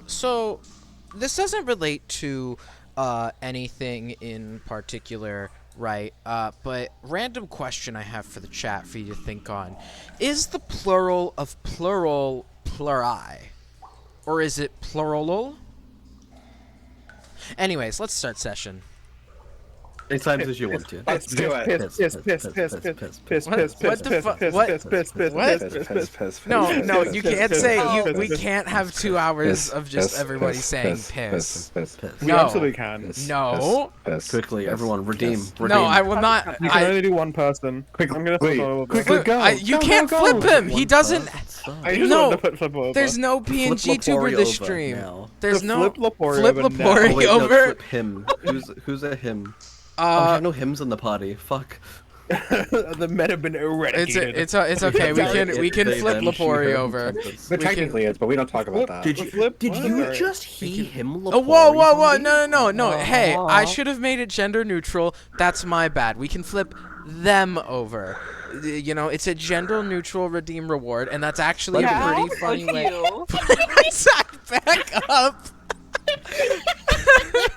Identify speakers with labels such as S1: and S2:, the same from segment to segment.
S1: So this doesn't relate to anything in particular, right? But random question I have for the chat for you to think on. Is the plural of plural pluri? Or is it pluralal? Anyways, let's start session.
S2: As times as you want to.
S3: Let's do it.
S1: No, you can't say we can't have 2 hours of just everybody saying piss.
S3: We absolutely can.
S1: No.
S2: Quickly, everyone, redeem.
S1: No, I will not.
S3: You can only do one person. I'm gonna flip over.
S4: Quickly go.
S1: You can't flip him. He doesn't.
S3: I just
S1: No,
S3: wanted to flip over.
S1: There's no PNG tuber this stream.
S2: There's
S1: no
S3: flip Lapori
S1: flip
S3: over now.
S1: Lapori
S2: Oh, wait, no,
S1: over.
S2: flip him. Who's a him? We have no hymns in the party. Fuck.
S3: The men have been eradicated.
S1: It's okay. We can flip Lapori over.
S4: But technically it's, but we don't talk about that.
S2: Did you
S3: Sorry.
S2: just he him Lapori?
S1: Oh, whoa! No! Hey, I should have made it gender neutral. That's my bad. We can flip them over. You know, it's a gender neutral redeem reward, and that's actually a pretty funny way. Put my side back up.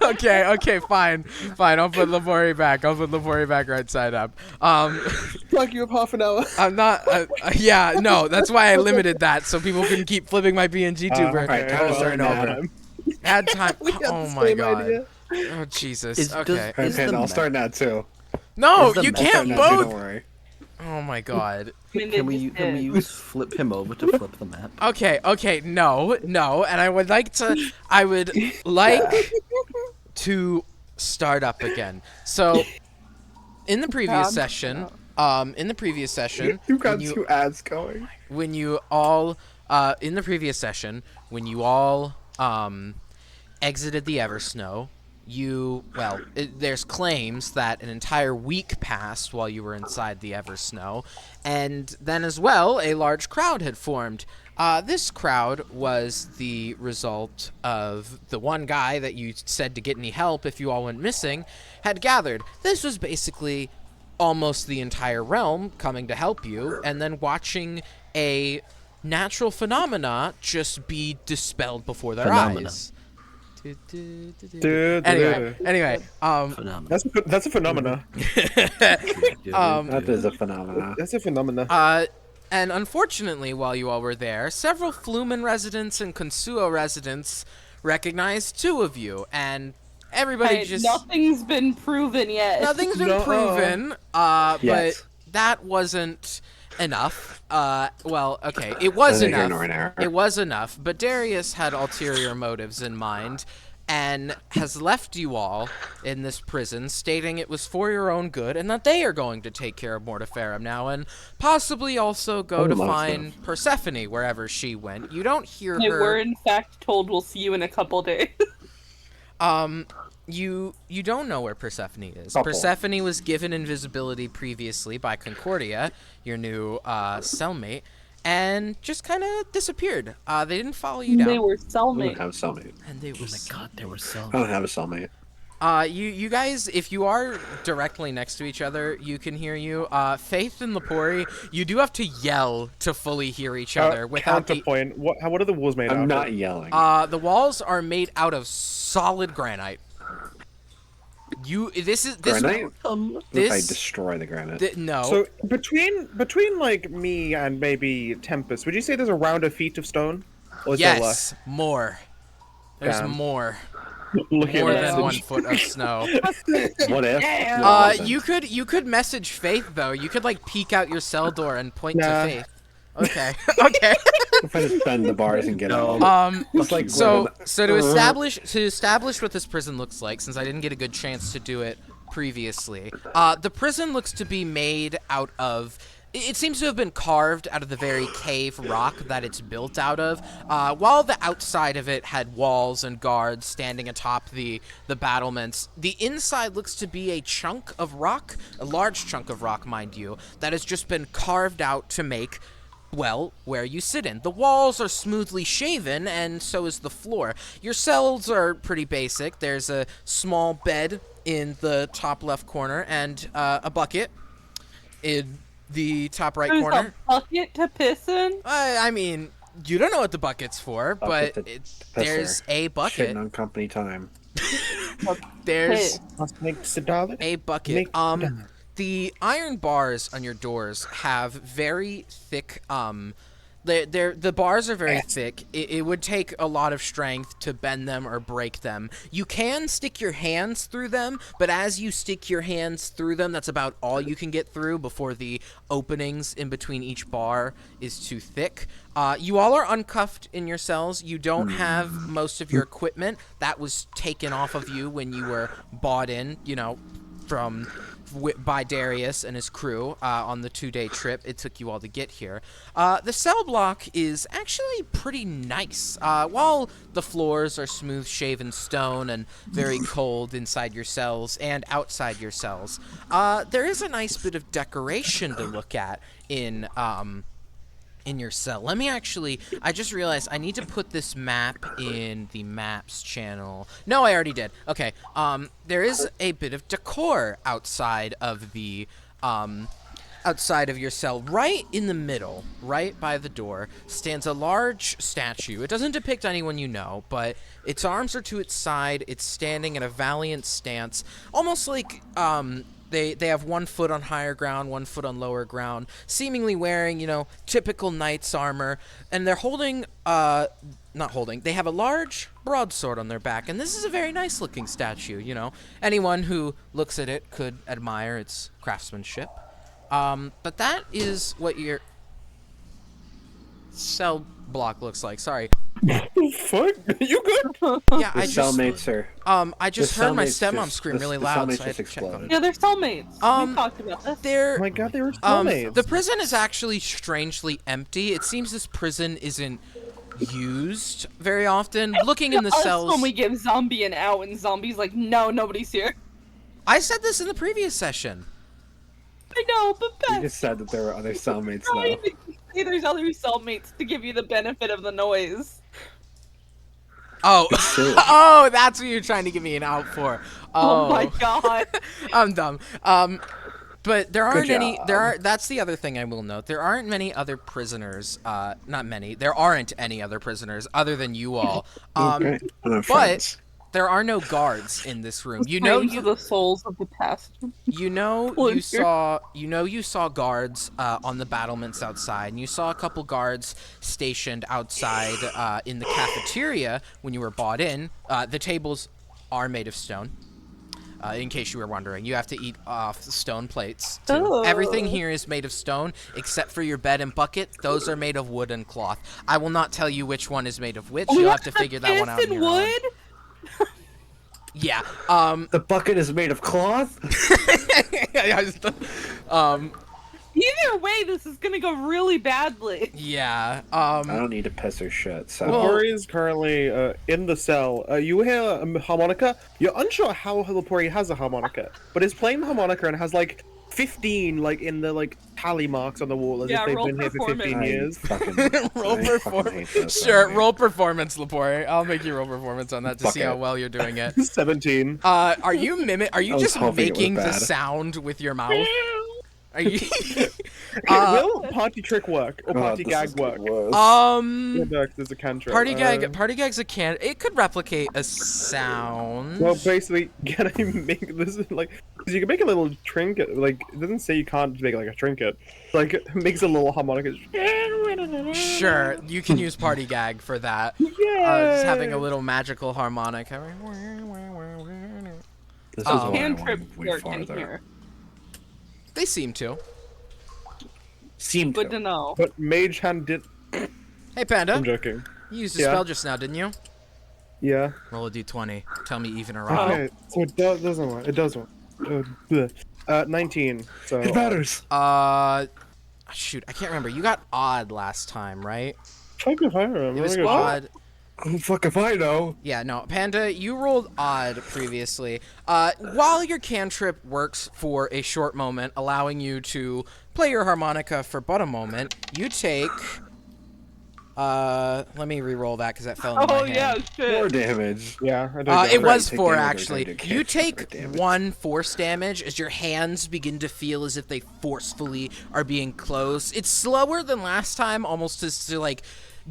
S1: Okay, fine. I'll put Labori back. Right side up.
S3: Fuck you up half an hour.
S1: I'm not. Yeah, no. That's why I limited that so people can keep flipping my BNG tuber
S4: Alright,
S1: over and over. Add time.
S3: We had
S1: Oh
S3: the
S1: my
S3: same
S1: god.
S3: idea.
S1: Oh Jesus. Okay.
S4: Okay, I'll start now too.
S1: No,
S2: the
S1: you
S2: method
S1: can't
S4: Now, too,
S1: both.
S4: don't worry.
S1: Oh my god.
S2: Can we use flip him over to flip the map?
S1: Okay, no, and I would like to start up again. So, in the previous session,
S4: You got two ads going.
S1: when you all exited the Eversnow, there's claims that an entire week passed while you were inside the Eversnow, and then as well, a large crowd had formed. This crowd was the result of the one guy that you said to get any help if you all went missing had gathered. This was basically almost the entire realm coming to help you, and then watching a natural phenomena just be dispelled before their eyes. Anyway,
S2: Phenomenal.
S3: That's a phenomena.
S4: That is a phenomena.
S3: That's a phenomena.
S1: And unfortunately, while you all were there, several Flumen residents and Konsuo residents recognized 2 of you, and everybody just...
S5: Nothing's been proven yet.
S1: Nothing's been proven,
S4: Yes.
S1: but that wasn't enough. Well, okay, it was
S4: I think you're
S1: enough.
S4: ignoring error.
S1: It was enough, but Darius had ulterior motives in mind, and has left you all in this prison, stating it was for your own good, and that they are going to take care of Mortiferum now, and possibly also go to find Persephone wherever she went. You don't hear
S5: They
S1: her...
S5: were in fact told we'll see you in a couple days.
S1: You don't know where Persephone is.
S4: Couple.
S1: Persephone was given invisibility previously by Concordia, your new cellmate, and just kind of disappeared. They didn't follow you down.
S5: They were
S4: I don't
S5: cellmates.
S4: have a cellmate.
S1: And they were.
S2: Oh my god, they were so.
S4: I don't have a cellmate.
S1: You guys, if you are directly next to each other, you can hear you. Faith and Lapori, you do have to yell to fully hear each other without the.
S3: Counterpoint. What are the walls made out
S4: I'm
S3: of?
S4: not yelling.
S1: The walls are made out of solid granite. This
S4: Granite? What if I
S1: this
S4: destroy the granite?
S1: no.
S3: So between like me and maybe Tempest, would you say there's a rounder feet of stone? Or is there less?
S1: Yes, more. There's
S3: Damn.
S1: more.
S3: Looking
S1: More
S3: at
S1: than
S3: that.
S1: 1 foot of snow.
S4: What if? No, it wasn't.
S1: You could message Faith though. You could like peek out your cell door and point
S3: Nah.
S1: to Faith. Okay. Okay.
S4: If I just bend the bars and get
S2: No.
S4: out.
S1: Um.
S4: It's like
S1: So to establish what this prison looks like, since I didn't get a good chance to do it previously, the prison looks to be made out of. It seems to have been carved out of the very cave rock that it's built out of, while the outside of it had walls and guards standing atop the battlements. The inside looks to be a chunk of rock, a large chunk of rock, mind you, that has just been carved out to make, well, where you sit in. The walls are smoothly shaven, and so is the floor. Your cells are pretty basic. There's a small bed in the top left corner, and a bucket in the top right
S5: There's
S1: corner.
S5: a bucket to piss in?
S1: I mean, You don't know what the bucket's for, but
S4: Bucket
S1: there's a bucket.
S4: Shitting on company time.
S1: There's
S3: Must make a dollar.
S1: a bucket.
S3: Make dollar.
S1: The iron bars on your doors have very thick. The bars are very thick. It would take a lot of strength to bend them or break them. You can stick your hands through them, but as you stick your hands through them, that's about all you can get through before the openings in between each bar is too thick. You all are uncuffed in your cells. You don't have most of your equipment. That was taken off of you when you were bought in, by Darius and his crew on the 2-day trip it took you all to get here. The cell block is actually pretty nice. While the floors are smooth shaven stone and very cold inside your cells and outside your cells, there is a nice bit of decoration to look at in your cell. Let me actually, I just realized I need to put this map in the maps channel. No, I already did. Okay, there is a bit of decor outside of the, outside of your cell. Right in the middle, right by the door, stands a large statue. It doesn't depict anyone you know, but its arms are to its side. It's standing in a valiant stance, almost like, They have 1 foot on higher ground, 1 foot on lower ground, seemingly wearing, typical knight's armor, and they're holding, they have a large broadsword on their back, and this is a very nice looking statue, Anyone who looks at it could admire its craftsmanship. But that is what your cell block looks like. Sorry.
S3: Fuck? You good?
S1: Yeah, I just
S4: Cellmates are.
S1: I just heard my
S4: cellmates
S1: stepmom
S4: just-
S1: scream really
S4: the
S1: loud,
S4: cellmates
S1: so I had
S4: just
S1: to check on
S4: exploded.
S1: it.
S5: Yeah, they're cellmates. We talked about this.
S1: They're
S3: Oh my god, they were soulmates.
S1: the prison is actually strangely empty. It seems this prison isn't used very often. Looking in the
S5: Us
S1: cells,
S5: when we give Zombie an out, and Zombie's like, no, nobody's here.
S1: I said this in the previous session.
S5: I know, but
S4: You
S5: Beth,
S4: just said that there were other cellmates
S5: trying
S4: now.
S5: to say there's other cellmates to give you the benefit of the noise.
S1: Oh,
S4: true.
S1: oh, that's what you're trying to give me an out for.
S5: Oh my god.
S1: I'm dumb. But there aren't any.
S4: job.
S1: That's the other thing I will note. There aren't many other prisoners. Not many. There aren't any other prisoners other than you all.
S4: Okay.
S1: But there are no guards in this room.
S5: Praying to the souls of the past.
S1: You saw guards on the battlements outside, and you saw a couple guards stationed outside in the cafeteria when you were bought in. The tables are made of stone. In case you were wondering, you have to eat off the stone plates too.
S5: Oh.
S1: Everything here is made of stone except for your bed and bucket. Those are made of wood and cloth. I will not tell you which one is made of which. You'll have to figure that one out on your own.
S5: Wood?
S1: Yeah.
S4: The bucket is made of cloth?
S5: Either way, this is gonna go really badly.
S1: Yeah.
S4: I don't need to piss or shit, so.
S3: Lepori is currently in the cell. You hear a harmonica. You're unsure how Lepori has a harmonica, but he's playing the harmonica and has like 15 in the tally marks on the wall as
S5: Yeah,
S3: if they've
S5: roll
S3: been here for 15
S5: performance.
S3: years.
S1: Roll performance. Sure, roll performance, Lepori. I'll make you roll performance on that to see
S4: Bucket.
S1: how well you're doing it.
S3: 17.
S1: Are you Are you
S4: I was
S1: just
S4: hoping it was
S1: making the
S4: bad.
S1: sound with your mouth? Are you?
S3: Will party trick work or party gag work? Yeah, no, there's a cantrip.
S1: Party gag's a can. It could replicate a sound.
S3: Well, basically, can I make this because you can make a little trinket. It doesn't say you can't make a trinket. It makes a little harmonica.
S1: Sure, you can use party gag for that.
S3: Yeah.
S1: Just having a little magical harmonic.
S4: This is
S1: Oh.
S4: why I
S5: Cantrip
S4: wanted way
S5: work in
S4: farther.
S5: here.
S1: They seem to.
S4: Seemed
S5: Good
S4: to.
S5: to know.
S3: But Mage Hand did.
S1: Hey, Panda.
S3: I'm joking.
S1: You used a
S3: Yeah.
S1: spell just now, didn't you?
S3: Yeah.
S1: Roll a d20. Tell me even or odd.
S3: Okay, so it doesn't work. It does work. 19. So.
S4: It matters.
S1: Shoot, I can't remember. You got odd last time, right?
S3: Fuck if I remember.
S1: It was
S3: Let me go check.
S1: odd.
S4: Oh, fuck if I know.
S1: Yeah, no, Panda, you rolled odd previously. While your cantrip works for a short moment, allowing you to play your harmonica for but a moment, you take Let me re-roll that because that fell in
S5: Oh
S1: my
S5: yeah,
S1: hand.
S5: shit.
S4: More damage.
S3: Yeah, I don't
S1: It
S3: get
S1: was
S4: Take
S1: 4
S4: damage or
S1: actually.
S4: don't do
S1: You
S4: cash for
S1: take
S4: damage.
S1: 1 force damage as your hands begin to feel as if they forcefully are being closed. It's slower than last time, almost as to like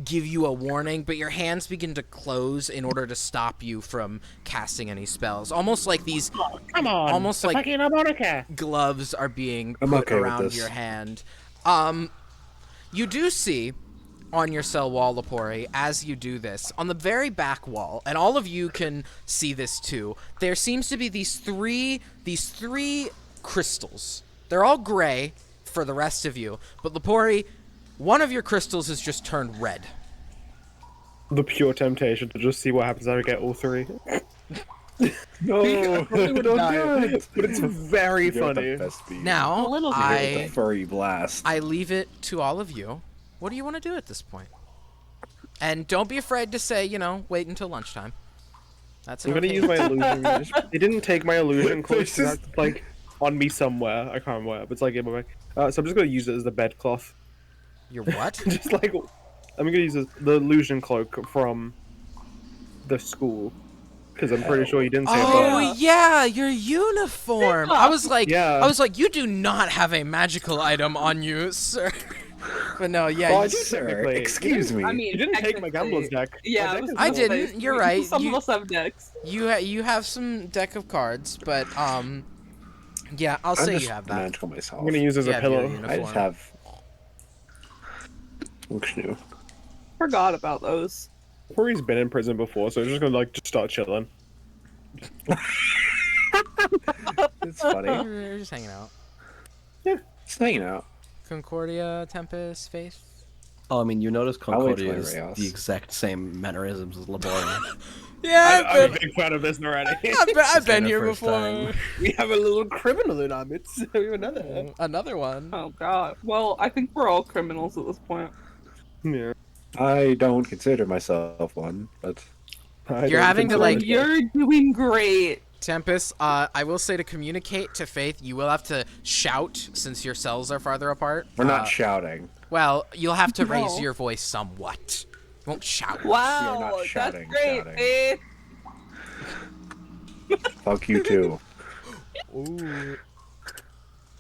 S1: give you a warning, but your hands begin to close in order to stop you from casting any spells. Almost like these
S3: Come on,
S1: almost
S3: the
S1: like
S3: fucking harmonica.
S1: gloves are being
S4: I'm
S1: put
S4: okay with
S1: around
S4: this.
S1: your hand. You do see on your cell wall, Lepori, as you do this, on the very back wall, and all of you can see this too, there seems to be these three crystals. They're all gray for the rest of you, but Lepori, one of your crystals has just turned red.
S3: The pure temptation to just see what happens if I get all 3.
S4: No,
S3: Probably
S4: don't
S3: die,
S4: do it.
S3: but it's very
S4: You're
S3: funny.
S4: the best beat.
S1: Now,
S5: A little
S4: Hit with
S1: I
S4: the furry blast.
S1: leave it to all of you. What do you want to do at this point? And don't be afraid to say, wait until lunchtime. That's
S3: I'm gonna use my illusion. It didn't take my illusion cloak.
S4: This is-
S3: That's like on me somewhere. I can't remember where, but it's like in my bag. So I'm just gonna use it as the bedcloth.
S1: Your what?
S3: Just like I'm gonna use the illusion cloak from the school because I'm pretty sure you didn't say
S1: Oh
S3: it.
S1: yeah, your uniform. I was like,
S3: Yeah.
S1: you do not have a magical item on you, sir. But no, yeah,
S4: Oh, I
S1: you,
S4: do, sir.
S3: technically-
S4: Excuse me.
S5: I mean,
S3: You didn't take my gambler's
S5: technically-
S3: deck.
S5: Yeah,
S3: My
S5: I
S3: deck
S5: was
S3: is
S1: I
S5: gonna
S1: didn't,
S5: say,
S1: you're right,
S5: Some
S1: you-
S5: of us have decks.
S1: you have some deck of cards, but yeah, I'll say you have that.
S4: magical myself.
S3: I'm gonna use it as
S1: You
S3: a
S1: have your
S3: pillow.
S1: uniform.
S4: I just have. Looks new.
S5: Forgot about those.
S3: Corey's been in prison before, so he's just gonna just start chilling.
S4: It's funny.
S1: We're just hanging out.
S4: It's hanging out.
S1: Concordia, Tempest, Faith.
S2: Oh, I mean, you notice
S4: I'll wait till
S2: Concordia is
S4: everybody else.
S2: the exact same mannerisms as Laborian.
S1: Yeah,
S3: I'm a big fan of this already.
S1: I've been
S2: the
S1: here
S2: first
S1: before.
S2: time.
S3: We have a little criminal in our midst. We have another.
S1: Another one.
S5: Oh god. Well, I think we're all criminals at this point.
S3: Yeah.
S4: I don't consider myself one, but
S1: You're having to, like-
S5: You're doing great.
S1: Tempest, I will say to communicate to Faith, you will have to shout since your cells are farther apart.
S4: we're not shouting.
S1: Well, you'll have to raise
S5: No.
S1: your voice somewhat. You won't shout.
S5: Wow,
S4: not
S5: that's
S4: shouting,
S5: great,
S4: shouting.
S5: Faith.
S4: Fuck you too.
S1: Ooh.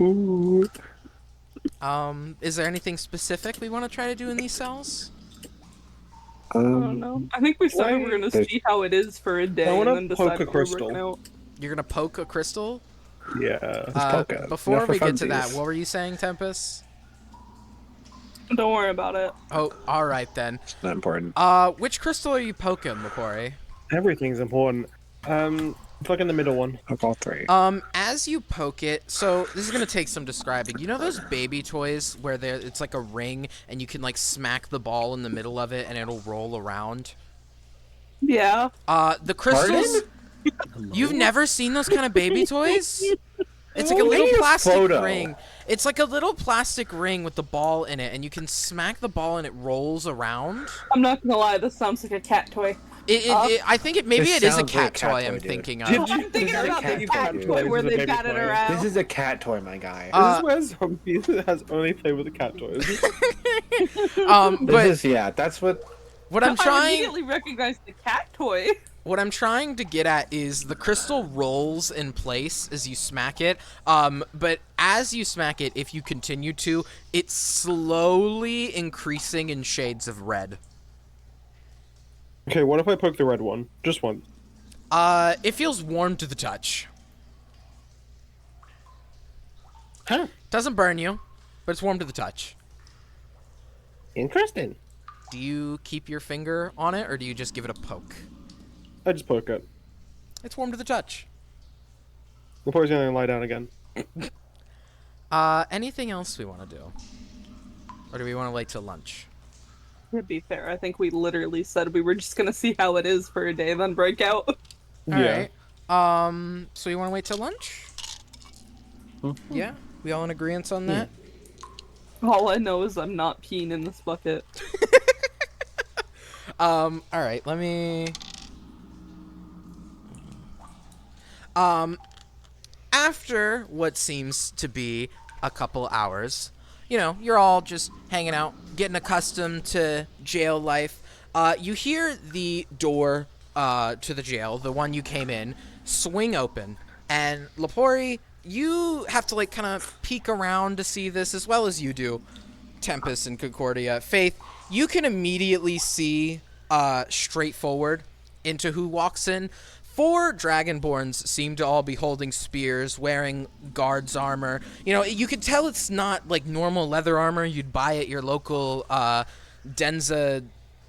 S4: Ooh.
S1: Is there anything specific we want to try to do in these cells?
S5: I don't know. I think we said we were gonna
S4: There's-
S5: see how it is for a day
S3: I wanna
S5: and then decide
S3: poke a
S5: what we're
S3: crystal.
S5: working out.
S1: You're gonna poke a crystal?
S3: Yeah.
S4: poke it.
S1: Before
S4: Not for
S1: we get to that,
S4: funsies.
S1: what were you saying, Tempest?
S5: Don't worry about it.
S1: Oh, all right then.
S4: It's not important.
S1: Which crystal are you poking, Macquarie?
S3: Everything's important. Fucking the middle one.
S4: Of all three.
S1: As you poke it, so this is gonna take some describing. You know those baby toys where it's like a ring and you can like smack the ball in the middle of it and it'll roll around?
S5: Yeah.
S1: The crystals. You've never seen those kind of baby toys? It's like a little
S4: Maybe a
S1: plastic
S4: photo.
S1: ring. It's like a little plastic ring with the ball in it, and you can smack the ball and it rolls around.
S5: I'm not gonna lie, this sounds like a cat toy.
S1: I think maybe
S4: This
S1: it is a
S4: sounds like
S1: cat toy I'm
S4: dude.
S1: thinking of.
S5: I'm thinking
S4: This is a
S5: about
S4: cat
S5: the cat
S4: toy.
S5: toy where
S3: This is a
S5: they
S3: baby
S5: bat it
S3: toy.
S5: around.
S4: This is a cat toy, my guy.
S3: This is where Zombie has only played with the cat toys.
S1: But
S4: That's what.
S1: what I'm
S5: I
S1: trying
S5: immediately recognized the cat toy.
S1: What I'm trying to get at is the crystal rolls in place as you smack it. But as you smack it, if you continue to, it's slowly increasing in shades of red.
S3: Okay, what if I poke the red one? Just one.
S1: It feels warm to the touch.
S3: Huh.
S1: Doesn't burn you, but it's warm to the touch.
S3: Interesting.
S1: Do you keep your finger on it, or do you just give it a poke?
S3: I just poke it.
S1: It's warm to the touch.
S3: The boy's gonna lie down again.
S1: Anything else we want to do? Or do we want to wait till lunch?
S5: To be fair, I think we literally said we were just gonna see how it is for a day, then break out.
S1: Alright. So you want to wait till lunch? Yeah? We all in agreement on that?
S5: All I know is I'm not peeing in this bucket.
S1: Alright, let me... After what seems to be a couple hours, you're all just hanging out, getting accustomed to jail life. You hear the door to the jail, the one you came in, swing open, and Lepori, you have to like kind of peek around to see this as well as you do. Tempest and Concordia. Faith, you can immediately see straight forward into who walks in. 4 Dragonborns seem to all be holding spears, wearing guards armor. You could tell it's not like normal leather armor you'd buy at your local Denza.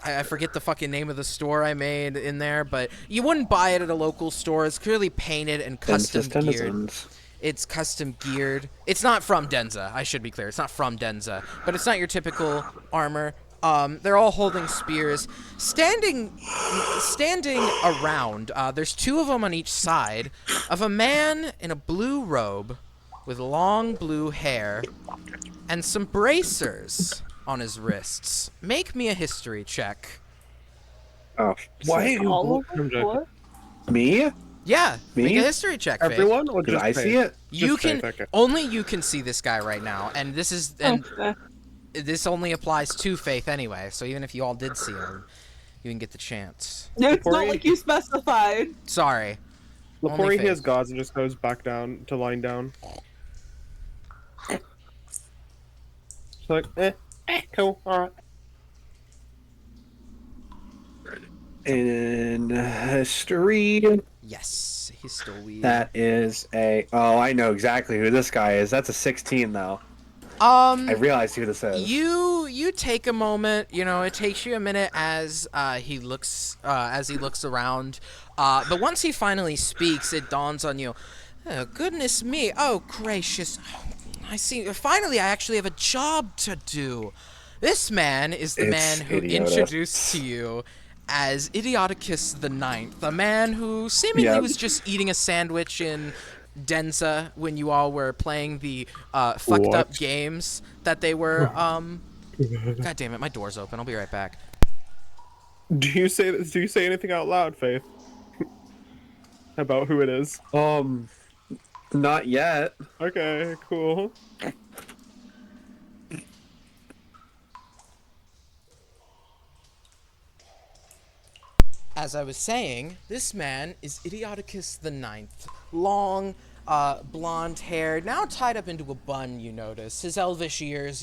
S1: I forget the fucking name of the store I made in there, but you wouldn't buy it at a local store. It's clearly painted and custom geared. It's custom geared. It's not from Denza, I should be clear. It's not from Denza, but it's not your typical armor. They're all holding spears. Standing around, there's 2 of them on each side, of a man in a blue robe with long blue hair and some bracers on his wrists. Make me a history check.
S4: Oh,
S3: Why
S5: All of them? What?
S4: me?
S1: Yeah,
S4: Me?
S1: make a history check, Faith.
S3: Everyone, or
S4: Did
S3: just
S4: I
S3: Faith?
S4: see it?
S1: You
S3: Just
S1: can
S3: Faith, okay.
S1: only you can see this guy right now, and this only applies to Faith anyway. So even if you all did see him, you can get the chance.
S5: It's not
S3: Lepori-
S5: like you specified.
S1: Sorry. Only
S3: Lepori
S1: Faith.
S3: hears guards and just goes back down to lying down. It's like, cool, alright.
S4: In history,
S1: Yes, he's still weird.
S4: that is a. Oh, I know exactly who this guy is. That's a 16, though. I realized who this is.
S1: You take a moment. It takes you a minute as he looks around. But once he finally speaks, it dawns on you. Oh, goodness me! Oh, gracious! I see. Finally, I actually have a job to do. This man is the
S4: It's
S1: man who
S4: Idiotus.
S1: introduced to you as Idioticus the Ninth, a man who seemingly
S4: Yep.
S1: was just eating a sandwich in Denza when you all were playing the fucked up
S3: What?
S1: games that they were. God damn it, my door's open. I'll be right back.
S3: Do you say anything out loud, Faith? About who it is?
S4: Not yet.
S3: Okay, cool.
S1: As I was saying, this man is Idioticus the Ninth. Long, blonde hair, now tied up into a bun, you notice. His elvish ears,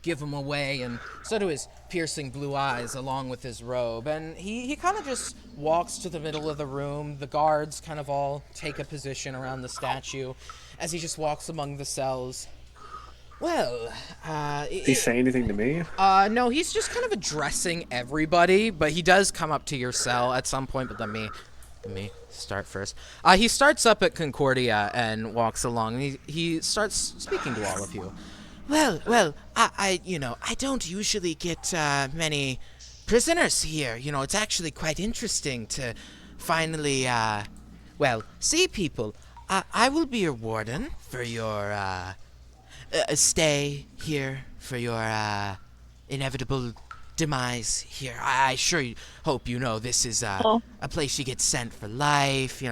S1: give him away, and so do his piercing blue eyes along with his robe. And he kind of just walks to the middle of the room. The guards kind of all take a position around the statue as he just walks among the cells. Well,
S4: Did he say anything to me?
S1: no, he's just kind of addressing everybody, but he does come up to your cell at some point, but let me start first. He starts up at Concordia and walks along, and he starts speaking to all of you. Well, I don't usually get many prisoners here. It's actually quite interesting to finally, see people. I will be your warden for your, stay here, for your inevitable demise here. I hope this is a place you get sent for life.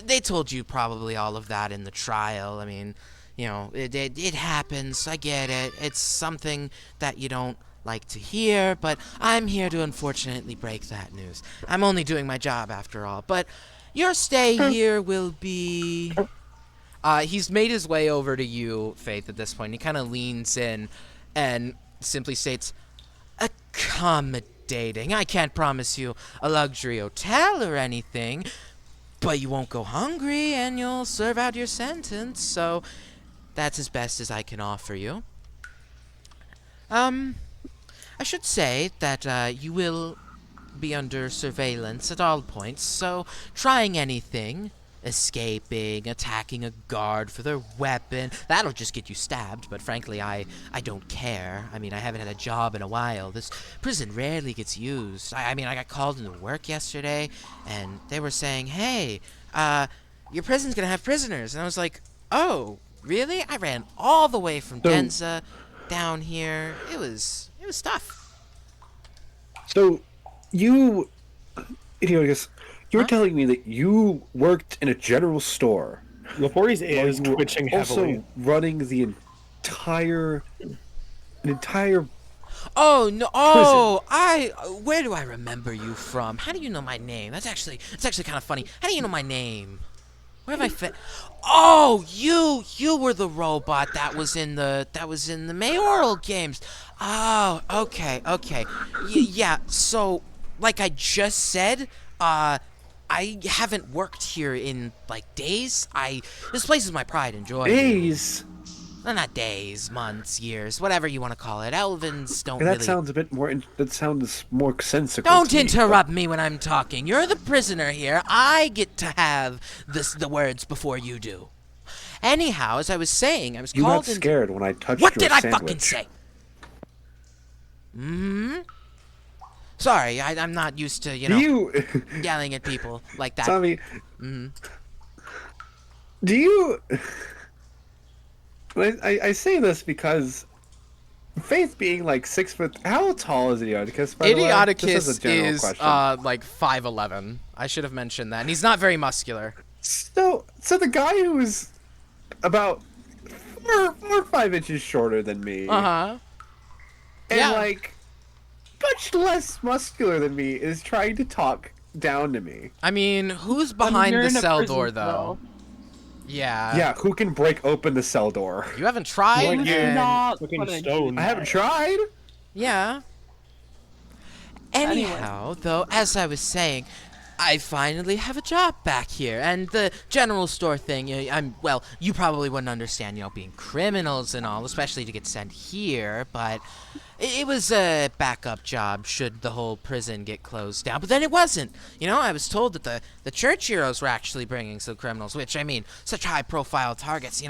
S1: They told you probably all of that in the trial. I mean, it happens. I get it. It's something that you don't like to hear, but I'm here to unfortunately break that news. I'm only doing my job after all. But your stay here will be... He's made his way over to you, Faith, at this point. He kind of leans in and simply states, accommodating. I can't promise you a luxury hotel or anything, but you won't go hungry and you'll serve out your sentence, so that's as best as I can offer you. I should say that you will be under surveillance at all points, so trying anything, escaping, attacking a guard for their weapon, that'll just get you stabbed, but frankly, I don't care. I mean, I haven't had a job in a while. This prison rarely gets used. I got called into work yesterday, and they were saying, hey, your prison's gonna have prisoners. And I was like, oh, really? I ran all the way from Denza down here. It was tough.
S4: So, you were telling me that you worked in a general store.
S3: Lepori's
S4: while
S3: ears
S4: you were
S3: twitching heavily.
S4: Also running the entire an entire.
S1: Oh no! Oh, where do I remember you from? How do you know my name? That's actually kind of funny. How do you know my name? Where have I fit? Oh, you were the robot that was in the mayoral games. Oh, okay. Yeah. So, like I just said, I haven't worked here in like days. This place is my pride and joy.
S4: Days.
S1: Well, not days, months, years, whatever you want to call it. Elvins don't
S4: That
S1: really.
S4: sounds a bit more. That sounds more sensical.
S1: Don't
S4: to me,
S1: interrupt me when I'm talking. You're the prisoner here. I get to have the words before you do. Anyhow, as I was saying, I was
S4: You
S1: called
S4: got
S1: in.
S4: scared when I touched
S1: What
S4: your
S1: did I
S4: sandwich.
S1: fucking say? Sorry, I'm not used to,
S4: Do you,
S1: yelling at people like that.
S4: Tommy? Do you? I say this because Faith being like 6 foot. How tall is Idioticus? By the way? Just as a
S1: Idioticus
S4: general
S1: is
S4: question.
S1: like 5'11". I should have mentioned that, and he's not very muscular.
S4: So the guy who is about 4 or 5 inches shorter than me,
S1: Uh-huh.
S4: and
S1: yeah.
S4: like much less muscular than me, is trying to talk down to me.
S1: I mean, who's
S5: I mean,
S1: behind
S5: you're
S1: the
S5: in a
S1: cell
S5: prison
S1: door, though? Yeah.
S4: Yeah, who can break open the cell door?
S1: You haven't tried?
S3: Like you.
S1: and-
S5: Not
S3: Fucking
S5: put a-
S3: stone.
S4: I haven't tried.
S1: Yeah. Anyhow, though, as I was saying, I finally have a job back here, and the general store thing, you probably wouldn't understand, being criminals and all, especially to get sent here, but it was a backup job should the whole prison get closed down. But then it wasn't. I was told that the church heroes were actually bringing some criminals, which, such high-profile targets,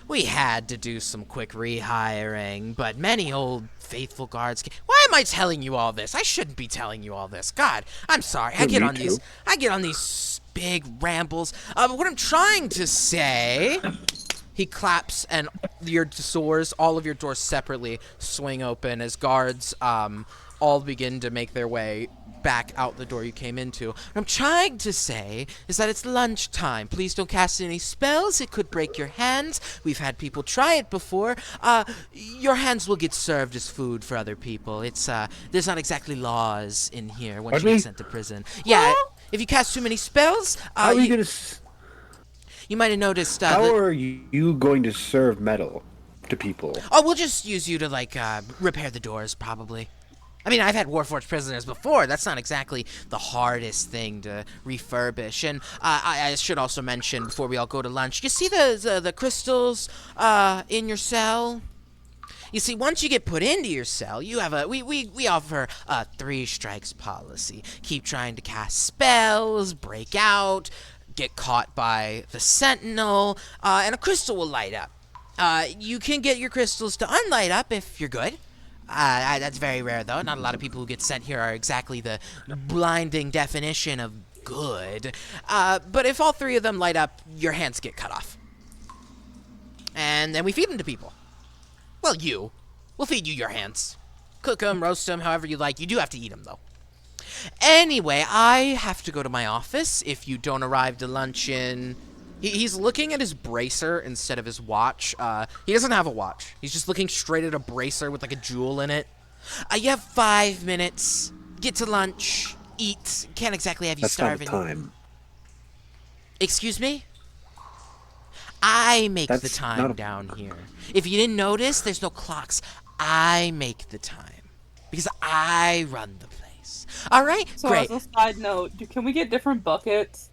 S1: we had to do some quick rehiring, but many old faithful guards. Why am I telling you all this? I shouldn't be telling you all this. God, I'm sorry. I
S4: Yeah,
S1: get
S4: me
S1: on
S4: too.
S1: these. I get on these big rambles. But what I'm trying to say. He claps, and all of your doors separately swing open as guards all begin to make their way back out the door you came into. What I'm trying to say is that it's lunchtime. Please don't cast any spells. It could break your hands. We've had people try it before. Your hands will get served as food for other people. There's not exactly laws in here once
S4: Pardon
S1: you
S4: me?
S1: get sent to prison. Yeah, if you cast too many spells,
S4: How are you
S1: you,
S4: gonna?
S1: you might have noticed.
S4: How are you going to serve metal to people?
S1: Oh, we'll just use you to, repair the doors, probably. I've had Warforged prisoners before. That's not exactly the hardest thing to refurbish. And I should also mention, before we all go to lunch, you see the crystals in your cell? You see, once you get put into your cell, you have we offer a 3 strikes policy. Keep trying to cast spells, break out, get caught by the sentinel, and a crystal will light up. You can get your crystals to unlight up if you're good. That's very rare, though. Not a lot of people who get sent here are exactly the blinding definition of good. But if all 3 of them light up, your hands get cut off. And then we feed them to people. Well, we'll feed you your hands. Cook them, roast them, however you like. You do have to eat them, though. Anyway, I have to go to my office if you don't arrive to lunch in... He's looking at his bracer instead of his watch. He doesn't have a watch. He's just looking straight at a bracer with, like, a jewel in it. You have 5 minutes. Get to lunch. Eat. Can't exactly have you
S4: That's not
S1: starving.
S4: the time.
S1: Excuse me? I make the
S4: That's
S1: time
S4: not a-
S1: down here. If you didn't notice, there's no clocks. I make the time. Because I run the place. Alright?
S5: So
S1: Great.
S5: as a side note, can we get different buckets?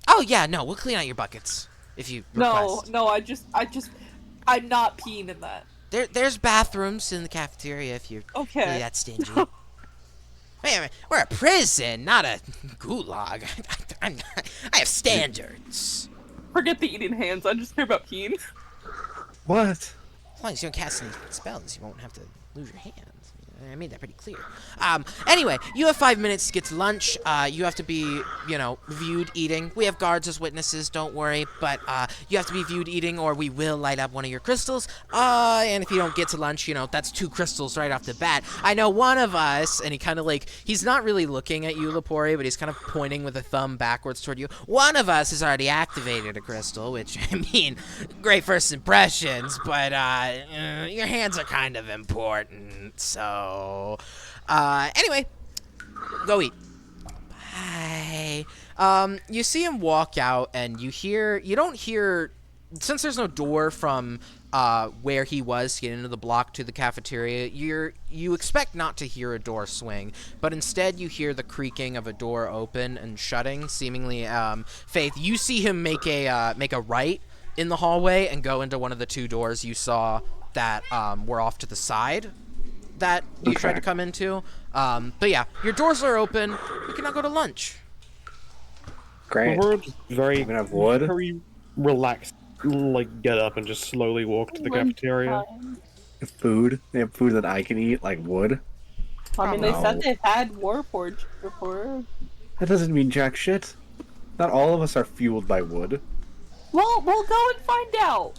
S1: Oh, yeah, no, we'll clean out your buckets. If you request.
S5: No, I'm not peeing in that.
S1: There's bathrooms in the cafeteria if you're
S5: Okay.
S1: really that stingy. Man, we're a prison, not a gulag. I have standards.
S5: Forget the eating hands. I just care about peeing.
S4: What?
S1: As long as you don't cast any spells, you won't have to lose your hands. I made that pretty clear. Anyway, you have 5 minutes to get to lunch. You have to be, viewed eating. We have guards as witnesses, don't worry. But you have to be viewed eating or we will light up one of your crystals. And if you don't get to lunch, that's 2 crystals right off the bat. I know one of us, and he kind of he's not really looking at you, Lepori, but he's kind of pointing with a thumb backwards toward you. One of us has already activated a crystal, which, great first impressions, but your hands are kind of important. important. So, anyway, go eat. Bye. You see him walk out, and you don't hear, since there's no door from where he was to get into the block to the cafeteria, you expect not to hear a door swing, but instead you hear the creaking of a door open and shutting, seemingly. Faith, you see him make a right in the hallway and go into one of the two doors you saw that were off to the side that you tried to come into. But yeah, your doors are open. You can now go to lunch.
S4: Great.
S3: We're just very,
S4: gonna have wood?
S3: very relaxed. Like, get up and just slowly walk to the cafeteria.
S4: Food. They have food that I can eat, like wood.
S5: I mean, they
S4: No.
S5: said they've had Warforged before.
S4: That doesn't mean jack shit. Not all of us are fueled by wood.
S5: Well, we'll go and find out.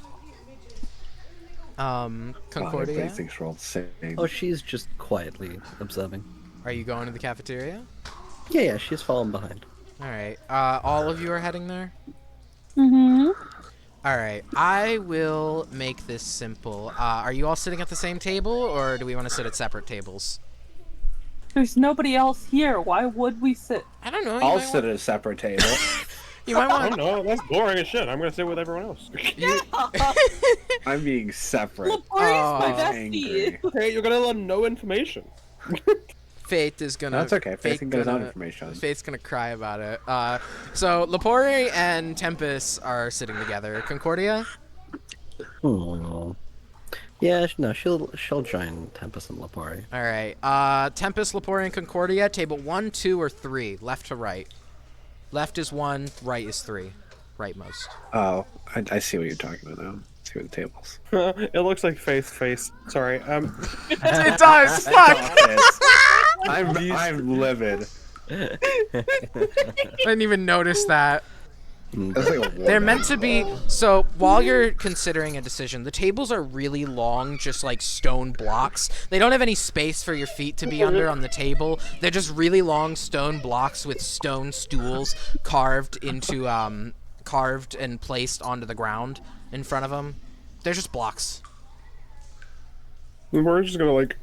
S1: Concordia,
S4: Everybody thinks we're all the same.
S2: Oh, she's just quietly observing.
S1: are you going to the cafeteria?
S2: Yeah, she's fallen behind.
S1: All right. All of you are heading there?
S5: Mm-hmm.
S1: All right. I will make this simple. Are you all sitting at the same table, or do we want to sit at separate tables?
S5: There's nobody else here. Why would we sit?
S1: I don't know.
S4: I'll sit at a separate table.
S1: You might
S3: Oh
S1: want.
S3: no, that's boring as shit. I'm gonna sit with everyone else.
S4: I'm being separate.
S5: Laporte's my
S1: Oh.
S5: bestie.
S4: Angry.
S3: Okay, you're gonna learn no information.
S1: Faith is gonna.
S4: That's okay. Faith can get his own information.
S1: Faith's gonna cry about it. So Lapore and Tempest are sitting together. Concordia.
S2: Hmm. Yeah, no, she'll join Tempest and Lapori.
S1: All right. Tempest, Lapore, and Concordia. Table 1, 2, or 3, left to right. Left is 1, right is 3. Rightmost.
S4: Oh, I see what you're talking about now. I see what the tables.
S3: It looks like Faith's face. Sorry.
S1: It does. Fuck.
S4: I'm livid.
S1: I didn't even notice that.
S4: That's like a
S1: They're meant to be. So while you're considering a decision, the tables are really long, just like stone blocks. They don't have any space for your feet to be under on the table. They're just really long stone blocks with stone stools carved and placed onto the ground in front of them. They're just blocks.
S3: We're just gonna like,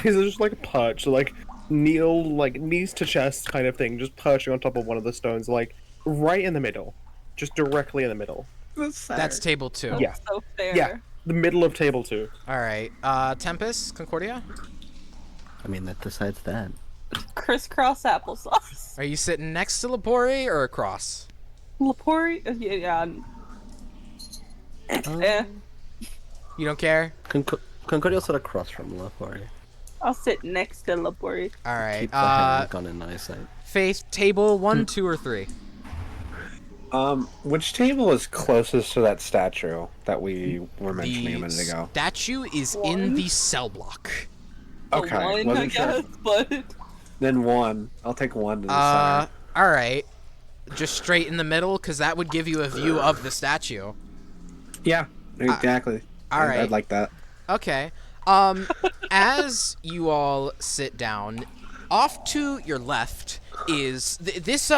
S3: is it just like a perch, like kneel, like knees to chest kind of thing, just perching on top of one of the stones, like right in the middle, just directly in the middle.
S1: That's table 2.
S3: Yeah.
S5: So fair.
S3: Yeah, the middle of table 2.
S1: All right. Tempest, Concordia.
S2: I mean, that decides that.
S5: Crisscross applesauce.
S1: Are you sitting next to Lapore or across?
S5: Laporte? Yeah. Eh.
S1: You don't care.
S2: Concordia's sit across from Lapori.
S5: I'll sit next to Laporte.
S1: All right.
S2: Keep the handgun in eyesight.
S1: Faith, table 1, 2, or 3.
S4: Which table is closest to that statue that we were mentioning a minute ago?
S1: Statue is in the cell block.
S4: Okay,
S5: One, I
S4: wasn't sure.
S5: guess, but
S4: Then one. I'll take one to the center.
S1: All right. Just straight in the middle, because that would give you a view of the statue.
S4: Yeah, exactly.
S1: all right.
S4: I'd like that.
S1: Okay. As you all sit down, off to your left is this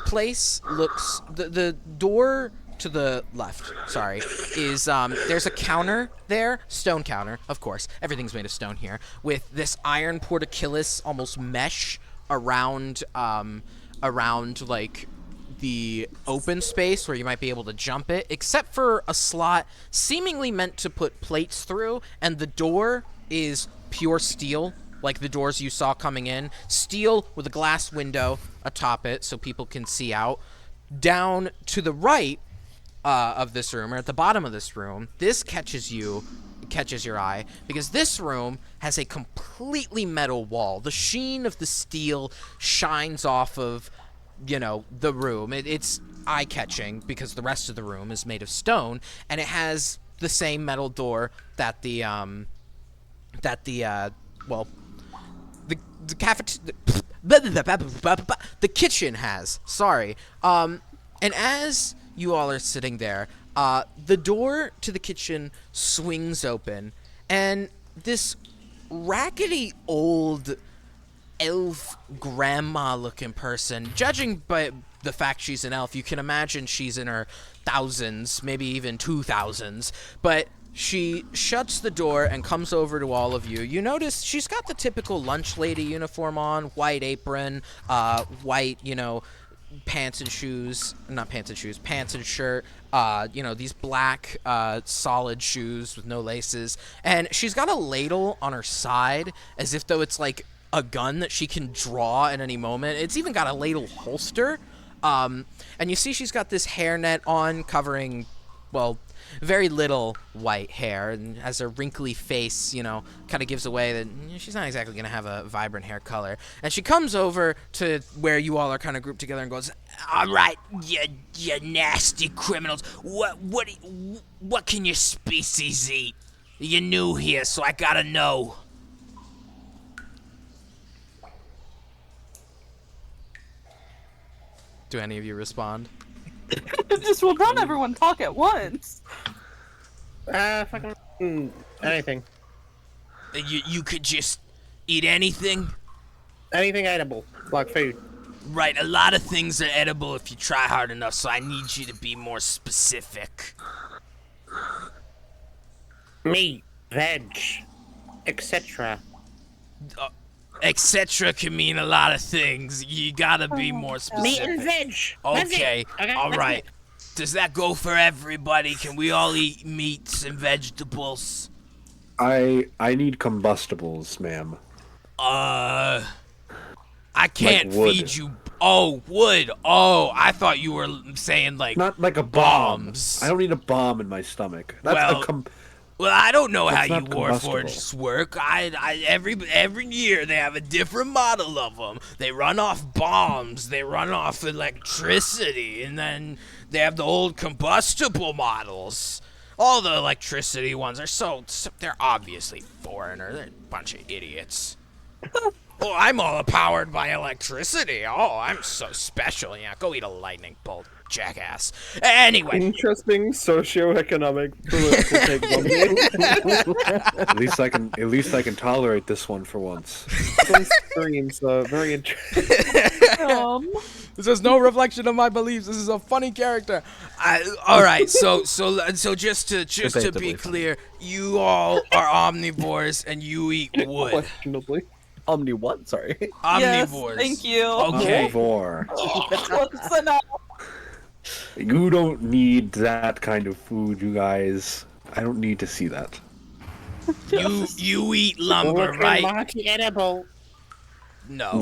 S1: place looks the door to the left, sorry, is there's a counter there, stone counter, of course. Everything's made of stone here, with this iron portcullis almost mesh around like the open space where you might be able to jump it, except for a slot seemingly meant to put plates through, and the door is pure steel, like the doors you saw coming in. Steel with a glass window atop it so people can see out. Down to the right of this room, or at the bottom of this room, this catches your eye, because this room has a completely metal wall. The sheen of the steel shines off of, you know, the room. It's eye-catching because the rest of the room is made of stone, and it has the same metal door that the kitchen has. Sorry. And as you all are sitting there, the door to the kitchen swings open, and this raggedy old elf grandma looking person, judging by the fact she's an elf, you can imagine she's in her thousands, maybe even 2000s, but She shuts the door and comes over to all of you. You notice she's got the typical lunch lady uniform on, white apron, white, pants and shoes, not pants and shoes, pants and shirt, these black, solid shoes with no laces. And she's got a ladle on her side as if though it's like a gun that she can draw at any moment. It's even got a ladle holster. And you see she's got this hairnet on covering, well, very little white hair, and as her wrinkly face, kind of gives away that she's not exactly going to have a vibrant hair color. And she comes over to where you all are kind of grouped together and goes, "All right, you nasty criminals. What can your species eat? You're new here, so I gotta know." Do any of you respond?
S5: Just will not everyone talk at once.
S3: Fucking anything.
S1: You could just eat anything?
S3: Anything edible, like food.
S1: Right, a lot of things are edible if you try hard enough, so I need you to be more specific.
S3: Meat, veg, etc.
S1: Etc. can mean a lot of things. You gotta be more specific.
S3: Meat and veg.
S1: Okay, alright. Does that go for everybody? Can we all eat meats and vegetables?
S4: I need combustibles, ma'am.
S1: I can't
S4: Like wood.
S1: feed you. Oh, wood. Oh, I thought you were saying like
S4: Not like a bomb.
S1: bombs.
S4: I don't need a bomb in my stomach. That's
S1: Well, Well, I don't know how
S4: It's
S1: you
S4: not
S1: Warforgeds work. Every year they have a different model of them. They run off bombs, they run off electricity, and then they have the old combustible models. All the electricity ones are they're obviously foreigner. They're a bunch of idiots. Oh, I'm all powered by electricity. Oh, I'm so special. Yeah, go eat a lightning bolt, jackass. Anyway.
S3: Interesting socioeconomic political take on
S4: at least I can tolerate this one for once.
S3: some screams, very interesting.
S1: This is no reflection of my beliefs. This is a funny character. All right, so just to be
S2: Debatably
S1: clear, you all are omnivores and you eat wood.
S3: Questionably.
S2: Omni what? Sorry.
S1: Omnivores.
S5: Yes, thank you.
S1: Okay.
S4: Omnivore.
S5: Close enough.
S4: You don't need that kind of food, you guys. I don't need to see that.
S1: You eat lumber, right?
S3: Edible.
S1: No.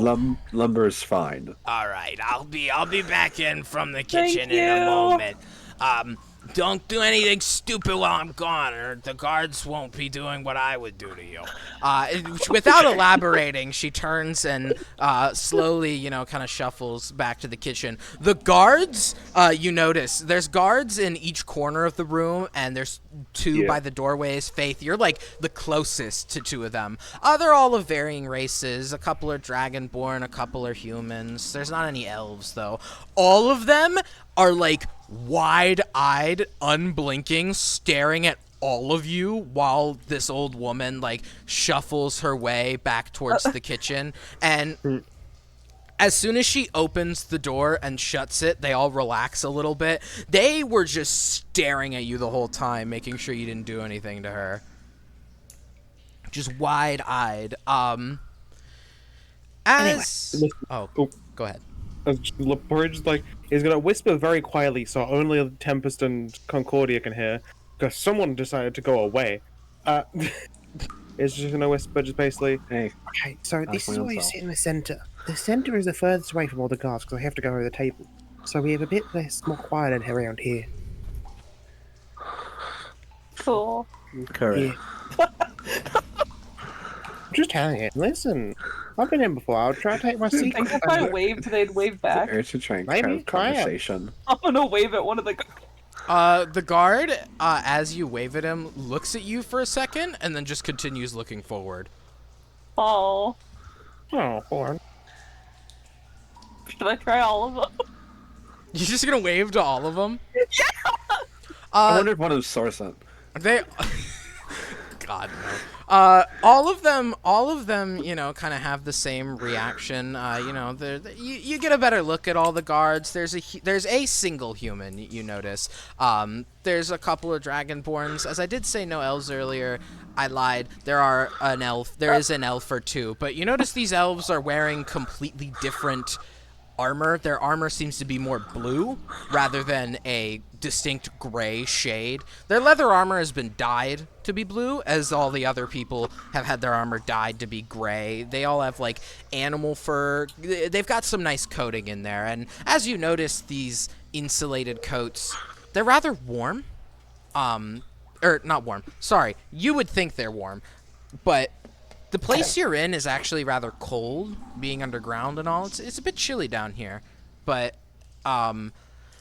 S4: Lumber is fine.
S1: All right, I'll be back in from the kitchen
S5: Thank
S1: in a
S5: you.
S1: moment. Don't do anything stupid while I'm gone, or the guards won't be doing what I would do to you. Without elaborating, she turns and slowly, kind of shuffles back to the kitchen. The guards, you notice, there's guards in each corner of the room, and there's two by the doorways. Faith, you're like the closest to two of them. They're all of varying races. A couple are dragonborn, a couple are humans. There's not any elves, though. All of them are like wide-eyed, unblinking, staring at all of you while this old woman like shuffles her way back towards the kitchen. And as soon as she opens the door and shuts it, they all relax a little bit. They were just staring at you the whole time, making sure you didn't do anything to her. Just wide-eyed. Oh, go ahead.
S3: Porridge is gonna whisper very quietly, so only Tempest and Concordia can hear, because someone decided to go away. It's just gonna whisper, just basically.
S4: Hey.
S3: Okay, so this is
S4: my own
S3: why you
S4: self.
S3: sit in the center. The center is the furthest away from all the guards, because they have to go over the table. So we have a bit less, more quiet around here.
S5: Cool.
S2: Correct.
S3: Yeah. Just telling you. Listen, I've been in before. I'll try to take my seat.
S5: I guess if I waved, they'd wave back.
S4: Urge to try and
S3: Maybe,
S4: have
S3: try it.
S4: conversation.
S5: I'm gonna wave at one of the.
S1: The guard, as you wave at him, looks at you for a second and then just continues looking forward.
S5: Oh.
S3: Oh, hold on.
S5: Should I try all of them?
S1: You're just gonna wave to all of them?
S4: I wonder if one of them saw something.
S1: They... God, All of them, you know, kind of have the same reaction. You know, you get a better look at all the guards. There's a single human you notice. There's a couple of dragonborns. As I did say, no elves earlier. I lied. There is an elf or two, but you notice these elves are wearing completely different armor. Their armor seems to be more blue rather than a distinct gray shade. Their leather armor has been dyed to be blue, as all the other people have had their armor dyed to be gray. They all have like animal fur. They've got some nice coating in there, and as you notice, these insulated coats, they're rather warm. Or not warm. Sorry, you would think they're warm, but the place you're in is actually rather cold, being underground and all. It's a bit chilly down here, but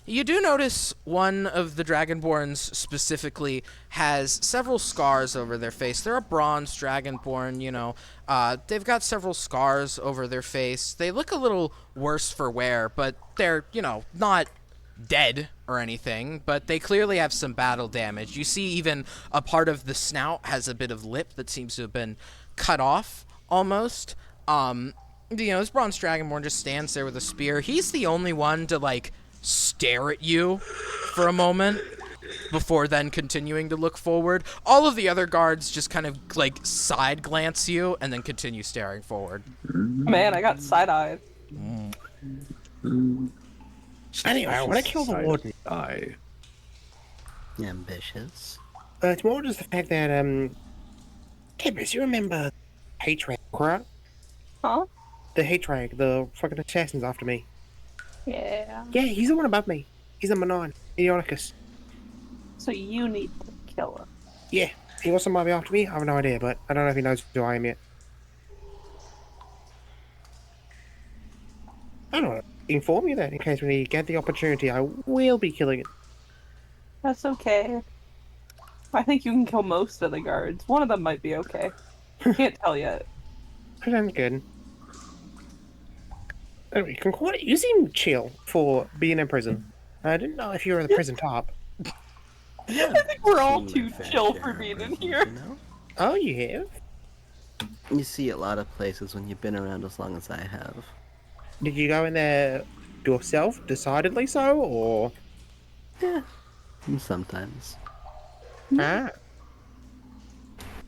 S1: you do notice one of the Dragonborns specifically has several scars over their face. They're a bronze Dragonborn, you know. They've got several scars over their face. They look a little worse for wear, but they're, you know, not dead or anything, but they clearly have some battle damage. You see even a part of the snout has a bit of lip that seems to have been cut off almost. You know, this bronze dragonborn just stands there with a spear. He's the only one to like stare at you for a moment before then continuing to look forward. All of the other guards just kind of like side glance you and then continue staring forward.
S5: Man, I got side-eyed.
S3: Anyway, I want to kill the warden.
S2: Ambitious.
S3: It's more just the fact that, Tibbers, you remember H-Rag, right?
S5: Huh?
S3: The H-Rag, the fucking assassin's after me.
S5: Yeah.
S3: Yeah, he's the one above me. He's number 9, Idionicus.
S5: So you need to kill him.
S3: Yeah, he also might be after me, I have no idea, but I don't know if he knows who I am yet. I don't know. Inform you that in case we get the opportunity, I will be killing it.
S5: That's okay. I think you can kill most of the guards. One of them might be okay. Can't tell yet.
S3: That sounds good. Anyway, Concordia, you seem chill for being in prison. I didn't know if you were the prison top.
S5: I think we're all too chill for being in here.
S2: You know?
S3: Oh, you have?
S2: You see a lot of places when you've been around as long as I have.
S3: Did you go in there yourself, decidedly so, or...?
S2: Yeah, sometimes.
S3: Ah.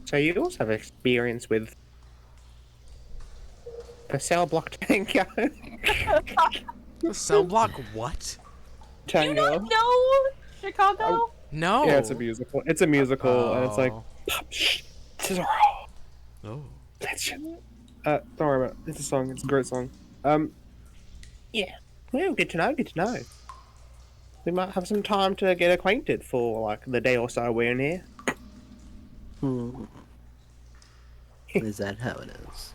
S3: So you also have experience with the cell block tango.
S1: The cell block what?
S3: Tango.
S5: No, Chicago.
S1: No.
S3: Yeah, it's a musical. It's a musical, and it's like,
S1: Oh.
S3: pop, shh, Cesaro.
S1: Oh.
S3: Let's. Don't worry about it. It's a song. It's a great song. Yeah. Well, good to know. Good to know. We might have some time to get acquainted for like the day or so we're in here.
S2: Is that how it is?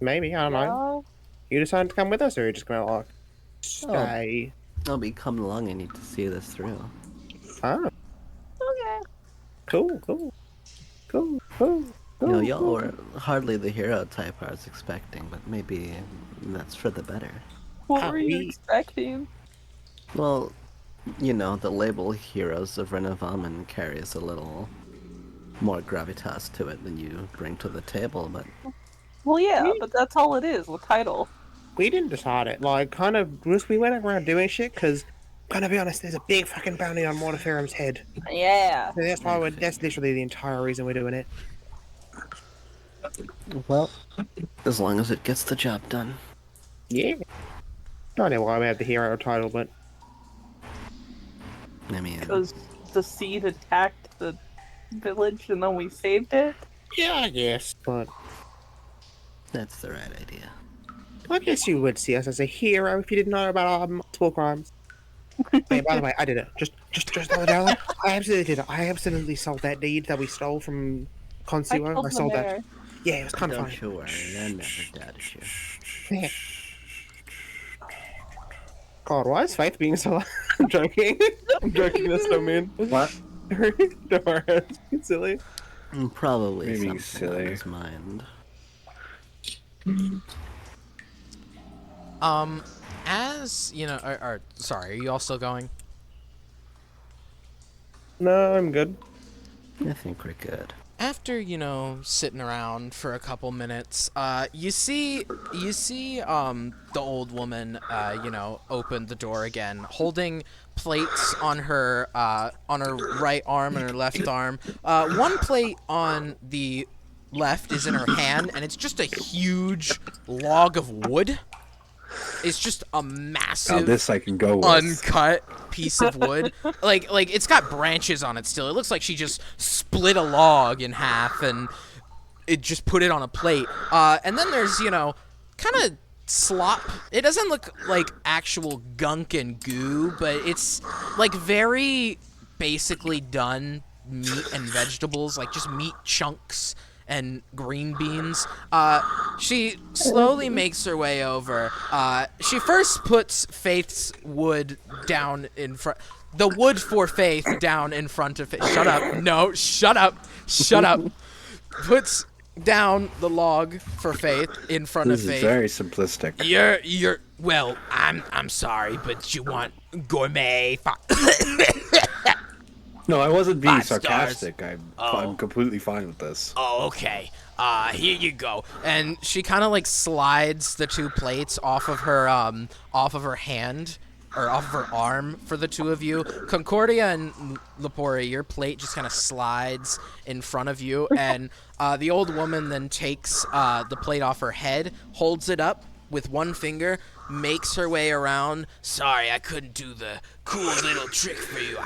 S3: Maybe, I don't know. You decide to come with us, or you're just gonna like stay?
S2: I'll be coming along. I need to see this through.
S3: Oh,
S5: Okay.
S3: cool.
S2: You know, y'all were hardly the hero type I was expecting, but maybe that's for the better.
S5: What were you expecting?
S2: Well, you know, the label Heroes of Renovamen carries a little more gravitas to it than you bring to the table, but
S5: Well, yeah, but that's all it is. The title.
S3: We didn't decide it. Like, kind of, we went around doing shit because, gonna be honest, there's a big fucking bounty on Mortiferum's head.
S5: Yeah.
S3: So that's why that's literally the entire reason we're doing it.
S2: well, as long as it gets the job done.
S3: Yeah. I don't know why we have the hero title, but
S2: I mean,
S5: Because the seed attacked the village and then we saved it.
S3: yeah, I guess. But
S2: that's the right idea.
S3: I guess you would see us as a hero if you didn't know about our multiple crimes. Hey, by the way, I did it. Just the other I absolutely did it. I absolutely sold that deed that we stole from
S5: I
S3: Consuo.
S5: killed
S3: I
S5: the
S3: sold
S5: mayor.
S3: that. Yeah, it was kind of
S2: Don't
S3: funny.
S2: you worry, I never doubted you.
S3: Yeah. God, why is Faith being so... I'm joking. I'm joking, that's so mean.
S4: What?
S3: Don't worry, it's silly.
S2: Probably
S4: Maybe
S2: something on
S4: silly.
S2: his mind.
S1: As you know, sorry, are you all still going?
S3: No, I'm good.
S2: I think we're good.
S1: after sitting around for a couple minutes, you see the old woman open the door again, holding plates on her right arm and her left arm. One plate on the left is in her hand, and it's just a huge log of wood. It's just a massive
S4: Now this I can go with.
S1: uncut piece of wood. like it's got branches on it still. It looks like she just split a log in half and it just put it on a plate. And then there's, kind of slop. It doesn't look like actual gunk and goo, but it's like very basically done meat and vegetables, like just meat chunks and green beans. She slowly makes her way over. She first puts Faith's wood down in front. The wood for Faith down in front of Faith. Shut up. No, shut up. Shut up. Puts down the log for Faith in front
S4: This
S1: of Faith.
S4: is very simplistic.
S1: Well, I'm sorry, but you want gourmet.
S4: No, I wasn't being
S1: 5 stars.
S4: sarcastic. I'm completely fine with this.
S1: Oh, okay. Here you go. And she kind of like slides the 2 plates off of her hand or off of her arm for the 2 of you. Concordia and Lepori, your plate just kind of slides in front of you, and the old woman then takes the plate off her head, holds it up with one finger, makes her way around. Sorry, I couldn't do the cool little trick for you.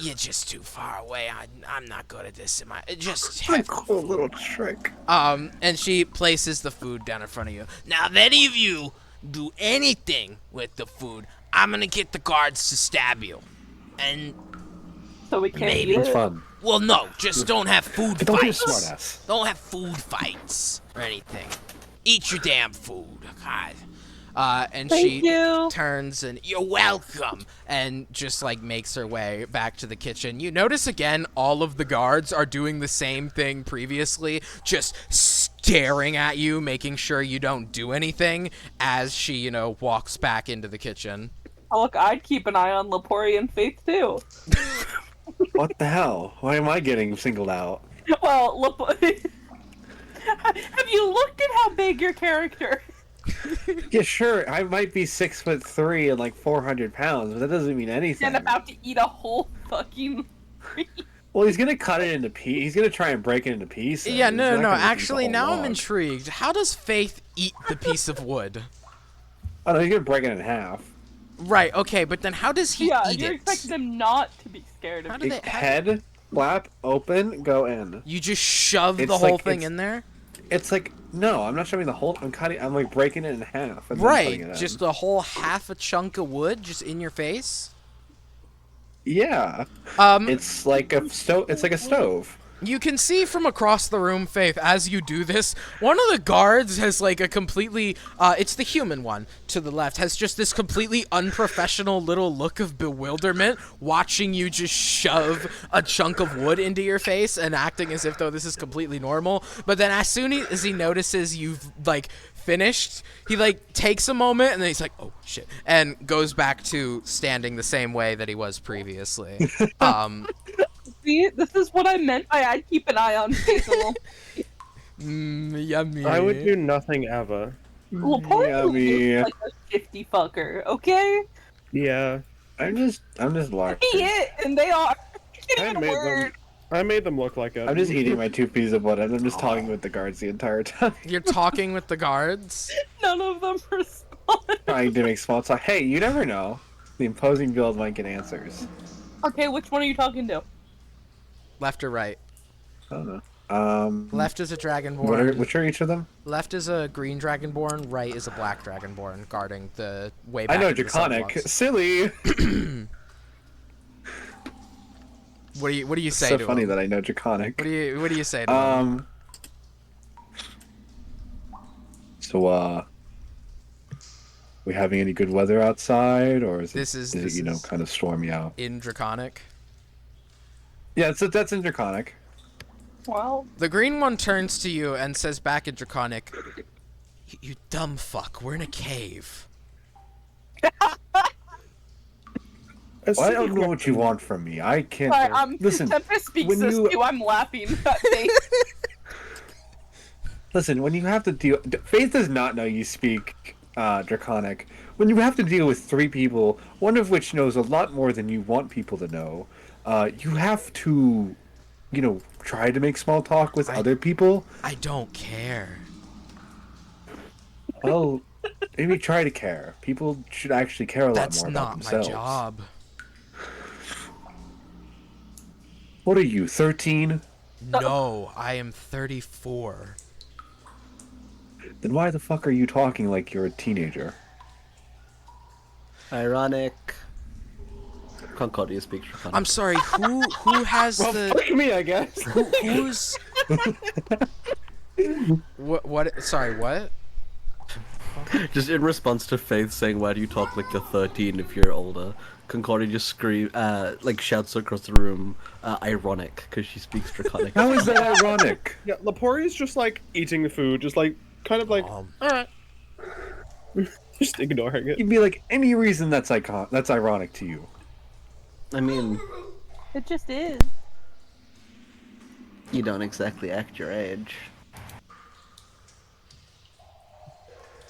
S1: You're just too far away. I'm not good at this. Just have
S4: Cool little trick.
S1: and she places the food down in front of you. Now, if any of you do anything with the food, I'm gonna get the guards to stab you. And
S5: So we can't
S1: Maybe.
S5: eat
S4: It's
S5: it.
S4: fun.
S1: well, no, just don't have food
S4: Don't be a
S1: fights.
S4: smartass.
S1: Don't have food fights or anything. Eat your damn food. God. And
S5: Thank
S1: she
S5: you.
S1: turns and you're welcome and just like makes her way back to the kitchen. You notice again all of the guards are doing the same thing previously, just staring at you, making sure you don't do anything as she, walks back into the kitchen.
S5: Oh, look, I'd keep an eye on Lepori and Faith too.
S4: What the hell? Why am I getting singled out?
S5: Well, have you looked at how big your character?
S4: Yeah, sure. I might be 6'3" and like 400 pounds, but that doesn't mean anything.
S5: And about to eat a whole fucking.
S4: Well, he's gonna cut it into pieces. He's gonna try and break it into pieces.
S1: Yeah,
S4: He's
S1: no.
S4: not gonna eat the
S1: Actually,
S4: whole
S1: now I'm
S4: log.
S1: intrigued. How does Faith eat the piece of wood?
S4: Oh no, he's gonna break it in half.
S1: Right, okay, but then how does he
S5: Yeah,
S1: eat
S5: you're
S1: it?
S5: expecting them not to be scared
S1: How
S5: of
S1: do
S5: you.
S1: they-
S4: Head, flap, open, go in.
S1: You just shove
S4: It's
S1: the whole
S4: like-
S1: thing
S4: it's-
S1: in there?
S4: It's like no, I'm not shoving the whole. I'm cutting. I'm like breaking it in half. And then putting
S1: Right,
S4: it in.
S1: just a whole half a chunk of wood just in your face?
S4: Yeah.
S1: Um,
S4: It's like a stove. It's like a stove.
S1: you can see from across the room, Faith, as you do this, one of the guards has like a completely, it's the human one to the left, has just this completely unprofessional little look of bewilderment watching you just shove a chunk of wood into your face and acting as if though this is completely normal. But then as soon as he notices you've like finished, he like takes a moment and then he's like, oh shit, and goes back to standing the same way that he was previously.
S5: See, this is what I meant by I'd keep an eye on Faith.
S1: Yummy.
S3: I would do nothing ever.
S5: Lepori
S4: Yummy.
S5: looks like a shifty fucker, okay?
S3: Yeah,
S4: I'm just large.
S5: He it, and they are. Can't
S3: I
S5: even
S3: made
S5: word.
S3: them. I made them look like it.
S4: I'm just eating my 2 pieces of wood and I'm just talking with the guards the entire time.
S1: You're talking with the guards?
S5: None of them respond.
S4: Trying to make small talk. Hey, you never know. The imposing build might get answers.
S5: Okay, which one are you talking to?
S1: Left or right?
S4: I don't know.
S1: Left is a dragonborn.
S4: Which are each of them?
S1: Left is a green dragonborn. Right is a black dragonborn guarding the way
S4: I
S1: back.
S4: know
S1: into the
S4: Draconic.
S1: sidewalks.
S4: Silly.
S1: What do you say
S4: so
S1: to
S4: funny
S1: him?
S4: that I know Draconic.
S1: What do you say to him?
S4: So we having any good weather outside, or is
S1: This
S4: it,
S1: is-
S4: is
S1: this
S4: it, you know,
S1: is-
S4: kind of stormy out?
S1: In Draconic,
S4: Yeah, that's in Draconic.
S5: Well,
S1: the green one turns to you and says back in Draconic, "You dumb fuck. We're in a cave."
S3: A
S4: Well, I
S3: silly
S4: don't know what you
S3: question.
S4: want from me. I can't.
S5: Sorry,
S4: Listen,
S5: Tempest speaks
S4: when
S5: this
S4: you-
S5: too. I'm laughing at that face.
S4: Listen, when you have to deal, Faith does not know you speak Draconic. When you have to deal with three people, one of which knows a lot more than you want people to know, you have to, try to make small talk with other people.
S1: I don't care.
S4: Well, maybe try to care. People should actually care a lot
S1: That's
S4: more about
S1: not my
S4: themselves.
S1: job.
S4: What are you, 13?
S1: No, I am 34.
S4: Then why the fuck are you talking like you're a teenager?
S2: Ironic. Concordia speaks Draconic.
S1: I'm sorry, who has
S3: Well,
S1: the
S3: fuck me, I guess.
S1: who's what sorry, what?
S2: Just in response to Faith saying, "Why do you talk like you're 13 if you're older?" Concordia just shouts across the room, "Ironic," because she speaks Draconic.
S4: How is that ironic?
S3: Yeah, Laporia's just like eating the food, just like kind of like, all right, just ignoring it.
S4: You'd be like, any reason that's ironic to you.
S2: I mean,
S5: It just is.
S2: you don't exactly act your age.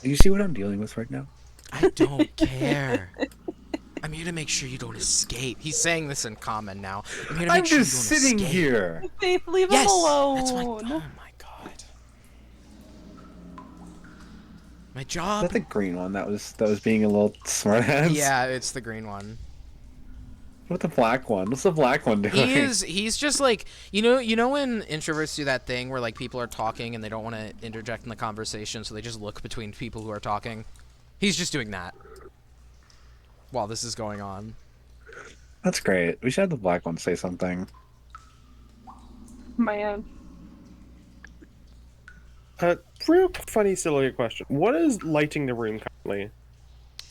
S4: Do you see what I'm dealing with right now?
S1: I don't care. I'm here to make sure you don't escape. He's saying this in common now. I'm here to make
S4: I'm
S1: sure
S4: just
S1: you don't
S4: sitting
S1: escape.
S4: here.
S5: Faith, leave
S1: Yes,
S5: him alone.
S1: that's my. Oh my god. My
S4: Is
S1: job.
S4: that the green one that was being a little smartass?
S1: Yeah, it's the green one.
S4: What the black one? What's the black one doing?
S1: He's just like, you know when introverts do that thing where like people are talking and they don't want to interject in the conversation, so they just look between people who are talking. He's just doing that while this is going on.
S4: That's great. We should have the black one say something.
S5: Man.
S3: Real funny, silly question. What is lighting the room currently?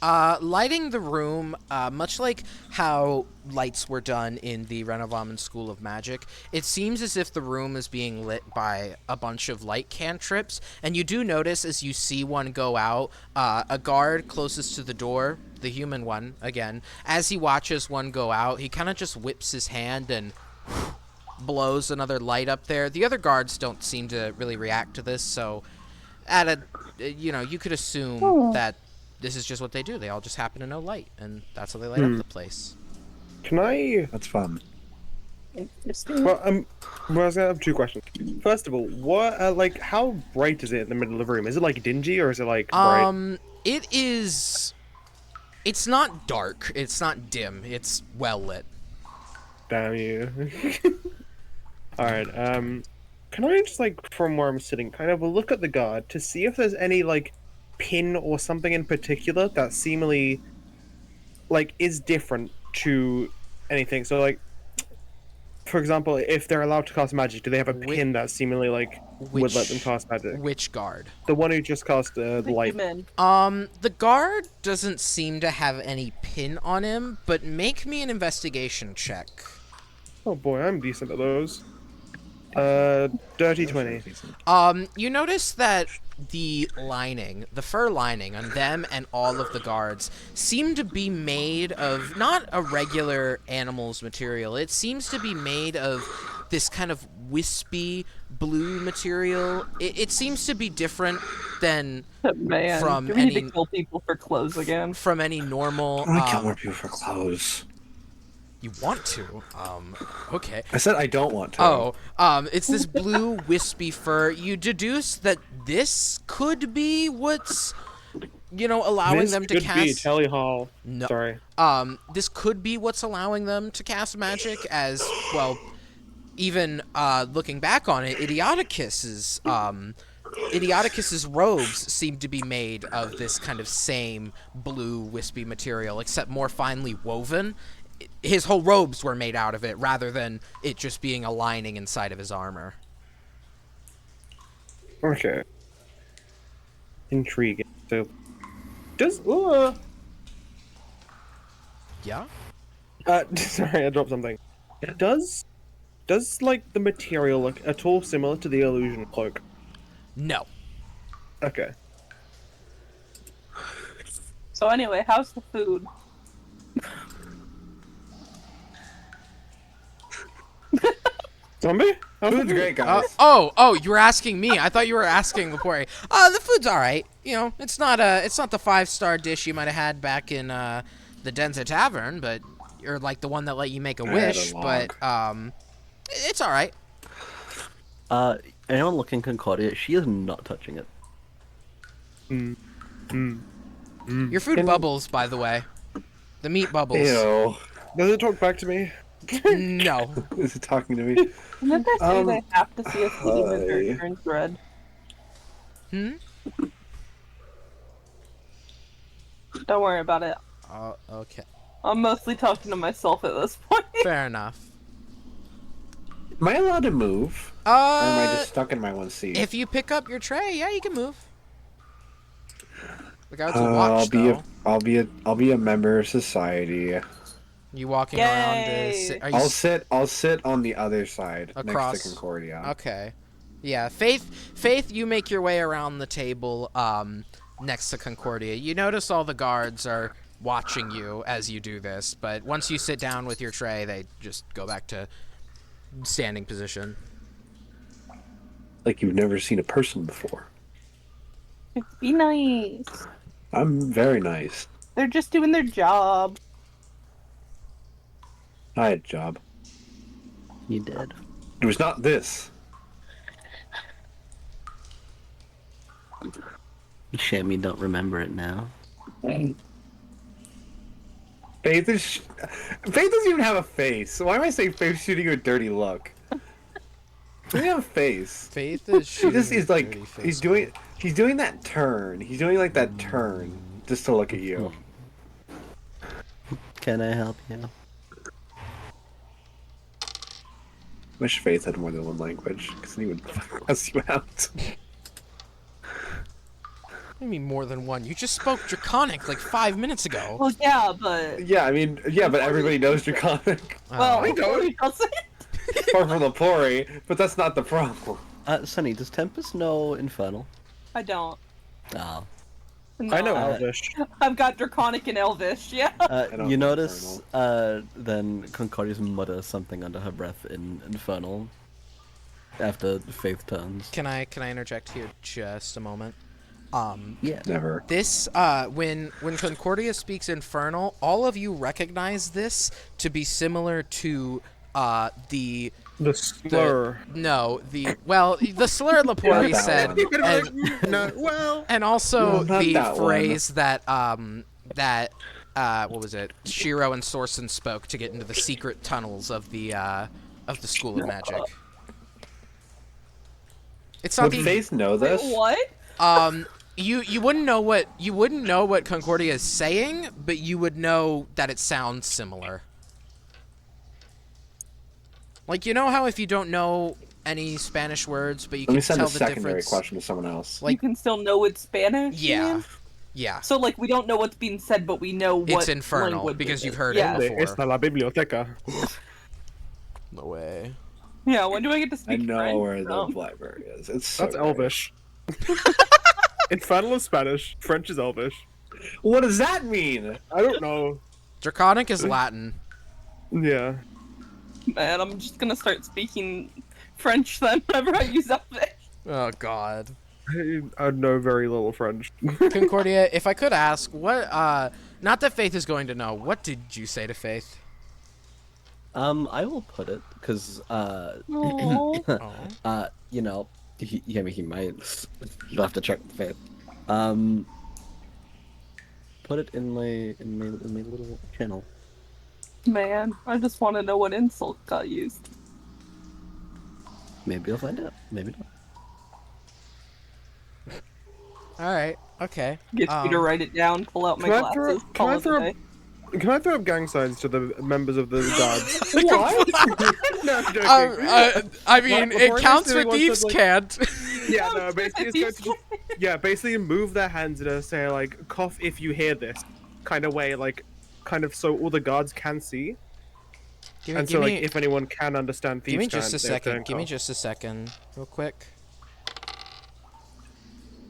S1: Lighting the room, much like how lights were done in the Renovamen School of Magic, it seems as if the room is being lit by a bunch of light cantrips, and you do notice as you see one go out, a guard closest to the door, the human one, again, as he watches one go out, he kind of just whips his hand and blows another light up there. The other guards don't seem to really react to this, so you could assume that this is just what they do. They all just happen to know light, and that's how they light up the place.
S3: Can I?
S4: That's fun.
S3: Well, I was gonna have two questions. First of all, what, how bright is it in the middle of the room? Is it like dingy or is it like bright?
S1: It is. It's not dark. It's not dim. It's well lit.
S3: Damn you. All right. Can I just from where I'm sitting, kind of look at the guard to see if there's any pin or something in particular that seemingly is different to anything? So for example, if they're allowed to cast magic, do they have a pin that seemingly would let them cast magic?
S1: Which guard?
S3: The one who just cast the light.
S5: Human.
S1: The guard doesn't seem to have any pin on him, but make me an investigation check.
S3: Oh boy, I'm decent at those. Dirty 20.
S1: You notice that the fur lining on them and all of the guards seem to be made of not a regular animal's material. It seems to be made of this kind of wispy blue material. It seems to be different than
S5: Man,
S1: from
S5: do we need
S1: any
S5: to kill people for clothes again?
S1: from any normal.
S4: I kill more people for clothes.
S1: You want to? Okay.
S4: I said I don't want to.
S1: It's this blue wispy fur. You deduce that this could be what's, allowing
S3: This
S1: them to
S3: could be
S1: cast.
S3: Telly Hall.
S1: No.
S3: Sorry.
S1: This could be what's allowing them to cast magic. As well, even looking back on it, Idioticus's robes seem to be made of this kind of same blue wispy material, except more finely woven. His whole robes were made out of it, rather than it just being a lining inside of his armor.
S3: Okay. Intriguing. So, does
S1: Yeah?
S3: sorry, I dropped something. Does the material look at all similar to the illusion cloak?
S1: No.
S3: Okay.
S5: So anyway, how's the food?
S3: Zombie?
S4: Food's great, guys.
S1: You were asking me. I thought you were asking Lepore. The food's all right. You know, it's not the 5-star dish you might have had back in the Denza Tavern, but or like the one that let you make a
S4: I had a
S1: wish.
S4: log.
S1: But it's all right.
S2: Anyone looking Concordia? She is not touching it.
S1: Your food bubbles, by the way. The meat bubbles.
S4: Ew.
S3: Does it talk back to me?
S1: No.
S4: Is it talking to me?
S5: Didn't they say they have to see a scene when
S4: hi.
S5: it turns red? Don't worry about it.
S1: Okay.
S5: I'm mostly talking to myself at this point.
S1: Fair enough.
S4: Am I allowed to move? Or am I just stuck in my one seat?
S1: If you pick up your tray, yeah, you can move. The guards will watch,
S4: I'll be a member of society.
S1: You walking around
S5: Yay!
S1: are you
S4: I'll sit on the other side
S1: Across.
S4: next to Concordia.
S1: Okay. Yeah, Faith, you make your way around the table next to Concordia. You notice all the guards are watching you as you do this, but once you sit down with your tray, they just go back to standing position.
S4: Like you've never seen a person before.
S5: Be nice.
S4: I'm very nice.
S5: They're just doing their job.
S4: I had a job.
S2: You did.
S4: It was not this.
S2: Shame you don't remember it now.
S4: Faith doesn't even have a face. Why am I saying Faith shooting you a dirty look? Doesn't have a face.
S1: Faith is
S4: He just is like he's doing that turn. He's doing like that turn just to look at you.
S2: Can I help you?
S4: Wish Faith had more than one language, because he would cuss you out.
S1: I mean more than one. You just spoke Draconic like 5 minutes ago.
S5: Well, yeah, but
S4: Yeah, I mean, yeah, but everybody knows Draconic.
S5: well,
S1: I
S5: don't.
S4: Apart from Lepore, but that's not the problem.
S2: Sunny, does Tempest know Infernal?
S5: I don't.
S2: Oh.
S5: No.
S3: I know Elvish.
S5: I've got Draconic and Elvish. Yeah.
S4: don't
S2: You
S4: know
S2: notice, then Concordia's mutters something under her breath in Infernal. After Faith turns.
S1: Can I interject here just a moment?
S2: Yeah.
S4: Never.
S1: This when Concordia speaks Infernal, all of you recognize this to be similar to the
S3: slur.
S1: the slur Lepore
S4: Not
S1: said,
S4: that one.
S1: and,
S3: No, well.
S1: and also
S4: No, not
S1: the
S4: that
S1: phrase that what was it? Shiro and Sorsen spoke to get into the secret tunnels of the School of Magic. It's not
S4: Would Faith know this?
S5: What?
S1: You wouldn't know what Concordia is saying, but you would know that it sounds similar. Like, you know how if you don't know any Spanish words, but you
S4: Let me
S1: can
S4: send
S1: tell
S4: a
S1: the
S4: secondary
S1: difference.
S4: question to someone else.
S1: Like-
S5: You can still know it's Spanish.
S1: Yeah,
S5: man?
S1: yeah.
S5: So like we don't know what's being said, but we know what
S1: It's infernal
S5: language
S1: because
S5: it
S1: you've
S5: is.
S1: heard
S5: Yeah.
S1: it before.
S3: Esta la biblioteca.
S1: No way.
S5: Yeah. When do I get to
S4: I
S5: speak
S4: know
S5: French?
S4: where the library is. It's so
S3: That's
S4: great.
S3: Elvish. Infernal is Spanish. French is Elvish.
S4: What does that mean?
S3: I don't know.
S1: Draconic is Latin.
S3: Yeah.
S5: Man, I'm just gonna start speaking French then whenever I use Elvish.
S1: Oh God.
S3: I know very little French.
S1: Concordia, if I could ask, what? Not that Faith is going to know. What did you say to Faith?
S2: I will put it, because,
S5: Aw.
S2: you know, he might. You'll have to check with Faith. Put it in my little channel.
S5: Man, I just want to know what insult got used.
S2: Maybe you'll find out. Maybe not.
S1: All right. Okay.
S5: Get you to write it down, pull out my glasses, call it a day.
S3: Can I throw up gang signs to the members of the guards?
S5: What?
S3: No, I'm joking.
S1: I mean,
S3: Before
S1: it
S3: this,
S1: counts
S3: doing
S1: for
S3: one
S1: thieves
S3: said, like-
S1: can't.
S3: Yeah, no, basically it's going to basically move their hands in a say like cough if you hear this kind of way, like kind of so all the guards can see, and so like if anyone can understand thieves
S1: give me just a
S3: chant, they have to
S1: second. Give me
S3: cough.
S1: just a second, real quick.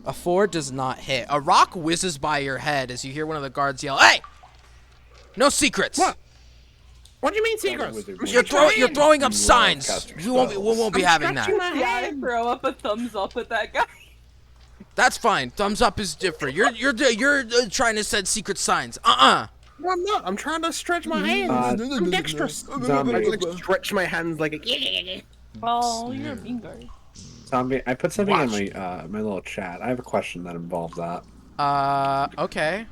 S1: A 4 does not hit. A rock whizzes by your head as you hear one of the guards yell, "Hey! No secrets!"
S3: What? What do you mean
S4: Got a
S3: secrets?
S4: wizard
S3: I'm
S4: point.
S3: stretching
S1: You're
S3: my
S1: throwing up
S4: You,
S1: signs.
S4: cast your
S1: We won't be
S3: I'm
S1: having that.
S3: stretching my
S5: Yeah, I
S3: hand.
S5: throw up a thumbs up at that guy.
S1: That's fine. Thumbs up is different. You're trying to send secret signs.
S3: No, I'm not. I'm trying to stretch my hands. I'm dexterous.
S4: Zombie.
S3: I just like stretch my hands like a.
S5: Oh, you're a mean guard.
S4: Zombie, I put something in
S3: Watch.
S4: my little chat. I have a question that involves that.
S1: Okay.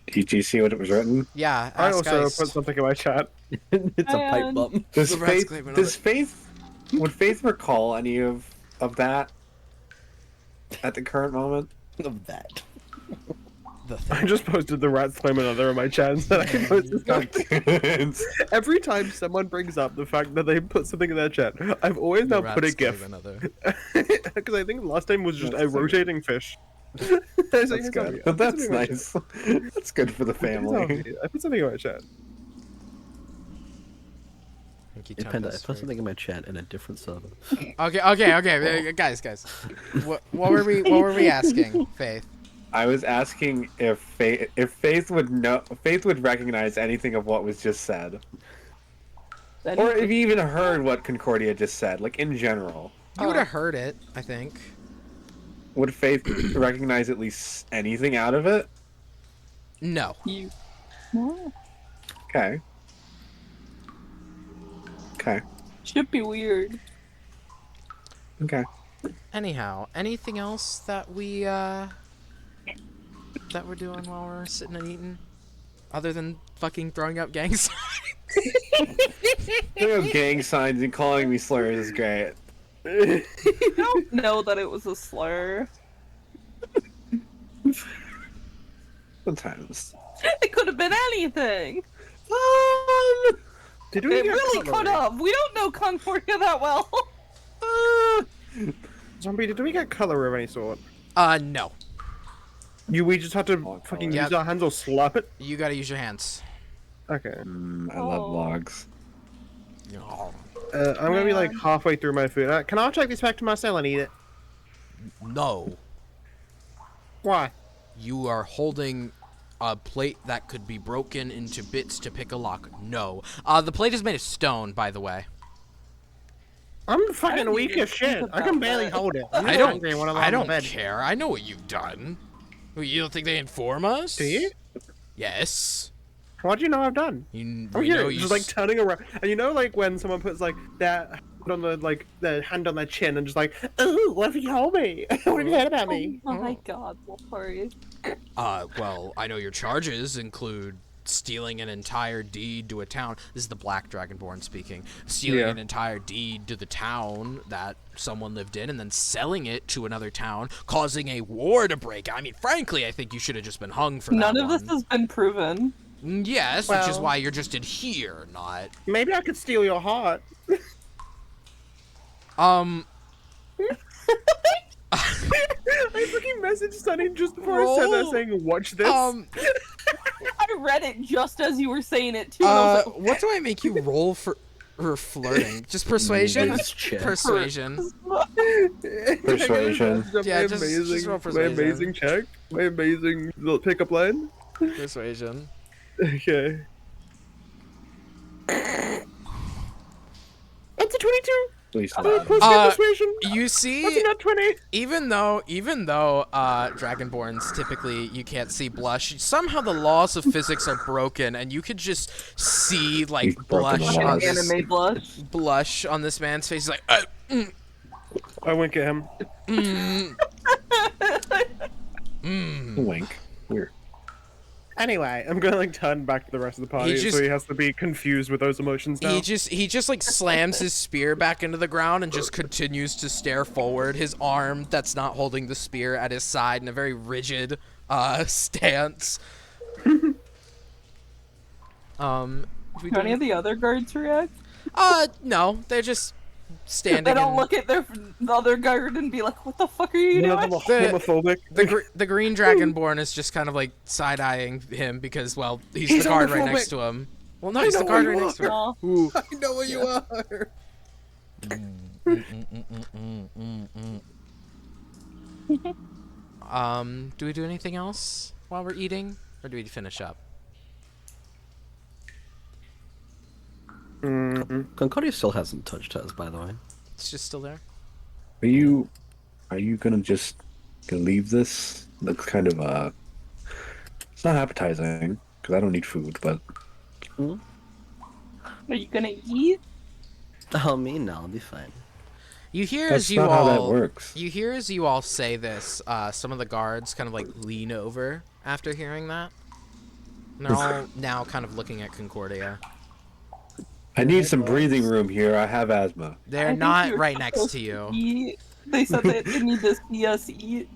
S4: Did you see what it was written?
S1: Yeah.
S3: I
S1: Ask
S3: also
S1: Geist.
S3: put something in my chat.
S2: It's a pipe
S5: And-
S2: bomb.
S4: Does
S1: The rat's
S4: Faith?
S1: claiming
S4: Does
S1: it.
S4: Faith? Would Faith recall any of that at the current moment?
S2: Of that.
S1: The
S3: I
S1: thing.
S3: just posted the rats claim another in my chat so that I can post this stuff. Every time someone brings up the fact that they put something in their chat, I've always
S1: The
S3: now put a
S1: rats
S3: GIF.
S1: claim another.
S3: Because I think last time was just
S4: That's
S3: a
S4: so
S3: rotating fish. I was like,
S4: That's
S3: "Hey,
S4: good.
S3: Zombie, I put
S4: That's
S3: something in my chat."
S4: nice. That's good for the family.
S3: Zombie, I put something in my chat.
S1: Thank you,
S2: Panda, I
S1: Tempest,
S2: put
S1: for-
S2: something in my chat in a different server.
S1: Okay. Guys. What were we asking, Faith?
S4: I was asking if Faith would know, Faith would recognize anything of what was just said, or if you even heard what Concordia just said, like in general.
S1: You would have heard it, I think.
S4: Would Faith recognize at least anything out of it?
S1: No.
S5: You. What?
S4: Okay. Okay.
S5: Should be weird.
S4: Okay.
S1: Anyhow, anything else that we're doing while we're sitting and eating, other than fucking throwing up gang signs?
S4: Throwing up gang signs and calling me slurs is great.
S5: I don't know that it was a slur.
S4: Sometimes.
S5: It could have been anything.
S3: Did we
S5: It
S3: get
S5: really
S3: cutlery?
S5: could have. We don't know Concordia that well.
S3: Zombie, did we get color of any sort?
S1: No.
S3: We just had to
S4: Oh,
S3: fucking
S1: yeah.
S3: use our hands or slap it?
S1: You gotta use your hands.
S3: Okay.
S4: I love
S5: Oh.
S4: logs.
S3: I'm gonna be like
S5: Man.
S3: halfway through my food. Can I take this back to my cell and eat it?
S1: No.
S3: Why?
S1: You are holding a plate that could be broken into bits to pick a lock. No. The plate is made of stone, by the way.
S3: I'm fucking
S5: didn't
S3: weak
S5: even
S3: as shit.
S5: think
S3: I can
S5: about
S3: barely
S5: that.
S3: hold it. I'm
S1: I
S3: really
S1: don't.
S3: hungry when I'm
S1: I
S3: on the
S1: don't
S3: bed.
S1: care. I know what you've done. You don't think they inform us?
S3: Do you?
S1: Yes.
S3: What do you know I've done?
S1: You
S3: I'm
S1: know
S3: here,
S1: you
S3: just like turning around, and you know, like when someone puts like their hand on their hand on their chin and just like, ooh, what have you told me? What have you heard about me?
S5: Oh my god, sorry.
S1: Well, I know your charges include stealing an entire deed to a town. This is the Black Dragonborn speaking. Stealing
S3: Yeah.
S1: an entire deed to the town that someone lived in and then selling it to another town, causing a war to break out. I mean, frankly, I think you should have just been hung for that
S5: None of
S1: one.
S5: this has been proven.
S1: Yes, which is
S3: Well-
S1: why you're just in here, not...
S3: Maybe I could steal your heart. I fucking messaged Sunny just before I said that
S1: Roll.
S3: saying, watch this.
S5: I read it just as you were saying it too. And I was like,
S1: what do I make you roll for flirting? Just persuasion?
S2: Nice check.
S1: Persuasion.
S4: Persuasion.
S1: Yeah,
S3: my
S1: just
S3: amazing,
S1: roll
S3: my
S1: persuasion.
S3: amazing check. My amazing little pickup line.
S1: Persuasion.
S3: Okay. It's a 22.
S4: Please
S3: Plus
S4: stop.
S3: my persuasion.
S1: You
S3: That's
S1: see,
S3: not 20.
S1: even though Dragonborns typically you can't see blush, somehow the laws of physics are broken, and you could just see like
S4: You've broken
S1: blush
S4: the
S1: on
S4: laws.
S1: this
S5: anime blush.
S1: blush on this man's face. He's like,
S3: I wink at him.
S4: Wink. Weird.
S3: Anyway, I'm gonna like turn back to the rest of the party,
S1: just-
S3: so he has to be confused with those emotions now.
S1: he just like slams his spear back into the ground and just continues to stare forward. His arm that's not holding the spear at his side in a very rigid stance.
S5: Do any of the other guards react?
S1: No, they're just standing.
S5: They don't
S1: and-
S5: look at the other guard and be like, "What the fuck are you
S3: None
S5: doing?"
S3: of them are homophobic.
S1: The green dragonborn is just kind of like side-eyeing him because, well, he's
S3: He's
S1: the guard right
S3: homophobic.
S1: next to him. Well, no, he's the
S3: know
S1: guard
S3: who
S1: right
S3: you
S1: next to him.
S5: Aw.
S1: Ooh.
S3: I know where you are.
S1: Do we do anything else while we're eating, or do we finish up?
S2: Concordia still hasn't touched hers, by the way.
S1: It's just still there.
S4: Are you gonna just gonna leave this? Looks kind of it's not appetizing because I don't need food, but
S5: Are you gonna eat?
S2: Oh, me? No, I'll be fine.
S1: You hear
S4: that's
S1: as you
S4: not
S1: all
S4: how that works.
S1: you hear as you all say this, some of the guards kind of like lean over after hearing that. And they're all now kind of looking at Concordia.
S4: I need some breathing room here. I have asthma.
S1: They're
S5: I think
S1: not
S5: you're
S1: right next
S5: supposed
S1: to you.
S5: eat. They said that they need to see us eat,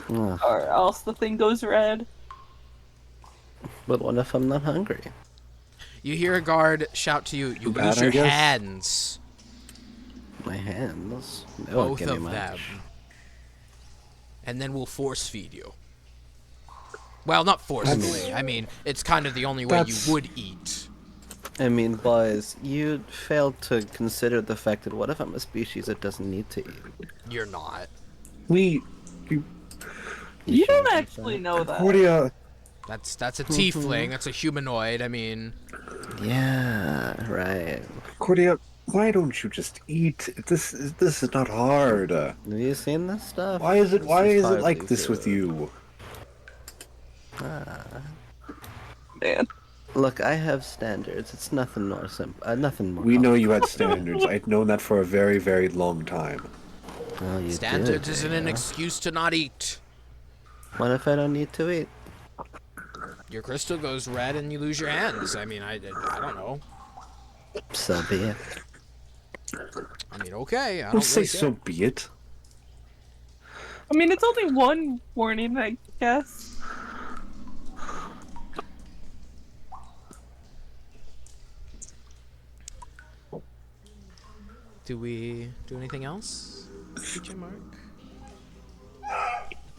S2: Ugh,
S5: or else the thing goes red.
S2: but what if I'm not hungry?
S1: You hear a guard shout to you, "You
S4: Too bad,
S1: lose
S4: I
S1: your
S4: guess.
S1: hands."
S2: My hands? They won't
S1: Both
S2: give me
S1: of
S2: much.
S1: them. And then we'll force feed you. Well, not forcefully. I mean, it's kind of the only way you
S4: That's-
S1: would eat.
S2: I mean, boys, you failed to consider the fact that what if I'm a species that doesn't need to eat?
S1: You're not.
S4: We
S5: You
S2: sure
S5: don't
S2: about
S5: actually
S2: that?
S5: know that.
S4: Concordia.
S1: That's a tiefling. That's a humanoid. I mean,
S2: Yeah, right.
S4: Concordia, why don't you just eat? This is not hard.
S2: Have you seen this stuff?
S4: Why is it
S2: This
S4: like
S2: hardly
S4: this with
S2: good.
S4: you?
S5: Man.
S2: Look, I have standards. It's nothing more simple. Nothing more.
S4: We know you had standards. I've known that for a very, very long time.
S2: Oh, you
S1: standards
S2: do,
S1: isn't
S2: do
S1: an
S2: you?
S1: excuse to not eat.
S2: What if I don't need to eat?
S1: Your crystal goes red and you lose your hands. I mean, I don't know.
S2: So be it.
S1: I mean, okay. I
S4: Don't
S1: don't
S4: say
S1: really
S4: so
S1: care.
S4: be it.
S5: I mean, it's only one warning, I guess.
S1: Do we do anything else? DJ Mark?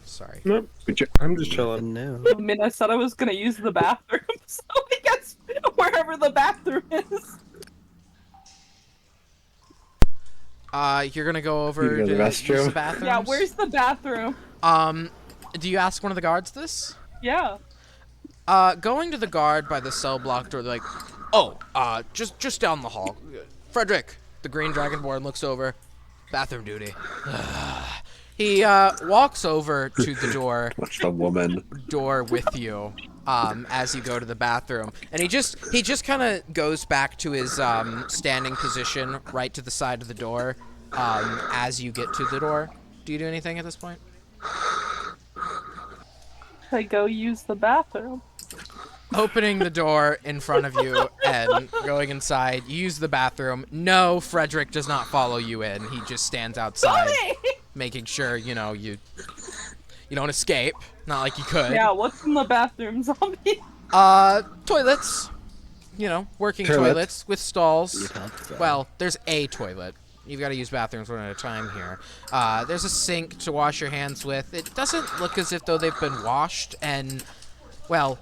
S1: Sorry.
S3: Nope.
S4: But you-
S3: I'm just chilling.
S2: No.
S5: I mean, I said I was gonna use the bathroom, so I guess wherever the bathroom is.
S1: You're gonna go over
S4: You to go to the
S1: use the
S4: restroom?
S1: bathroom.
S5: Yeah, where's the bathroom?
S1: Do you ask one of the guards this?
S5: Yeah.
S1: Going to the guard by the cell block door, they're like, "Oh, just down the hall. Frederick." The green dragonborn looks over. Bathroom duty. He walks over to the
S4: Watch the woman.
S1: door with you as you go to the bathroom, and he just kind of goes back to his standing position right to the side of the door as you get to the door. Do you do anything at this point?
S5: I go use the bathroom.
S1: Opening the door in front of you and going inside, you use the bathroom. No, Frederick does not follow you in. He just stands outside, making sure, you don't escape. Not like you could.
S5: Yeah, what's in the bathroom, zombie?
S1: Toilets. Working
S4: Toilet.
S1: toilets with stalls.
S2: have to.
S1: Well, there's a toilet. You've got to use bathrooms one at a time here. There's a sink to wash your hands with. It doesn't look as if though they've been washed and, well,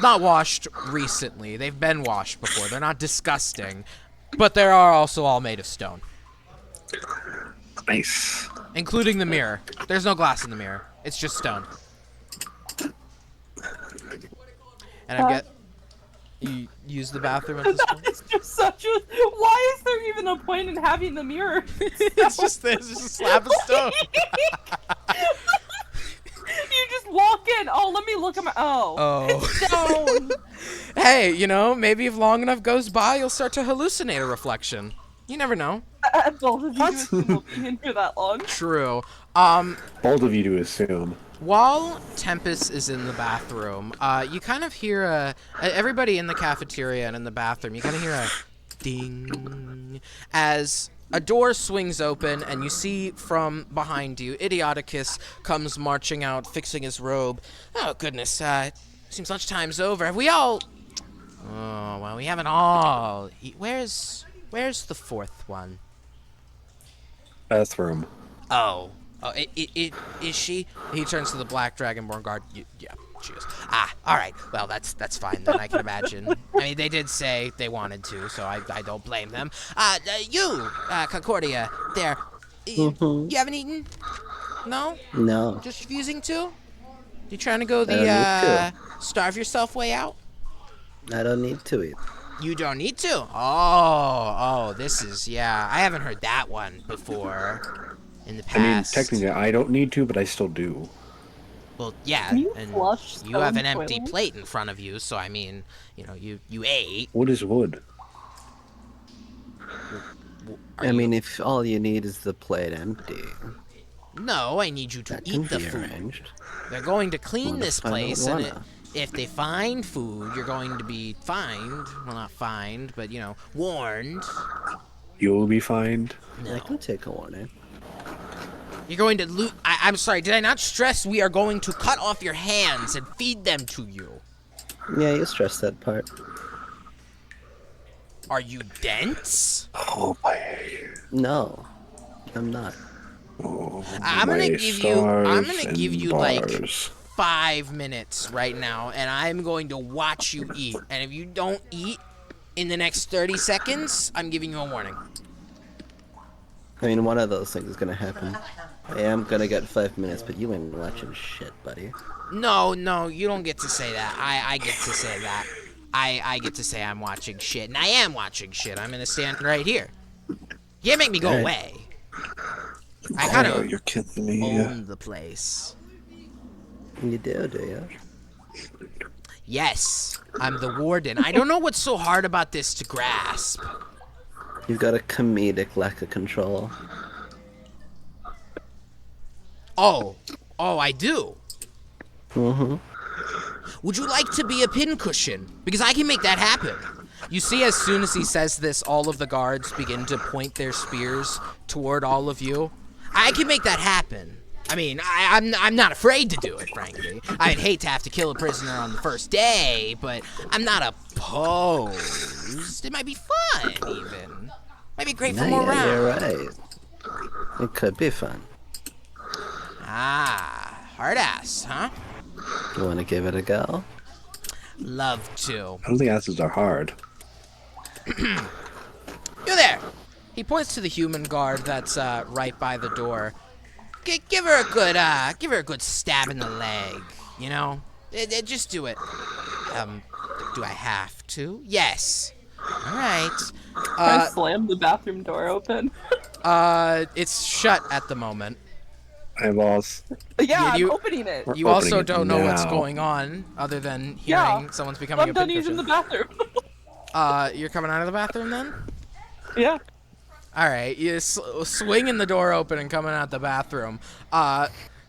S1: not washed recently. They've been washed before. They're not disgusting, but they are also all made of stone,
S4: Nice.
S1: including the mirror. There's no glass in the mirror. It's just stone. And I get you use the bathroom at this point.
S5: It's just such a. Why is there even a point in having the mirror?
S1: It's just this. It's just a slab of stone.
S5: You just walk in. Oh, let me look at my. Oh.
S1: Oh.
S5: Stone.
S1: Hey, maybe if long enough goes by, you'll start to hallucinate a reflection. You never know.
S5: Both of you assume we'll be in here that long.
S1: True.
S4: Bold of you to assume.
S1: While Tempest is in the bathroom, you kind of hear everybody in the cafeteria and in the bathroom, you kind of hear a ding as a door swings open and you see from behind you, Idioticus comes marching out, fixing his robe. Oh, goodness, seems lunchtime's over. Have we all... Oh, well, we haven't all... Where's the fourth one?
S4: Bathroom.
S1: Oh, is she? He turns to the black dragonborn guard. Yeah, she is. All right. Well, that's fine then. I can imagine. I mean, they did say they wanted to, so I don't blame them. You, Concordia, there. You haven't eaten? No?
S2: No.
S1: Just refusing to? You trying to go
S2: I don't
S1: the
S2: need
S1: starve yourself way out?
S2: I don't need to eat.
S1: You don't need to. This is, yeah. I haven't heard that one before in the
S4: I mean,
S1: past.
S4: technically, I don't need to, but I still do.
S1: Well, yeah,
S5: Can you
S1: and
S5: flush
S1: you have an
S5: stone
S1: empty
S5: toilets?
S1: plate in front of you, so I mean, you ate.
S4: Wood is wood.
S2: I mean, if all you need is the plate empty,
S1: No, I need you to
S2: that can
S1: eat the
S2: be
S1: food.
S2: arranged.
S1: They're going to clean
S2: What
S1: this
S2: if I don't
S1: place, and
S2: wanna?
S1: if they find food, you're going to be fined. Well, not fined, but warned.
S4: You'll be fined.
S2: I can take a warning.
S1: You're going to loot. I'm sorry. Did I not stress we are going to cut off your hands and feed them to you?
S2: Yeah, you stressed that part.
S1: Are you dense?
S4: Oh my.
S2: No, I'm not.
S1: I'm gonna give you like
S4: bars.
S1: 5 minutes right now, and I'm going to watch you eat. And if you don't eat in the next 30 seconds, I'm giving you a warning.
S2: I mean, one of those things is gonna happen. I am gonna get 5 minutes, but you ain't watching shit, buddy.
S1: No, you don't get to say that. I get to say that. I get to say I'm watching shit, and I am watching shit. I'm gonna stand right here. You can't make me go
S2: Alright.
S1: away. I kind of
S4: You're kidding me.
S1: own the place.
S2: You do you?
S1: Yes, I'm the warden. I don't know what's so hard about this to grasp.
S2: You've got a comedic lack of control.
S1: Oh, I do.
S2: Mm-hmm.
S1: Would you like to be a pincushion? Because I can make that happen. You see, as soon as he says this, all of the guards begin to point their spears toward all of you. I can make that happen. I mean, I'm not afraid to do it, frankly. I'd hate to have to kill a prisoner on the first day, but I'm not opposed. It might be fun, even. Might be great for more rounds.
S2: You're right. It could be fun.
S1: Ah, hard ass, huh?
S2: You want to give it a go?
S1: Love to.
S4: I don't think asses are hard.
S1: You there! He points to the human guard that's right by the door. Give her a good stab in the leg. Just do it. Do I have to? Yes. All right.
S5: I slammed the bathroom door open.
S1: It's shut at the moment.
S4: Eyeballs.
S5: Yeah,
S1: You-
S5: I'm opening it.
S1: You
S4: Opening
S1: also
S4: it
S1: don't know what's
S4: now.
S1: going on, other than
S5: Yeah.
S1: hearing someone's becoming
S5: I'm
S1: a
S5: done using the
S1: pincushion.
S5: bathroom.
S1: You're coming out of the bathroom then?
S5: Yeah.
S1: All right, you swinging the door open and coming out the bathroom.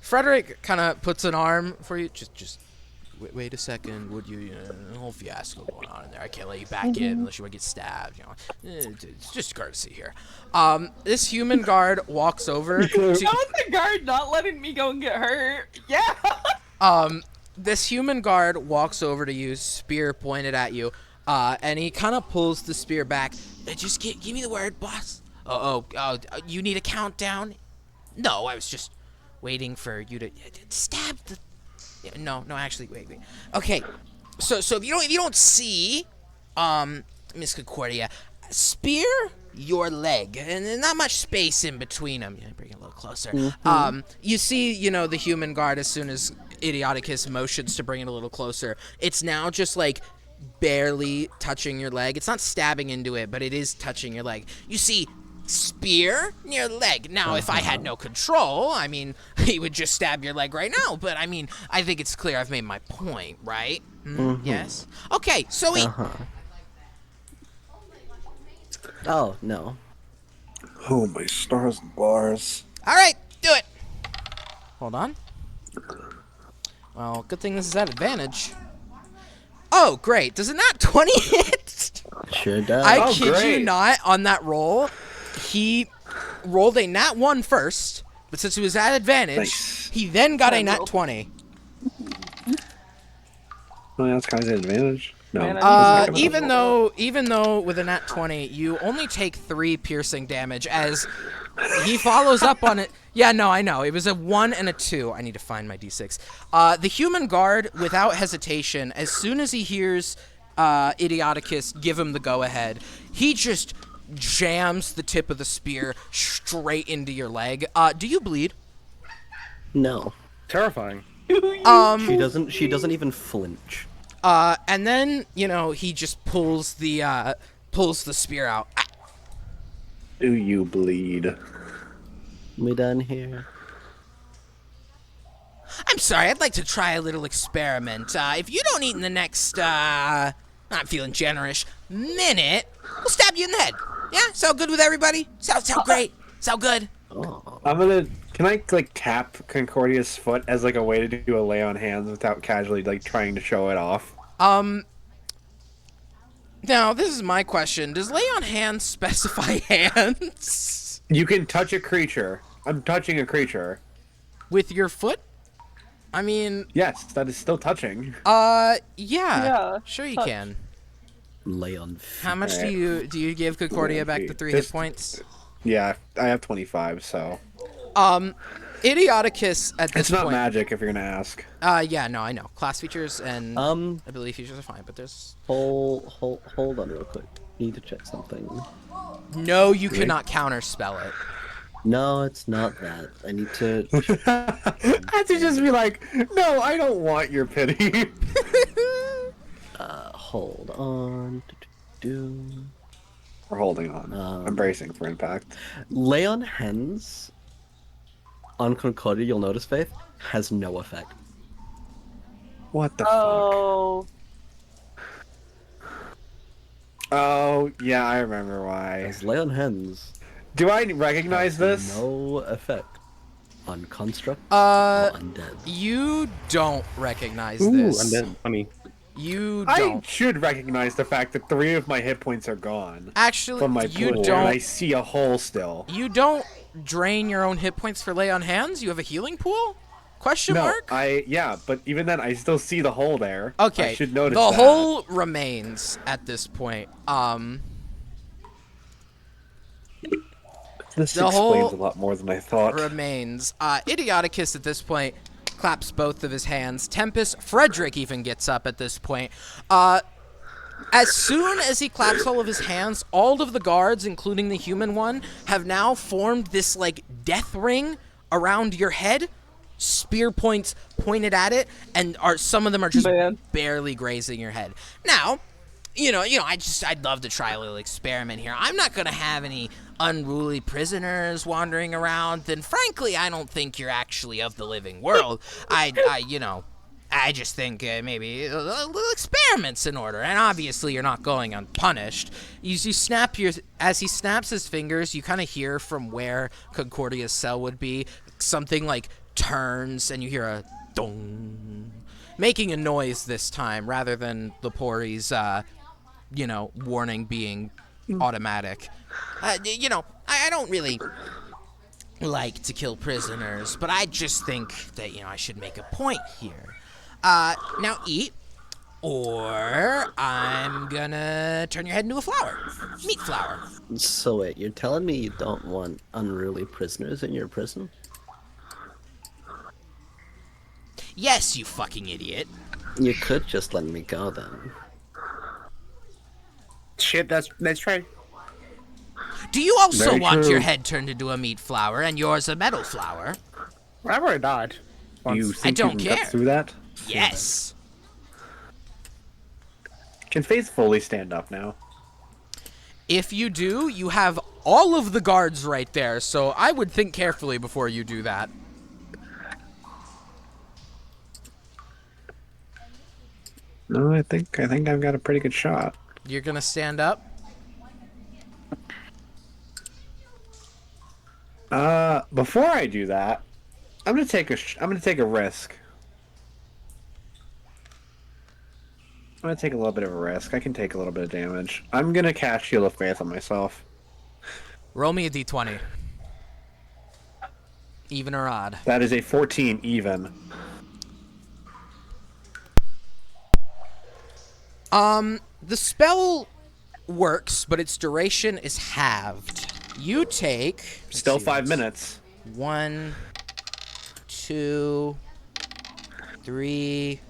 S1: Frederick kind of puts an arm for you. Just wait a second. Would you? A whole fiasco going on in there. I can't let you back in unless you want to get stabbed. It's just courtesy here. This human guard walks over.
S5: How's the guard not letting me go and get hurt? Yeah.
S1: This human guard walks over to you, spear pointed at you, and he kind of pulls the spear back. Just give me the word, boss. Oh, you need a countdown? No, I was just waiting for you to stab the. No, actually, wait. Okay, so if you don't see, Miss Concordia, spear your leg, and there's not much space in between them. Bring it a little closer. You see, the human guard as soon as Idioticus motions to bring it a little closer. It's now just like barely touching your leg. It's not stabbing into it, but it is touching your leg. You see, spear near leg. Now, if I had no control, I mean, he would just stab your leg right now. But I mean, I think it's clear I've made my point, right? Yes. Okay, so he.
S2: Oh, no.
S4: Oh my stars and bars.
S1: All right, do it. Hold on. Well, good thing this is at advantage. Oh, great. Does it not 20 hit?
S2: Sure does.
S1: I kid you
S4: great.
S1: not, on that roll, he rolled a nat 1 first, but since it was at advantage,
S4: Nice.
S1: he then got a nat 20.
S4: No, that's kind of an advantage. No.
S5: Man,
S4: that's not gonna
S1: Even though with a nat 20, you only take 3 piercing damage as he follows up on it. Yeah, no, I know. It was a 1 and a 2. I need to find my d6. The human guard, without hesitation, as soon as he hears Idioticus give him the go-ahead, he just jams the tip of the spear straight into your leg. Do you bleed?
S2: No.
S3: Terrifying.
S2: She doesn't even flinch.
S1: And then, you know, he just pulls the spear out. Ah,
S4: Do you bleed?
S2: We done here?
S1: I'm sorry, I'd like to try a little experiment. If you don't eat in the next, I'm feeling generous, minute, we'll stab you in the head. Yeah? Sound good with everybody? Sound great? Sound good?
S2: Oh,
S4: Can I like tap Concordia's foot as like a way to do a lay on hands without casually like trying to show it off?
S1: Now, this is my question. Does lay on hands specify hands?
S4: You can touch a creature. I'm touching a creature.
S1: With your foot? I mean,
S4: Yes, that is still touching.
S1: yeah.
S5: Yeah,
S1: Sure you
S5: touch.
S1: can.
S2: lay on.
S1: How much do you give Concordia back the 3 hit
S4: Just-
S1: points?
S4: Yeah, I have 25, so
S1: Idioticus at this
S4: it's not
S1: point.
S4: magic if you're gonna ask.
S1: Yeah, no, I know. Class features and ability features are fine, but there's
S2: Hold on real quick. Need to check something.
S1: no, you cannot counter spell it.
S2: No, it's not that. I need to.
S4: I have to just be like, no, I don't want your pity.
S2: Hold on.
S4: We're holding on. I'm bracing for impact.
S2: Lay on hands on Concordia, you'll notice, Faith, has no effect.
S4: What the fuck?
S5: Oh,
S4: Oh, yeah, I remember why.
S2: As lay on hands
S4: Do I recognize this?
S2: no effect on construct or undead.
S1: You don't recognize
S3: Ooh,
S1: this.
S3: and then funny.
S1: You
S4: I
S1: don't.
S4: should recognize the fact that 3 of my hit points are gone
S1: Actually,
S4: from my
S1: you
S4: pool, and I
S1: don't.
S4: see a hole still.
S1: You don't drain your own hit points for lay on hands. You have a healing pool? Question
S4: No,
S1: mark?
S4: yeah, but even then, I still see the hole there.
S1: Okay.
S4: I should notice
S1: the
S4: that.
S1: hole remains at this point.
S4: This
S1: the
S4: explains
S1: hole
S4: a lot more than I thought.
S1: remains. Idioticus at this point claps both of his hands. Tempest, Frederick even gets up at this point. As soon as he claps all of his hands, all of the guards, including the human one, have now formed this like death ring around your head. Spear points pointed at it, and some of them are just
S5: Man.
S1: barely grazing your head. Now, I'd love to try a little experiment here. I'm not gonna have any unruly prisoners wandering around. Then, frankly, I don't think you're actually of the living world. I just think maybe a little experiments in order. And obviously, you're not going unpunished. As he snaps his fingers, you kind of hear from where Concordia's cell would be something like turns, and you hear a dong, making a noise this time rather than Lepori's, warning being automatic. I don't really like to kill prisoners, but I just think that, I should make a point here. Now eat, or I'm gonna turn your head into a flower. Meat flower.
S2: So wait, you're telling me you don't want unruly prisoners in your prison?
S1: Yes, you fucking idiot.
S2: You could just let me go then.
S3: Shit, that's true.
S1: Do you also
S4: Very
S1: want
S4: true.
S1: your head turned into a meat flower and yours a metal flower?
S3: I've already died.
S4: Do you
S3: Once.
S4: think
S1: don't
S4: you can
S1: care.
S4: cut through that?
S1: Yes.
S4: Can Faith fully stand up now?
S1: If you do, you have all of the guards right there, so I would think carefully before you do that.
S4: No, I think I've got a pretty good shot.
S1: You're gonna stand up?
S4: Before I do that, I'm gonna take a risk. I'm gonna take a little bit of a risk. I can take a little bit of damage. I'm gonna cast Shield of Faith on myself.
S1: Roll me a d20. Even or odd.
S4: That is a 14 even.
S1: The spell works, but its duration is halved. You take...
S4: Still
S1: let's see,
S4: 5 minutes.
S1: 1, 2, 3,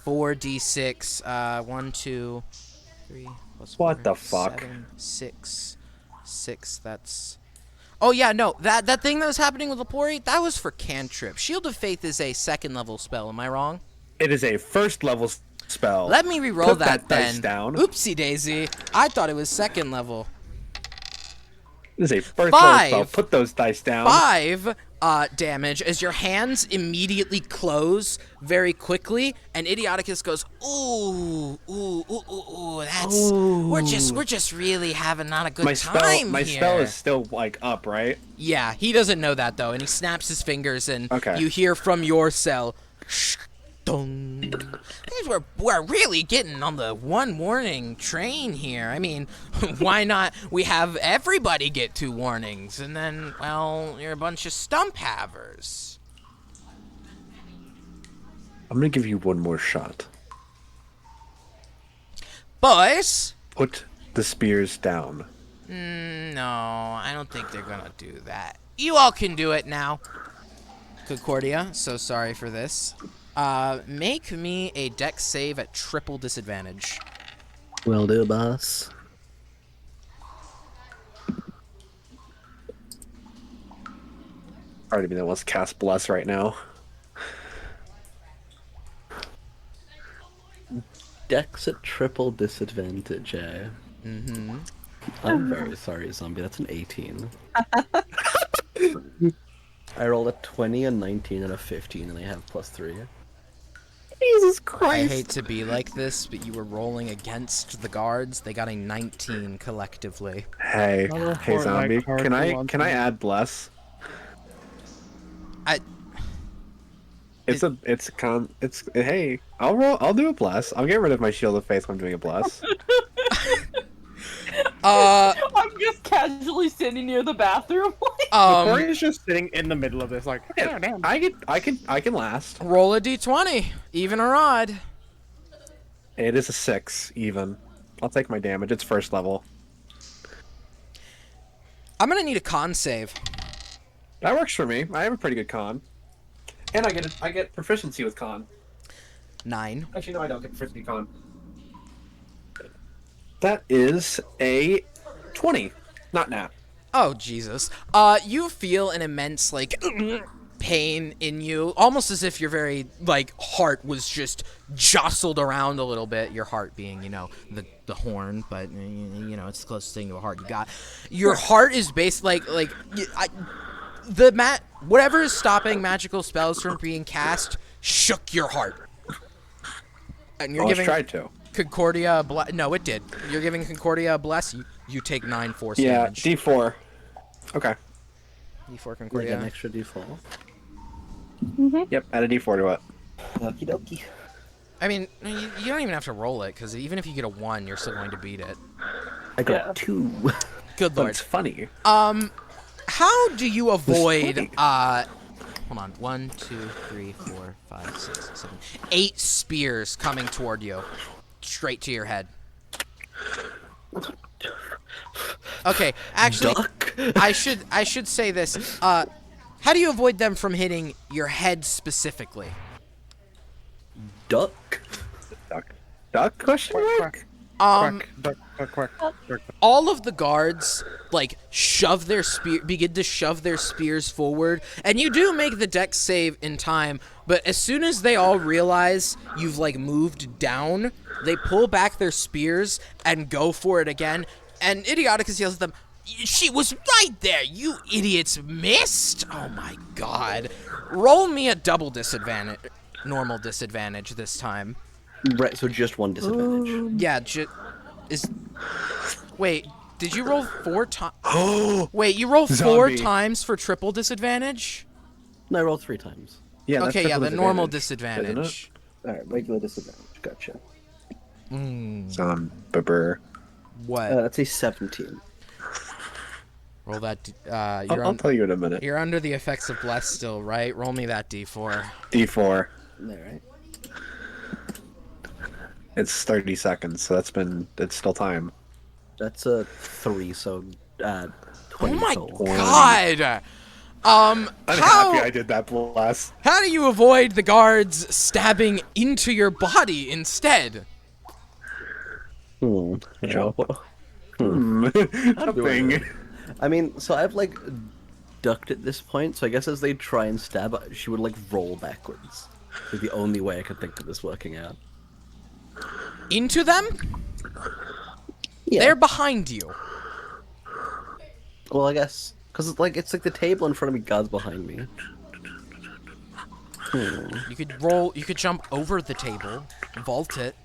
S1: 4d6. 1, 2, 3 plus
S4: What
S1: 4,
S4: the fuck?
S1: 7, 6. 6, that's... Oh yeah, no, that thing that was happening with Lepori, that was for cantrip. Shield of Faith is a second level spell, am I wrong?
S4: It is a first level spell.
S1: Let me re-roll
S4: Put
S1: that
S4: dice
S1: then.
S4: down.
S1: Oopsie daisy. I thought it was second level.
S4: This is a first level spell.
S1: 5.
S4: Put those dice down.
S1: 5 damage as your hands immediately close very quickly, and Idioticus goes, ooh, ooh, ooh, ooh, ooh, that's we're just really having not a good
S4: My
S1: time here.
S4: spell is still like up, right?
S1: Yeah, he doesn't know that though, and he snaps his fingers, and
S4: Okay.
S1: you hear from your cell, dong. We're really getting on the one warning train here. I mean, why not? We have everybody get 2 warnings, and then, well, you're a bunch of stump havers.
S4: I'm gonna give you one more shot.
S1: Boys?
S4: Put the spears down.
S1: No, I don't think they're gonna do that. You all can do it now. Concordia, so sorry for this. Make me a dex save at triple disadvantage.
S2: Will do, boss.
S4: Part of me that wants to cast Bless right now.
S2: Dex at triple disadvantage, eh?
S1: Mm-hmm.
S2: I'm very sorry, zombie. That's an 18. I rolled a 20, a 19, and a 15, and I have +3.
S4: Jesus
S1: I hate to be like this, but you were rolling against the guards. They got a 19 collectively.
S4: Hey,
S3: I'll
S4: hey,
S3: report my
S4: zombie.
S3: card
S4: Can
S3: for
S4: I
S3: one
S4: can I
S3: thing.
S4: add Bless?
S1: I
S4: Hey, I'll do a Bless. I'll get rid of my Shield of Faith when I'm doing a Bless.
S5: I'm just casually sitting near the bathroom.
S3: Corey's just sitting in the middle of this, like, oh, damn.
S4: I can last.
S1: roll a d20, even or odd.
S4: It is a 6 even. I'll take my damage. It's first level.
S1: I'm gonna need a con save.
S4: That works for me. I have a pretty good con, and I get proficiency with con.
S1: 9.
S4: Actually, no, I don't get proficiency con. That is a 20, not nat.
S1: Oh, Jesus. You feel an immense, like, pain in you, almost as if your very, like, heart was just jostled around a little bit. Your heart being, you know, the horn, but, you know, it's the closest thing to a heart you got. Your heart is based, whatever is stopping magical spells from being cast shook your heart. And you're
S4: Well, let's
S1: giving
S4: try to.
S1: Concordia no, it did. You're giving Concordia a bless. You take 9 force
S4: Yeah,
S1: damage.
S4: D4. Okay.
S1: D4
S2: Like
S1: Concordia.
S2: an extra d4.
S4: Yep, add a D4 to it.
S2: Okie dokie.
S1: I mean, you don't even have to roll it, because even if you get a 1, you're still going to beat it.
S2: I got
S5: Yeah.
S2: 2.
S1: Good
S4: But
S1: lord.
S4: it's funny.
S1: How do you avoid,
S4: funny.
S1: hold on, 1, 2, 3, 4, 5, 6, 7, 8 spears coming toward you, straight to your head. Okay, actually,
S2: Duck?
S1: I should say this. How do you avoid them from hitting your head specifically?
S2: Duck?
S4: Duck? Question mark?
S3: Quack.
S1: All of the guards like begin to shove their spears forward, and you do make the dex save in time, but as soon as they all realize you've like moved down, they pull back their spears and go for it again, and Idioticus yells at them, "She was right there, you idiots missed!" Oh my god. Roll me a double disadvantage, normal disadvantage this time.
S2: Right, so just one disadvantage.
S1: Yeah, wait, did you roll 4 times? Wait, you roll 4
S4: Zombie.
S1: times for triple disadvantage?
S2: No, I rolled 3 times.
S4: Yeah, that's
S1: Okay, yeah,
S4: triple
S1: the normal
S4: disadvantage,
S1: disadvantage.
S2: Alright, regular disadvantage. Gotcha.
S4: isn't it? Bubber.
S1: What?
S2: That's a 17.
S1: Roll that.
S4: I'll tell you in a minute.
S1: You're under the effects of bless still, right? Roll me that d4.
S4: D4.
S2: Alright.
S4: It's 30 seconds, so it's still time.
S2: That's a 3, so 20
S1: Oh my
S2: total.
S1: god!
S4: I'm
S1: how,
S4: happy I did that blast.
S1: how do you avoid the guards stabbing into your body instead?
S2: Hmm.
S4: Jump.
S2: doing
S4: Nothing.
S2: it. I mean, so I've like ducked at this point, so I guess as they try and stab, she would like roll backwards. Like the only way I could think of this working out.
S1: Into them?
S2: Yeah.
S1: They're behind you.
S2: Well, I guess because it's like the table in front of me, God's behind me.
S1: You could roll. You could jump over the table, vault it.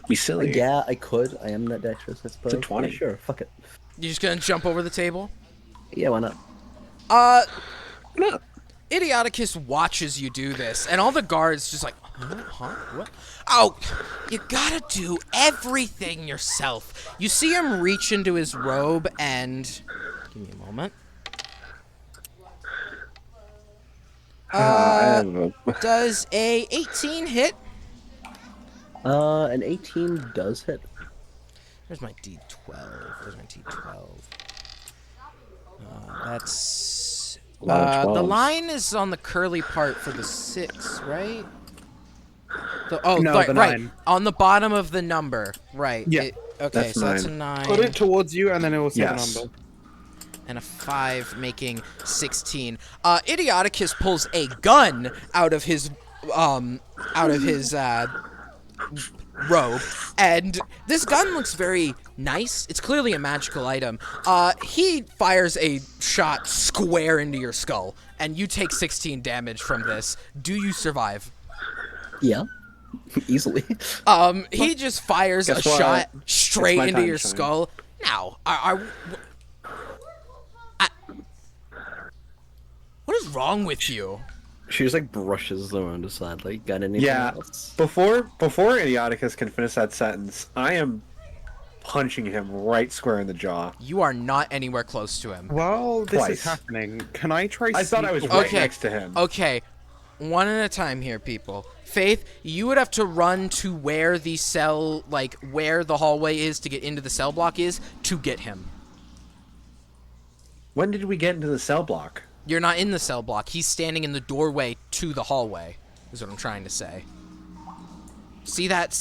S4: Be silly.
S2: Yeah, I could. I am that dexterous, I suppose.
S4: 20.
S2: Yeah, sure, fuck it.
S1: You're just gonna jump over the table.
S2: Yeah, why not?
S4: No.
S1: Idioticus watches you do this, and all the guards just like, huh? What? Oh, you gotta do everything yourself. You see him reach into his robe and... Give me a moment. Does a 18 hit?
S2: An 18 does hit.
S1: Where's my D12? Where's my D12? That's...
S4: A lot of
S1: the
S4: 12s.
S1: line is on the curly part for the 6, right?
S3: No,
S1: right,
S3: the
S1: right.
S3: 9.
S1: On the bottom of the number. Right.
S3: Yeah.
S1: Okay,
S4: That's
S1: so that's a
S4: 9.
S1: 9.
S3: Put it towards you, and then it will say
S4: Yes.
S3: the number.
S1: And a 5, making 16. Idioticus pulls a gun out of his robe, and this gun looks very nice. It's clearly a magical item. He fires a shot square into your skull, and you take 16 damage from this. Do you survive?
S2: Yeah, easily.
S1: He just fires a
S4: Guess what?
S1: shot
S4: It's
S1: straight
S4: my
S1: into
S4: time
S1: your
S4: to shine.
S1: skull. Now, what is wrong with you?
S2: She just like brushes the wound aside. Like, got anything
S4: Yeah.
S2: else?
S4: Before Idioticus can finish that sentence, I am punching him right square in the jaw.
S1: You are not anywhere close to him.
S3: While this
S4: Twice.
S3: is happening, can I try?
S4: I thought I was
S3: sneak
S4: right
S1: Okay.
S4: next to him.
S1: Okay, one at a time here, people. Faith, you would have to run to where the cell, like where the hallway is to get into the cell block is to get him.
S4: When did we get into the cell block?
S1: You're not in the cell block. He's standing in the doorway to the hallway, is what I'm trying to say. See that,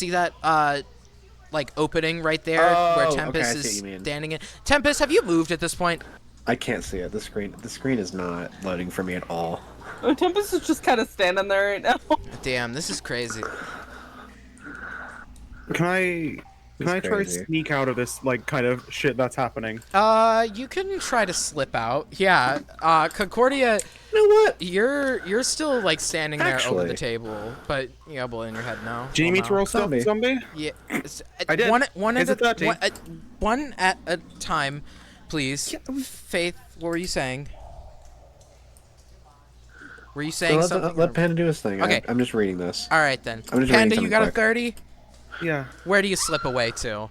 S1: like, opening right there where
S4: Oh,
S1: Tempest
S4: okay, I see
S1: is
S4: what you mean.
S1: standing in? Tempest, have you moved at this point?
S4: I can't see it. The screen is not loading for me at all.
S5: Oh, Tempest is just kind of standing there right now.
S1: Damn, this is crazy.
S3: Can I try
S4: crazy.
S3: sneak out of this like kind of shit that's happening?
S1: You can try to slip out. Yeah, Concordia,
S4: You know what?
S1: you're still, like, standing there over the
S4: Actually-
S1: table, but you got a bullet in your head now.
S3: Do you need me to roll stuff,
S4: Zombie.
S3: zombie?
S1: Yeah.
S3: I did.
S1: One at
S3: It's a 30.
S1: one at a time, please. Faith, what were you saying? Were you saying
S4: So
S1: something?
S4: let Panda do his thing.
S1: Okay.
S4: I'm just reading this.
S1: All right then.
S4: I'm just
S1: Panda,
S4: reading
S1: you got a
S4: something
S1: 30?
S3: Yeah.
S1: Where do you slip away to?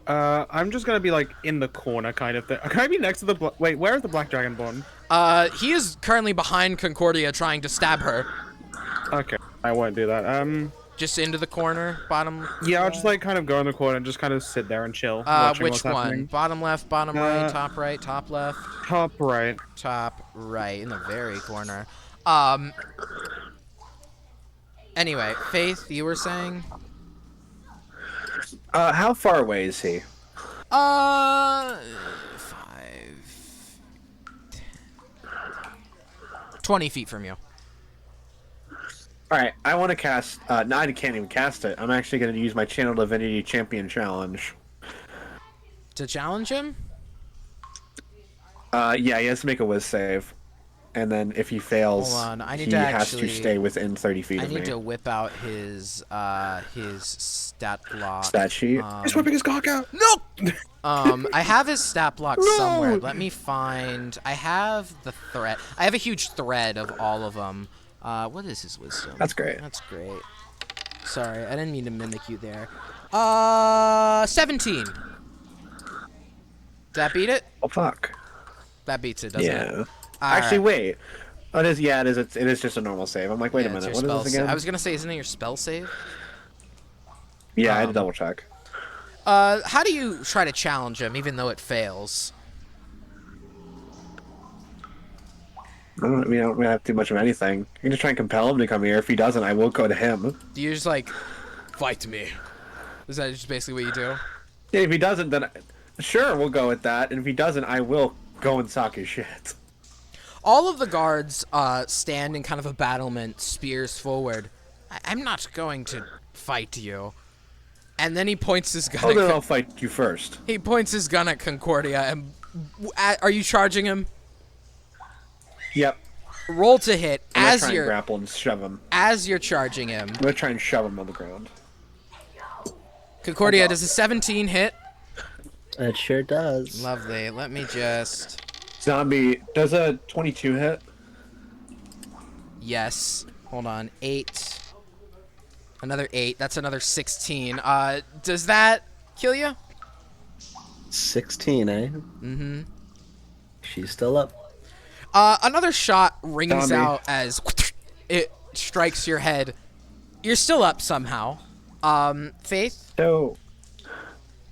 S3: I'm just gonna be like in the corner kind of thing. Can I be next to the wait? Where is the black dragonborn?
S1: He is currently behind Concordia trying to stab her.
S3: Okay, I won't do that.
S1: Just into the corner, bottom.
S3: Yeah, I'll just like kind of go in the corner and just kind of sit there and chill. watching
S1: Which
S3: what's
S1: one?
S3: happening.
S1: Bottom left, bottom right, top left,
S3: Top right.
S1: top right, in the very corner. Anyway, Faith, you were saying?
S4: How far away is he?
S1: 5, 10, 20 feet from you.
S4: All right, I want to cast. No, I can't even cast it. I'm actually going to use my Channel Divinity Champion Challenge.
S1: To challenge him?
S4: Yeah, he has to make a Wiz save, and then if he fails,
S1: Hold on, I need
S4: he
S1: to
S4: has
S1: actually-
S4: to stay within 30 feet
S1: I
S4: of
S1: need
S4: me.
S1: to whip out his stat block.
S4: Stat sheet.
S3: He's whipping his cock out.
S1: No! I have his stat block somewhere. Let me find... I have the thread. I have a huge thread of all of them. What is his wisdom?
S4: That's great.
S1: That's great. Sorry, I didn't mean to mimic you there. 17. Did that beat it?
S4: Oh fuck.
S1: That beats it, doesn't it?
S4: Yeah.
S1: All
S4: Actually,
S1: right.
S4: wait. Oh, it is. Yeah, it is. It is just a normal save. I'm like, wait
S1: Yeah,
S4: a
S1: it's
S4: minute.
S1: your
S4: What is
S1: spell
S4: this again?
S1: I was gonna say, isn't it your spell save?
S4: Yeah, I had to double check.
S1: How do you try to challenge him, even though it fails?
S4: I don't really have to do much of anything. I can just try and compel him to come here. If he doesn't, I will go to him.
S1: Do you just like fight me? Is that just basically what you do?
S4: Yeah, if he doesn't, then sure, we'll go with that. And if he doesn't, I will go and sock his shit.
S1: All of the guards stand in kind of a battlement, spears forward. I'm not going to fight you. And then he points his gun
S4: Oh, then
S1: at
S4: I'll fight you first.
S1: he points his gun at Concordia and are you charging him?
S4: Yep.
S1: Roll to hit
S4: I'm gonna
S1: as
S4: try and
S1: you're
S4: grapple and shove him.
S1: as you're charging him.
S4: I'm gonna try and shove him on the ground.
S1: Concordia, does a 17 hit?
S2: It sure does.
S1: Lovely. Let me just
S4: Zombie, does a 22 hit?
S1: yes. Hold on. 8. Another 8. That's another 16. Does that kill you?
S2: 16, eh?
S1: Mm-hmm.
S2: She's still up.
S1: Another shot rings
S4: Zombie.
S1: out as it strikes your head. You're still up somehow. Faith?
S4: So,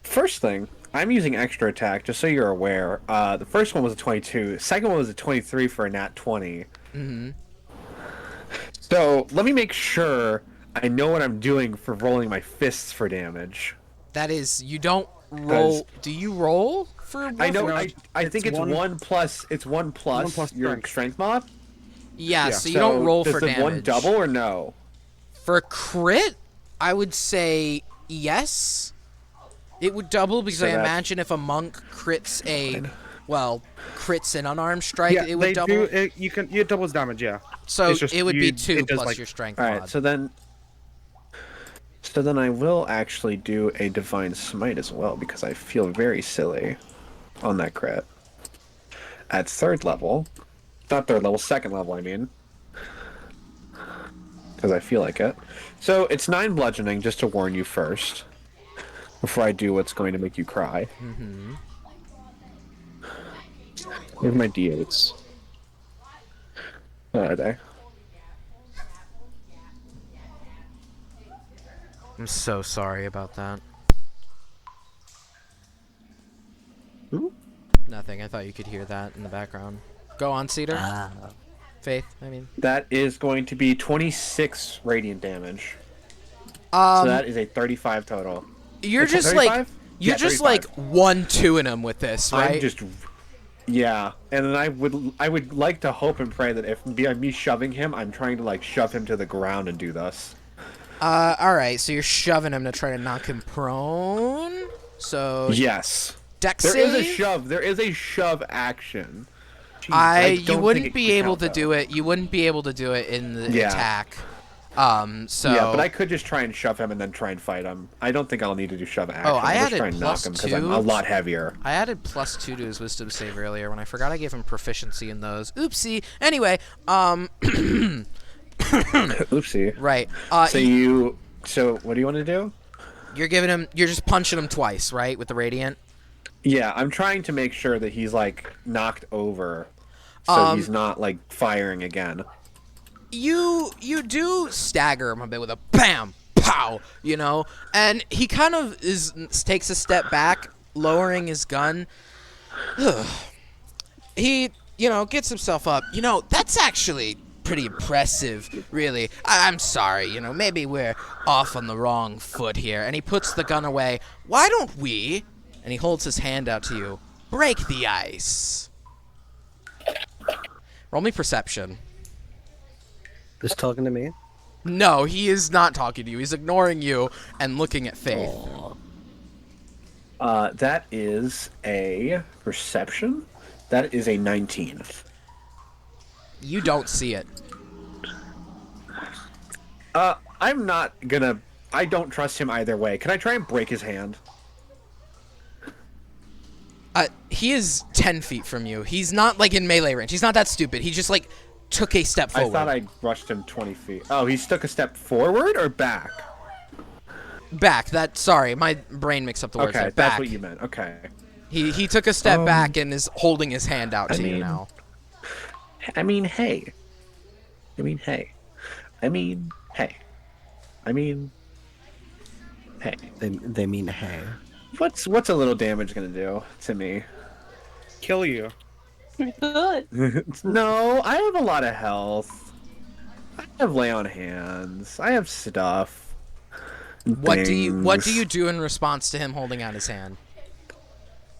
S4: first thing, I'm using extra attack, just so you're aware. The first one was a 22. The second one was a 23 for a nat 20.
S1: Mm-hmm.
S4: So, let me make sure I know what I'm doing for rolling my fists for damage.
S1: That is, you don't roll. Do you roll for?
S4: I know.
S3: No,
S4: I think it's one plus. It's one plus,
S3: plus
S4: your
S3: strength.
S4: strength mod.
S1: Yeah, so you don't roll
S4: does
S1: for
S4: the
S1: damage.
S4: one double or no?
S1: For crit, I would say yes. It would double because
S4: So
S1: I
S4: that's-
S1: imagine if a monk crits crits an unarmed strike,
S3: Yeah,
S1: it would
S3: they
S1: double.
S3: do. It doubles damage. Yeah.
S1: So
S3: it's just
S1: it would be
S3: you-
S1: 2
S3: it does,
S1: plus
S3: like-
S1: your strength
S4: All
S1: mod.
S4: right. So then I will actually do a divine smite as well because I feel very silly on that crit. At 3rd level, not 3rd level, 2nd level. I mean, because I feel like it. So it's 9 bludgeoning, just to warn you first, before I do what's going to make you cry. Mm-hmm. Where's my d8s? Where are they?
S1: I'm so sorry about that. Nothing. I thought you could hear that in the background. Go on, Cedar. Faith, I mean.
S4: That is going to be 26 radiant damage. So that is a 35 total.
S1: You're
S4: It's
S1: just
S4: 35?
S1: like you're
S4: Yeah,
S1: just
S4: 35.
S1: like 1-2ing him with this, right?
S4: I'm just, yeah. And then I would like to hope and pray that if by me shoving him, I'm trying to like shove him to the ground and do this.
S1: All right. So you're shoving him to try to knock him prone. So
S4: Yes.
S1: dex
S4: There is a
S1: save?
S4: shove. There is a shove action.
S1: You
S4: don't think
S1: wouldn't
S4: it
S1: be
S4: could
S1: able
S4: count,
S1: to
S4: though.
S1: do it. You wouldn't be able to do it in the
S4: Yeah.
S1: attack. So
S4: Yeah, but I could just try and shove him and then try and fight him. I don't think I'll need to do shove action.
S1: I
S4: I'll just
S1: added
S4: try and knock him because I'm
S1: +2.
S4: a lot heavier.
S1: I added +2 to his wisdom save earlier when I forgot I gave him proficiency in those. Oopsie. Anyway,
S4: Oopsie.
S1: right.
S4: So what do you want to do?
S1: You're just punching him twice, right, with the radiant.
S4: Yeah, I'm trying to make sure that he's like knocked over, so he's not like firing again.
S1: You do stagger him a bit with a bam, pow, and he kind of takes a step back, lowering his gun. He, gets himself up. That's actually pretty impressive, really. I'm sorry, maybe we're off on the wrong foot here. And he puts the gun away. Why don't we, and he holds his hand out to you, break the ice? Roll me perception.
S2: Just talking to me?
S1: No, he is not talking to you. He's ignoring you and looking at Faith.
S4: That is a perception. That is a 19.
S1: You don't see it.
S4: I'm not gonna. I don't trust him either way. Can I try and break his hand?
S1: He is 10 feet from you. He's not, like, in melee range. He's not that stupid. He just, like, took a step forward.
S4: I thought I rushed him 20 feet. Oh, he took a step forward or back?
S1: Back. Sorry, my brain mixed up the words.
S4: Okay,
S1: there.
S4: that's
S1: Back.
S4: what you meant. Okay.
S1: He took a step back and is holding his hand out to you now.
S4: I mean, hey. I mean, hey. I mean, hey. I mean, hey.
S2: They mean hey.
S4: What's a little damage gonna do to me?
S3: Kill you.
S5: Good.
S4: No, I have a lot of health. I have lay on hands. I have stuff.
S1: What do you
S4: things.
S1: do in response to him holding out his hand?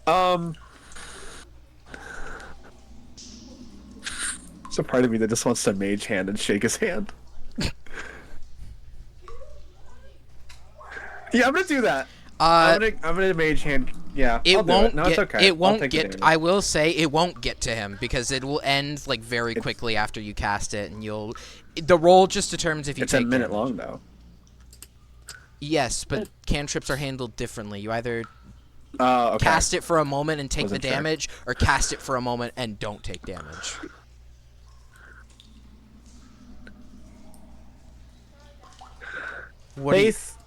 S4: There's a part of me that just wants to mage hand and shake his hand. Yeah, I'm gonna do that.
S1: Uh,
S4: I'm gonna mage hand. Yeah,
S1: it
S4: I'll do
S1: won't
S4: it. No,
S1: get.
S4: it's okay.
S1: It
S4: I'll
S1: won't
S4: take the
S1: get.
S4: damage.
S1: I will say it won't get to him because it will end like very quickly after you cast it, and you'll. The roll just determines if you
S4: It's
S1: take
S4: a minute
S1: damage.
S4: long though.
S1: Yes, but cantrips are handled differently. You either
S4: Okay.
S1: cast it for a moment and take
S4: Wasn't
S1: the
S4: sure.
S1: damage, or cast it for a moment and don't take damage. What do you,
S4: Faith.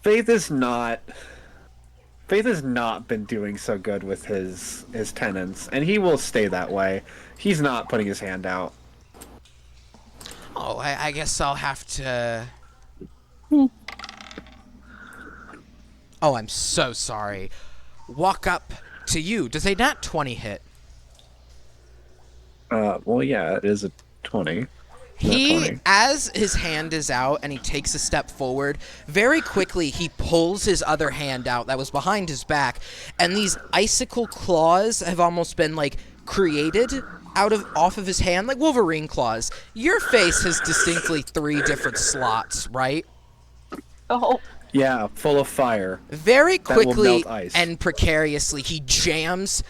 S4: Faith is not. Faith has not been doing so good with his tenants, and he will stay that way. He's not putting his hand out.
S1: Oh, I guess I'll have to. Oh, I'm so sorry. Walk up to you. Does a nat 20 hit?
S4: Well, yeah, it is a 20.
S1: He,
S4: 20.
S1: as his hand is out and he takes a step forward, very quickly he pulls his other hand out that was behind his back, and these icicle claws have almost been like created off of his hand, like Wolverine claws. Your face has distinctly 3 different slots, right?
S5: Oh,
S4: Yeah, full of fire.
S1: Very
S4: That will
S1: quickly
S4: melt ice.
S1: and precariously, he jams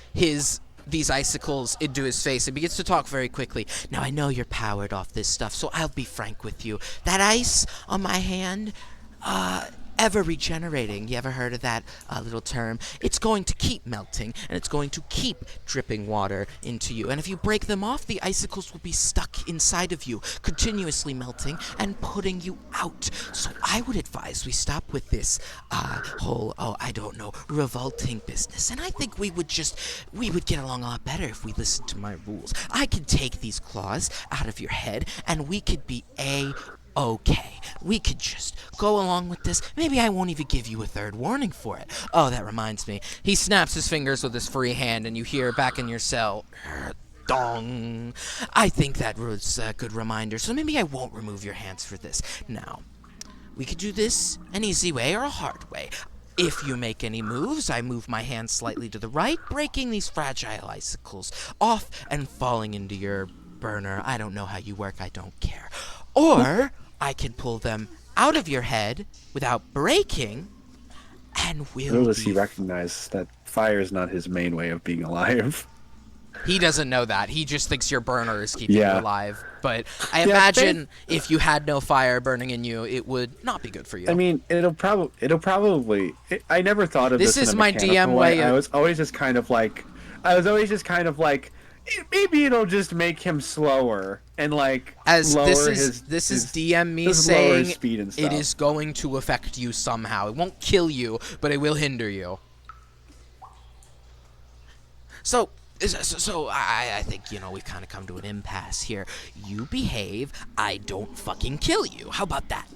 S1: these icicles into his face and begins to talk very quickly. Now, I know you're powered off this stuff, so I'll be frank with you. That ice on my hand, ever regenerating. You ever heard of that little term? It's going to keep melting, and it's going to keep dripping water into you. And if you break them off, the icicles will be stuck inside of you, continuously melting and putting you out. So I would advise we stop with this whole, I don't know, revolting business. And I think we would get along a lot better if we listened to my rules. I could take these claws out of your head, and we could be okay, we could just go along with this. Maybe I won't even give you a third warning for it. Oh, that reminds me. He snaps his fingers with his free hand, and you hear back in your cell, dong. I think that was a good reminder, so maybe I won't remove your hands for this. Now, we could do this an easy way or a hard way. If you make any moves, I move my hand slightly to the right, breaking these fragile icicles off and falling into your burner. I don't know how you work, I don't care. Or I can pull them out of your head without breaking, and
S4: Little does he recognize that fire is not his main way of being alive.
S1: He doesn't know that. He just thinks your burner is keeping you
S4: Yeah.
S1: alive. But I
S4: Yeah,
S1: imagine if you had no fire burning in you, it would not be good for you.
S4: I mean, it'll probably. I never thought of
S1: This
S4: this.
S1: is
S4: in a
S1: my
S4: mechanical
S1: DM
S4: way.
S1: way of-
S4: I was always just kind of like, maybe it'll just make him slower and like
S1: As
S4: lower
S1: this
S4: his.
S1: is DM me
S4: just lower
S1: saying
S4: his speed and
S1: it
S4: stuff.
S1: is going to affect you somehow. It won't kill you, but it will hinder you. So I think, we've kind of come to an impasse here. You behave, I don't fucking kill you. How about that?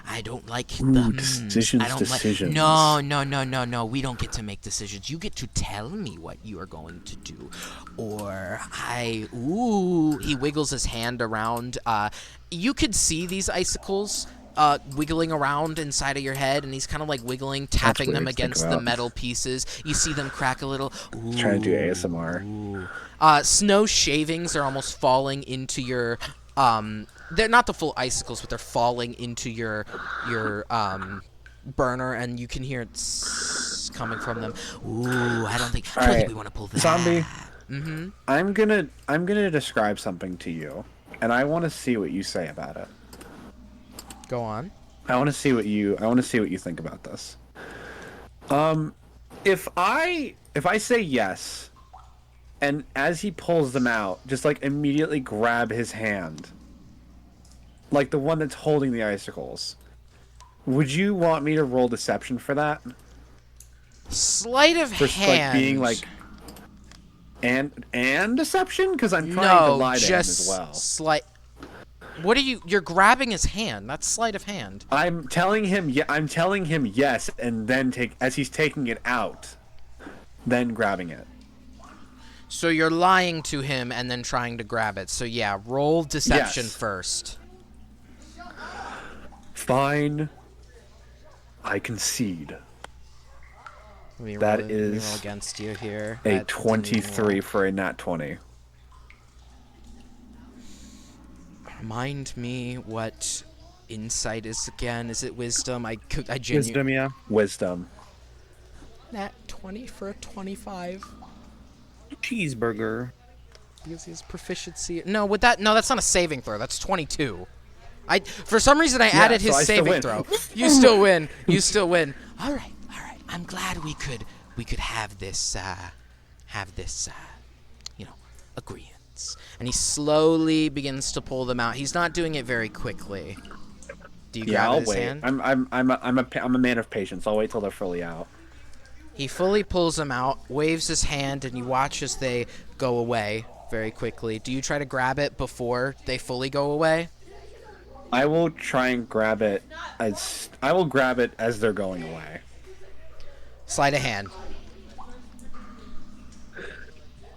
S1: I don't like the
S4: decisions,
S1: I don't
S4: decisions.
S1: No. We don't get to make decisions. You get to tell me what you are going to do. Or he wiggles his hand around. You could see these icicles wiggling around inside of your head, and he's kind of like wiggling, tapping them
S4: weird to think
S1: against the
S4: about.
S1: metal pieces. You see them crack a little. Ooh.
S4: Trying to do ASMR.
S1: Snow shavings are almost falling into your they're not the full icicles, but they're falling into your burner, and you can hear it coming from them. Ooh, I don't think
S4: Alright,
S1: we want to pull that.
S4: Zombie.
S1: Mm-hmm.
S4: I'm gonna describe something to you, and I want to see what you say about it.
S1: Go on.
S4: I want to see what you think about this. If I say yes, and as he pulls them out, just like immediately grab his hand, like the one that's holding the icicles, would you want me to roll deception for that?
S1: Sleight of
S4: For
S1: hand.
S4: like being like and deception, because I'm trying to lie to him as well.
S1: Slight. What are you? You're grabbing his hand. That's sleight of hand.
S4: I'm telling him yes, and then as he's taking it out, then grabbing it.
S1: So you're lying to him and then trying to grab it. So yeah, roll deception
S4: Yes.
S1: first.
S4: Fine. I concede. That
S1: let me roll
S4: is
S1: against you here.
S4: a
S1: at continuing
S4: 23
S1: roll.
S4: for a nat 20.
S1: Remind me what insight is again. Is it wisdom? I genuinely.
S3: Wisdom, yeah.
S4: Wisdom.
S1: Nat 20 for a 25.
S3: Cheeseburger.
S1: Because he has proficiency. No, with that. No, that's not a saving throw. That's 22. For some reason I added
S4: so
S1: his
S4: I still
S1: saving
S4: win.
S1: throw. You still win. You still win. All right. I'm glad we could have this agreements. And he slowly begins to pull them out. He's not doing it very quickly. Do you grab
S4: I'll
S1: his
S4: wait.
S1: hand?
S4: I'm a man of patience. I'll wait till they're fully out.
S1: He fully pulls them out, waves his hand, and you watch as they go away very quickly. Do you try to grab it before they fully go away?
S4: I will try and grab it as they're going away.
S1: Sleight of hand.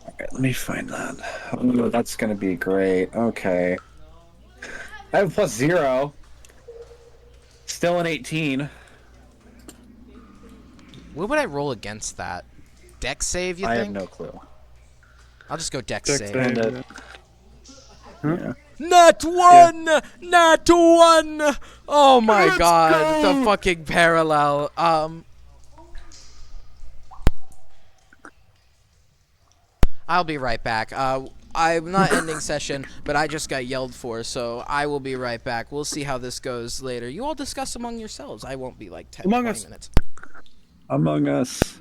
S4: Okay, let me find that. Oh, that's gonna be great. Okay. I have +0. Still an 18.
S1: What would I roll against that? Dex save, you
S4: I have
S1: think?
S4: no clue.
S1: I'll just go dex
S3: Dex
S1: save.
S3: save.
S4: And yeah.
S1: Nat 1! Nat 1! Oh my
S3: Let's
S1: god,
S3: go!
S1: the fucking parallel. I'll be right back. I'm not ending session, but I just got yelled for, so I will be right back. We'll see how this goes later. You all discuss among yourselves. I won't be like 10,
S3: Among
S1: 20
S3: Us.
S1: minutes.
S4: Among Us.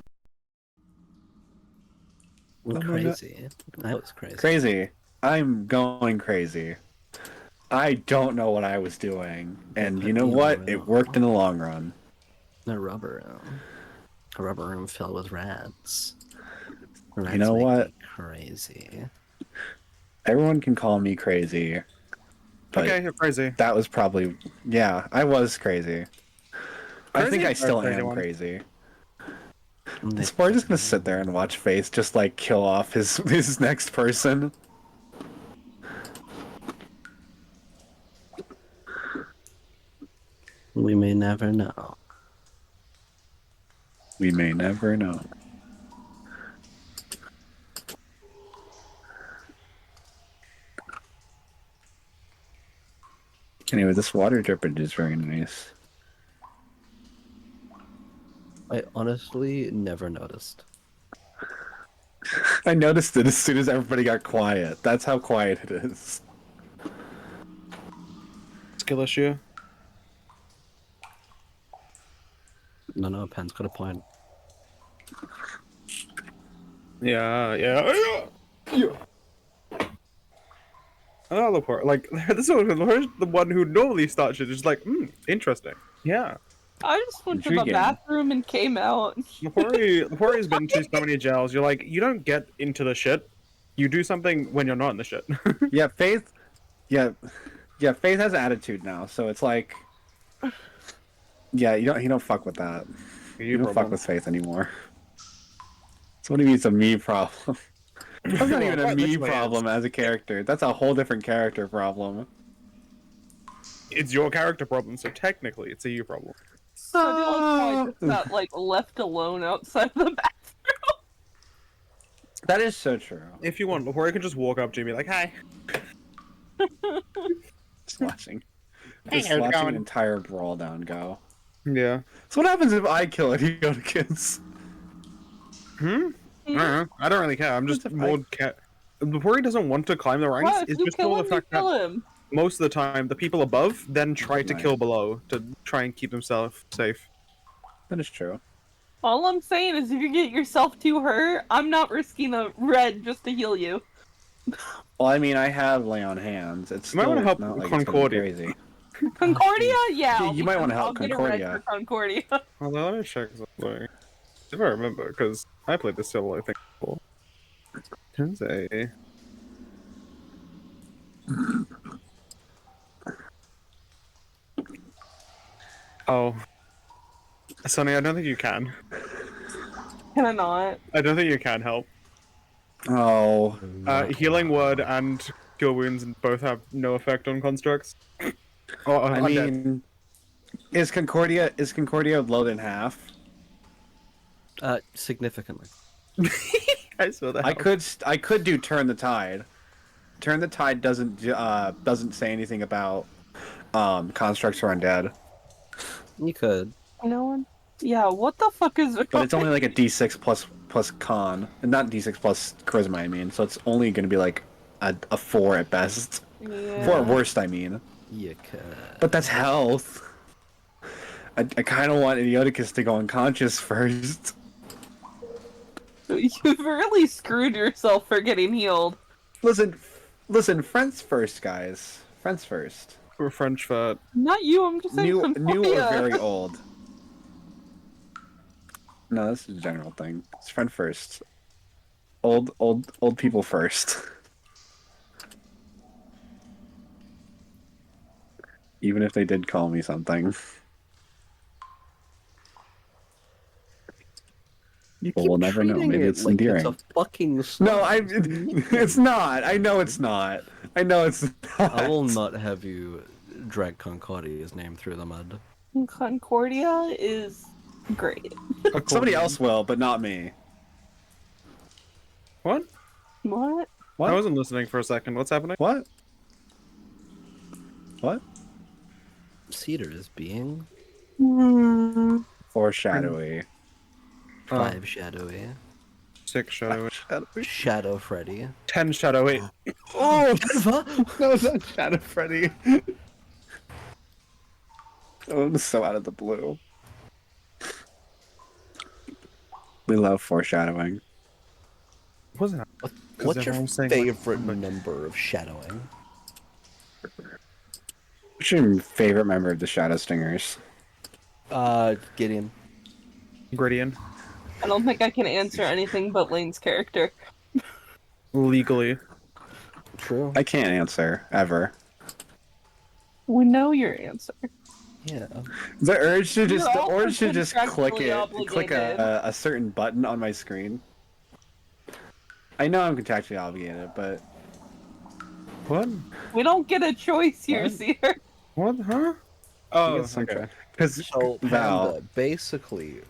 S2: Crazy. That was crazy.
S4: Crazy. I'm going crazy. I don't know what I was doing. And you know what? It worked in the long run.
S2: A rubber room. A rubber room filled with rats. Rats
S4: You know
S2: make
S4: what?
S2: me crazy.
S4: Everyone can call me crazy. But
S3: Okay, you're crazy.
S4: that was probably... Yeah, I was crazy. I think
S3: Crazy
S4: I
S3: or
S4: still
S3: crazy
S4: am
S3: one?
S4: crazy. Is Spore just gonna sit there and watch Faith just like kill off his next person?
S2: We may never know.
S4: We may never know. Anyway, this water drippage is very nice.
S2: I honestly never noticed.
S4: I noticed it as soon as everybody got quiet. That's how quiet it is.
S3: Skill issue.
S2: No, Pen's got a point.
S3: Yeah. Another part. Like, this is the one who normally starts it. Just like, interesting. Yeah.
S5: I just went to the
S4: Intriguing.
S5: bathroom and came out.
S3: Lepori's been to so many jails. You're like, you don't get into the shit. You do something when you're not in the shit.
S4: Yeah, Faith. Yeah, Faith has attitude now, so it's like, yeah, you don't fuck with that. You don't fuck with Faith anymore. So what do you mean it's a me problem? That's not even a
S3: quite
S4: me
S3: literally
S4: problem as a character. That's a whole different character problem.
S3: It's your character problem, so technically it's a you problem.
S5: So I feel like I just got like left alone outside the bathroom.
S4: That is so true.
S3: If you want, Lepori can just walk up to me like, hi.
S4: Slashing.
S3: Hey,
S4: Just
S3: how's it
S4: watching
S3: going?
S4: an entire brawl down go.
S3: Yeah.
S4: So what happens if I kill any Yotikins?
S3: I don't really care. I'm just
S4: What if
S3: more Lepori doesn't want to climb the ranks.
S5: What? If
S3: It's
S5: you
S3: just
S5: kill
S3: more
S5: him,
S3: the
S5: you
S3: fact that
S5: kill him.
S3: most of the time the people above then try to
S4: Nice.
S3: kill below to try and keep themselves safe.
S4: That is true.
S5: All I'm saying is if you get yourself too hurt, I'm not risking a red just to heal you.
S4: Well, I mean, I have lay on hands. It's
S3: You might
S4: still
S3: wanna help
S4: not like it's gonna be
S3: Concordia.
S4: crazy.
S5: Concordia? Yeah,
S4: You might wanna help
S5: I'll get a red
S4: Concordia.
S5: for Concordia.
S3: Although, let me check something. If I remember, because I played this solo, I think, before. Turns a... Oh. Sonny, I don't think you can.
S5: Can I not?
S3: I don't think you can help.
S4: Oh,
S3: Healing Word and Cure Wounds both have no effect on constructs. Oh,
S4: I
S3: undead.
S4: mean, is Concordia low than half?
S2: Significantly.
S3: I saw that.
S4: I could do turn the tide. Turn the tide doesn't say anything about constructs or undead,
S2: You could.
S5: No one. Yeah, what the fuck is
S4: but it's only like a D6 plus con, and not D6 plus charisma. I mean, so it's only going to be like a 4 at best.
S5: Yeah.
S4: 4 at worst, I mean.
S2: You could.
S4: But that's health. I kind of want Idioticus to go unconscious first.
S5: You've really screwed yourself for getting healed.
S4: Listen, friends first, guys. Friends first.
S3: We're French for
S5: Not you, I'm just saying
S4: New or
S5: Concordia.
S4: very old. No, this is a general thing. It's friend first. Old people first. Even if they did call me something.
S2: You
S4: Well,
S2: keep
S4: we'll never know.
S2: treating
S4: Maybe
S2: it
S4: it's
S2: like
S4: endearing.
S2: It's a fucking
S4: No, it's not. I know it's not. I know it's not.
S2: I will not have you drag Concordia's name through the mud.
S5: Concordia is great.
S4: Somebody else will, but not me.
S3: what?
S5: What?
S4: What?
S3: I wasn't listening for a second. What's happening?
S4: What? What?
S2: Cedar is being
S4: Foreshadowy.
S3: Oh.
S2: 5 shadowy.
S3: 6 shadowy.
S2: Shadow Freddy.
S3: 10 shadowy.
S4: Oh, no, it's not Shadow Freddy. Oh, I'm so out of the blue. We love foreshadowing.
S3: What's that?
S2: What's your
S3: everyone's saying, like,
S2: favorite number of shadowing?
S4: What's your favorite member of the Shadow Stingers?
S2: Gideon.
S3: Gradient.
S5: I don't think I can answer anything but Lane's character.
S3: Legally.
S2: True.
S4: I can't answer, ever.
S5: We know your answer.
S2: Yeah.
S4: The urge to just,
S5: You're also
S4: click
S5: contractually
S4: click a certain button on my screen. I know I'm contractually obligated, but
S3: What?
S5: We don't get a choice here,
S2: What?
S5: Seer.
S3: What? Huh? Oh,
S4: guess I'm
S3: okay.
S4: because
S2: So,
S4: Val.
S2: Panda, basically,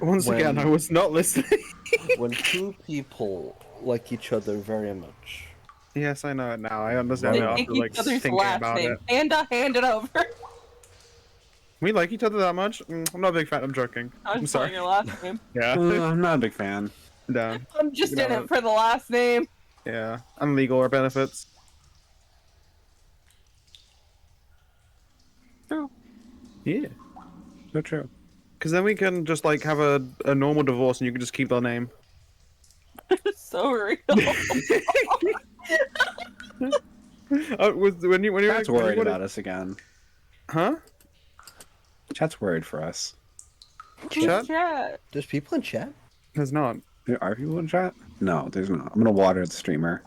S3: Once
S2: When-
S3: again, I was not listening.
S2: when two people like each other very much,
S3: Yes, I know it now. I understand
S5: They
S3: it
S5: take
S3: after,
S5: each
S3: like,
S5: other's
S3: thinking
S5: last
S3: about
S5: name.
S3: it.
S5: Panda, hand it over.
S3: We like each other that much? I'm not a big fan. I'm joking.
S5: I'm
S3: I'm
S5: sorry.
S3: sorry.
S5: Your last name.
S3: Yeah.
S4: I'm not a big fan.
S3: Down.
S5: I'm just
S3: You
S5: in
S3: know
S5: it for the last name.
S3: Yeah. Unlegal or benefits.
S5: True.
S3: Yeah.
S4: So true.
S3: Because then we can just, like, have a normal divorce and you can just keep their name.
S5: So real.
S3: When you
S4: Chat's
S3: when you
S4: worried
S3: wanted-
S4: about us again.
S3: Huh?
S4: Chat's worried for us.
S3: Chat?
S5: Chat.
S2: there's people in chat.
S3: There's not.
S4: There are people in chat? No, there's not. I'm gonna water the streamer.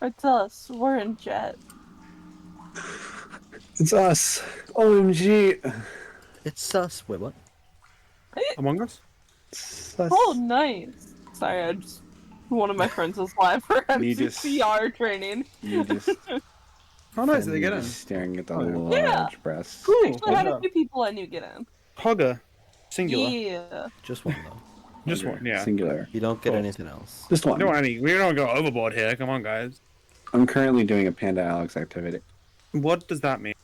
S5: It's us. We're in chat.
S4: It's us. OMG.
S2: It's sus. Wait, what?
S3: Among Us?
S4: It's us.
S5: Oh, nice. Sorry, I just. One of my friends was live for
S4: You just-
S5: MCPR training.
S4: You just,
S3: How nice did they
S4: you
S3: get in?
S4: just staring at the
S3: Oh, yeah.
S4: little
S5: Yeah.
S4: large breasts.
S3: Cool.
S5: Actually, I had
S3: Good
S5: a
S3: job.
S5: few people I knew get in.
S3: Hogger. Singular.
S5: Yeah.
S2: Just one though.
S3: Just one, yeah.
S4: Singular.
S2: You don't get
S3: Cool.
S2: anything else.
S4: Just one.
S3: We don't go overboard here. Come on, guys.
S4: I'm currently doing a Panda Alex activity.
S3: What does that mean?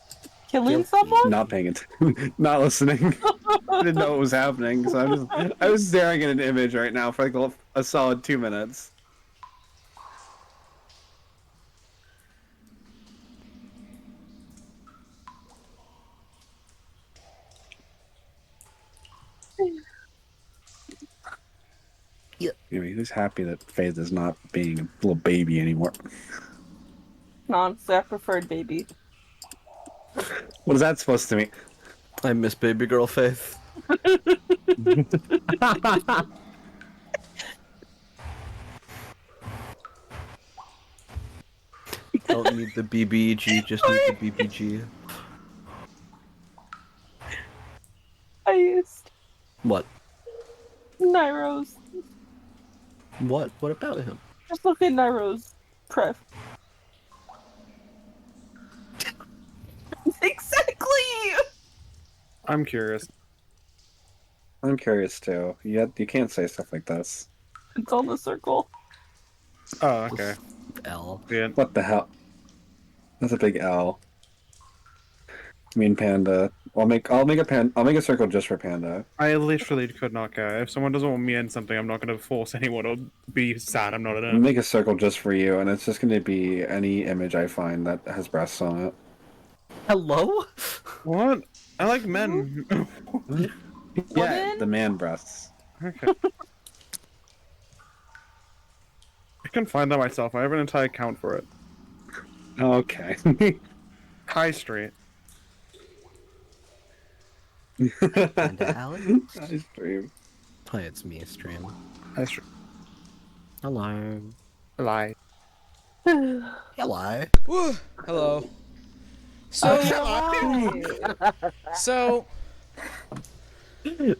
S5: Killing someone?
S4: Not paying attention. Not listening. I didn't know what was happening, so I was staring at an image right now for like a solid 2 minutes. Anyway, who's happy that Faith is not being a little baby anymore?
S5: Honestly, I preferred baby.
S4: What is that supposed to mean?
S2: I miss baby girl Faith. Don't need the BBG, just need the BBG.
S5: I used
S2: What?
S5: Nairo's.
S2: What? What about him?
S5: Just look at Nairo's pref. Exactly.
S3: I'm curious.
S4: I'm curious too. You can't say stuff like this.
S5: It's on the circle.
S3: Oh, okay.
S2: L.
S3: Yeah.
S4: What the hell? That's a big L. I mean, Panda. I'll make a circle just for Panda.
S3: I literally could not care. If someone doesn't want me in something, I'm not going to force anyone or be sad I'm not in
S4: I'll
S3: it.
S4: make a circle just for you, and it's just going to be any image I find that has breasts on it.
S2: Hello?
S3: What? I like men.
S4: Yeah,
S5: Woman?
S4: the man breasts.
S3: Okay. I can find that myself. I have an entire account for it.
S4: Okay.
S3: High Street.
S2: Panda Alex?
S4: Nice dream.
S2: Hi, it's me, stream.
S3: High Street.
S2: Hello.
S3: Lie.
S2: Hello.
S1: Woo, hello. So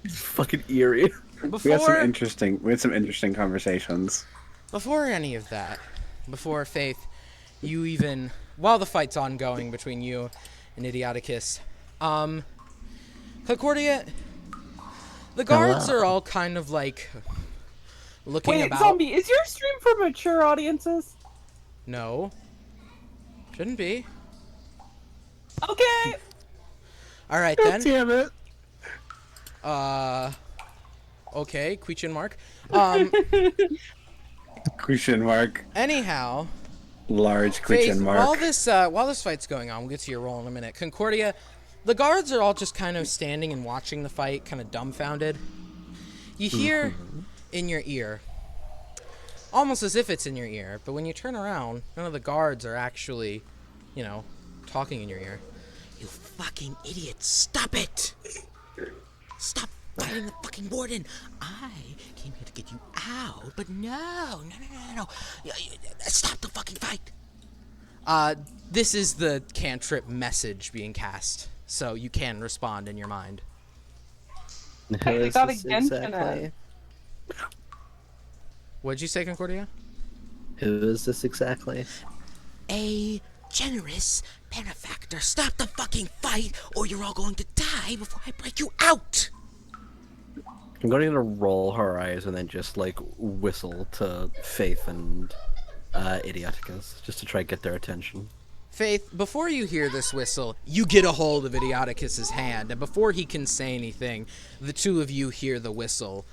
S2: Fucking eerie.
S4: We had some
S1: before
S4: interesting conversations.
S1: before any of that, before Faith, you even while the fight's ongoing between you and Idioticus, Concordia, the guards
S2: Hello.
S1: are all kind of like looking
S5: Wait,
S1: about.
S5: Zombie, is your stream for mature audiences?
S1: No, shouldn't be.
S5: Okay.
S1: All right then.
S4: Damn it!
S1: Okay, question mark.
S4: Question mark.
S1: Anyhow,
S4: Large question
S1: Faith,
S4: mark.
S1: while this fight's going on, we'll get to your role in a minute. Concordia, the guards are all just kind of standing and watching the fight, kind of dumbfounded. You hear in your ear, almost as if it's in your ear, but when you turn around, none of the guards are actually, talking in your ear. You fucking idiot! Stop it! Stop fighting the fucking warden! I came here to get you out, but no. Stop the fucking fight! This is the cantrip message being cast, so you can respond in your mind.
S2: Who
S5: I
S2: is
S5: got
S2: this
S5: against
S2: exactly?
S1: What'd you say, Concordia?
S2: Who is this exactly?
S1: A generous benefactor. Stop the fucking fight, or you're all going to die before I break you out!
S2: I'm going to roll her eyes and then just like whistle to Faith and Idioticus just to try and get their attention.
S1: Faith, before you hear this whistle, you get a hold of Idioticus's hand, and before he can say anything, the two of you hear the whistle.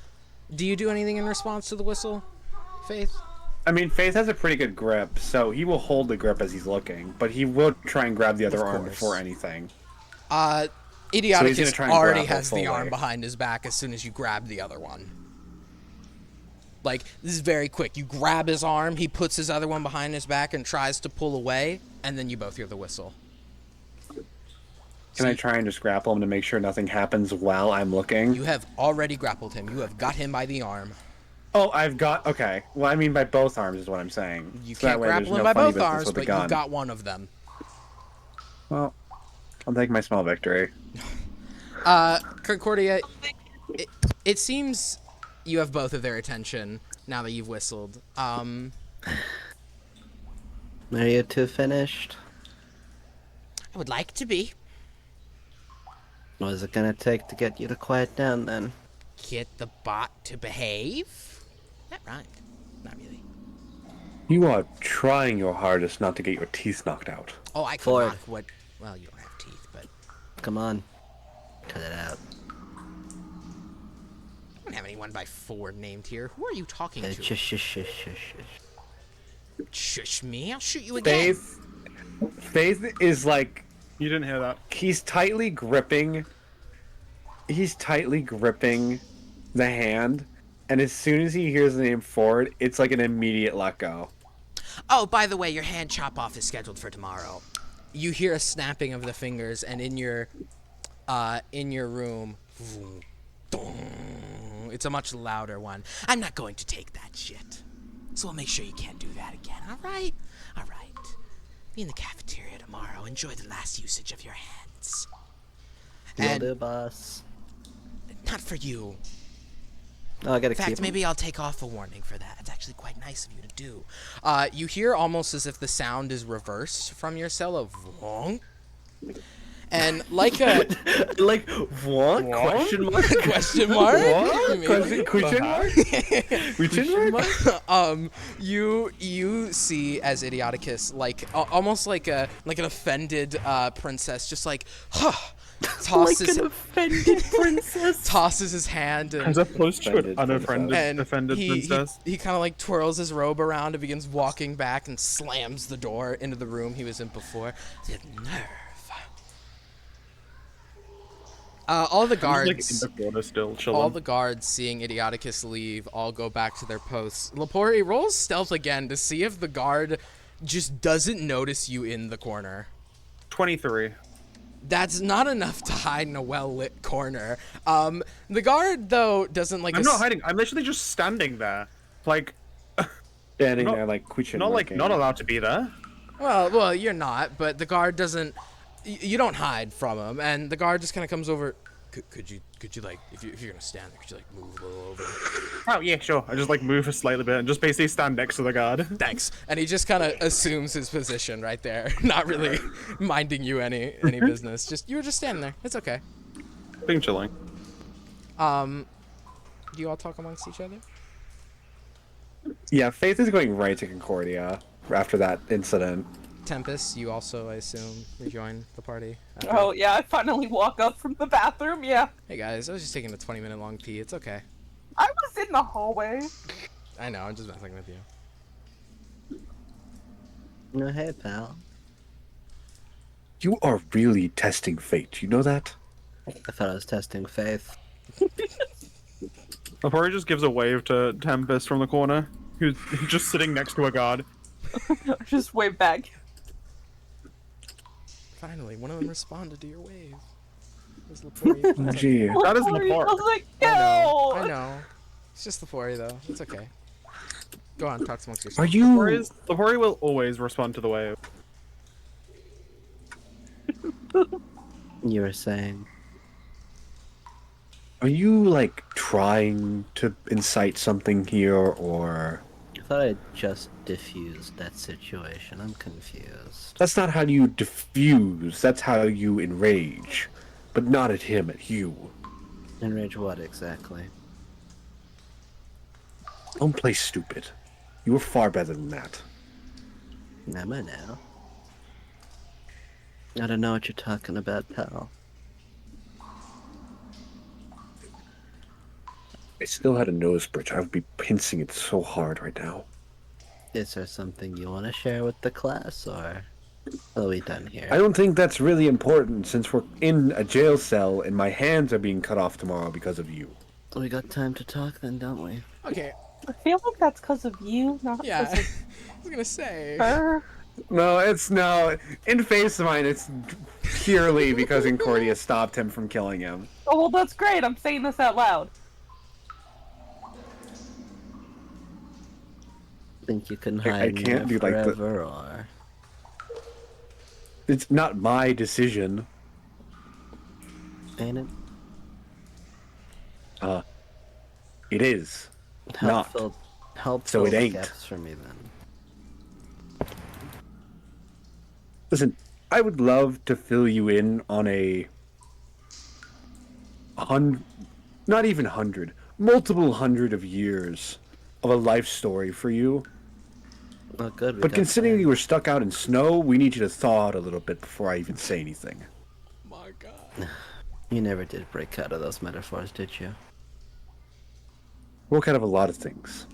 S1: Do you do anything in response to the whistle, Faith?
S4: I mean, Faith has a pretty good grip, so he will hold the grip as he's looking, but he will try and grab the other arm
S1: course.
S4: before anything.
S1: Idioticus
S4: try and
S1: already
S4: grapple
S1: has the
S4: fully.
S1: arm behind his back as soon as you grab the other one. Like, this is very quick. You grab his arm, he puts his other one behind his back and tries to pull away, and then you both hear the whistle.
S4: Can I try and just grapple him to make sure nothing happens while I'm looking?
S1: You have already grappled him. You have got him by the arm.
S4: Oh, I've got... Okay. Well, I mean by both arms is what I'm saying.
S1: You
S4: So that
S1: can't
S4: way there's
S1: grapple him
S4: no
S1: by
S4: funny
S1: both
S4: business
S1: arms,
S4: with the
S1: but
S4: gun.
S1: you've got one of them.
S4: Well, I'll take my small victory.
S1: Concordia, it seems you have both of their attention now that you've whistled.
S2: Are you two finished?
S1: I would like to be.
S2: What is it gonna take to get you to quiet down then?
S1: Get the bot to behave? That rhymed. Not really.
S4: You are trying your hardest not to get your teeth knocked out.
S1: Oh, I could
S2: Ford.
S1: knock what... Well, you don't have teeth, but...
S2: Come on. Cut it out.
S1: I don't have anyone by Ford named here. Who are you talking to?
S2: Shush, shush, shush, shush, shush.
S1: Shush me, I'll shoot you again.
S4: Faith is like...
S3: You didn't hear that.
S4: He's tightly gripping the hand, and as soon as he hears the name Ford, it's like an immediate let go.
S1: Oh, by the way, your hand chop off is scheduled for tomorrow. You hear a snapping of the fingers, and in your room, it's a much louder one. I'm not going to take that shit, so I'll make sure you can't do that again. All right. Be in the cafeteria tomorrow. Enjoy the last usage of your hands.
S2: Will
S1: And
S2: do, boss.
S1: not for you.
S2: Oh, I gotta
S1: In fact,
S2: keep 'em.
S1: maybe I'll take off a warning for that. It's actually quite nice of you to do. You hear almost as if the sound is reversed from your cell of "Vonk." And like a
S2: Like what?
S3: What?
S2: Question mark?
S1: question mark. Maybe.
S4: Question mark? Question mark?
S1: You see as Idioticus like almost like an offended princess just like tosses
S2: offended princess.
S1: tosses his hand and
S3: As opposed to an
S4: Offended
S3: unoffended
S1: and
S3: offended
S1: he
S3: princess.
S1: kind of like twirls his robe around and begins walking back and slams the door into the room he was in before. The nerve. All the guards.
S3: Just, like, in the corner still chilling.
S1: All the guards, seeing Idioticus leave, all go back to their posts. Lepori, roll stealth again to see if the guard just doesn't notice you in the corner.
S3: 23.
S1: That's not enough to hide in a well-lit corner. The guard, though, doesn't like...
S3: I'm not hiding. I'm literally just standing there. Like,
S4: Standing
S3: Not-
S4: there like question
S3: not
S4: marking.
S3: not allowed to be there.
S1: Well, you're not, but the guard doesn't... You don't hide from him, and the guard just kind of comes over... Could you like, if you're gonna stand there, could you like move a little over?
S3: Oh yeah, sure. I just like move a slightly bit and just basically stand next to the guard.
S1: Thanks. And he just kind of assumes his position right there, not really minding you any business. You were just standing there. It's okay.
S3: Being chilling.
S1: Do you all talk amongst each other?
S4: Yeah, Faith is going right to Concordia after that incident.
S1: Tempest, you also, I assume, rejoin the party. after-
S5: Oh yeah, I finally walk up from the bathroom. Yeah,
S1: Hey guys, I was just taking a 20-minute long pee. It's okay.
S5: I was in the hallway.
S1: I know, I'm just messing with you.
S2: No, hey, pal.
S4: You are really testing fate. You know that?
S2: I thought I was testing faith.
S3: Lepori just gives a wave to Tempest from the corner, who's just sitting next to a guard.
S5: Just wave back.
S1: Finally, one of them responded to your wave. It was Lepori.
S4: Oh, gee.
S3: That is
S5: Lepori,
S3: Lepori.
S5: I was like,
S1: I
S5: no.
S1: know. It's just Lepori, though. It's okay. Go on, talk amongst
S4: Are
S1: yourselves.
S4: you?
S3: Lepori will always respond to the wave.
S2: You were saying.
S4: Are you like trying to incite something here, or?
S2: I thought I just diffused that situation. I'm confused.
S4: That's not how you diffuse. That's how you enrage, but not at him, at you.
S2: Enrage what exactly?
S4: Don't play stupid. You are far better than that.
S2: Am I now? I don't know what you're talking about, pal.
S4: I still had a nose bridge. I would be pincing it so hard right now.
S2: Is there something you want to share with the class, or are we done here?
S4: I don't think that's really important since we're in a jail cell and my hands are being cut off tomorrow because of you.
S2: We got time to talk then, don't we?
S1: Okay,
S5: I feel like that's because of you, not
S1: yeah.
S5: because
S1: I was gonna say.
S5: of her.
S4: No, it's no. In face of mine, it's purely because Incordia stopped him from killing him.
S5: Oh well, that's great. I'm saying this out loud.
S2: Think you can
S4: I
S2: hide
S4: can't
S2: in
S4: be
S2: there
S4: like the-
S2: forever, or...
S4: It's not my decision.
S2: Ain't it?
S4: It is.
S2: Helpful, helpful
S4: So it ain't.
S2: guess for me then.
S4: Listen, I would love to fill you in on a not even 100, multiple hundred of years of a life story for you.
S2: Oh, good. we
S4: But
S2: got
S4: considering
S2: time.
S4: you were stuck out in snow, we need you to thaw out a little bit before I even say anything.
S1: My God.
S2: You never did break out of those metaphors, did you?
S4: Work out of a lot of things.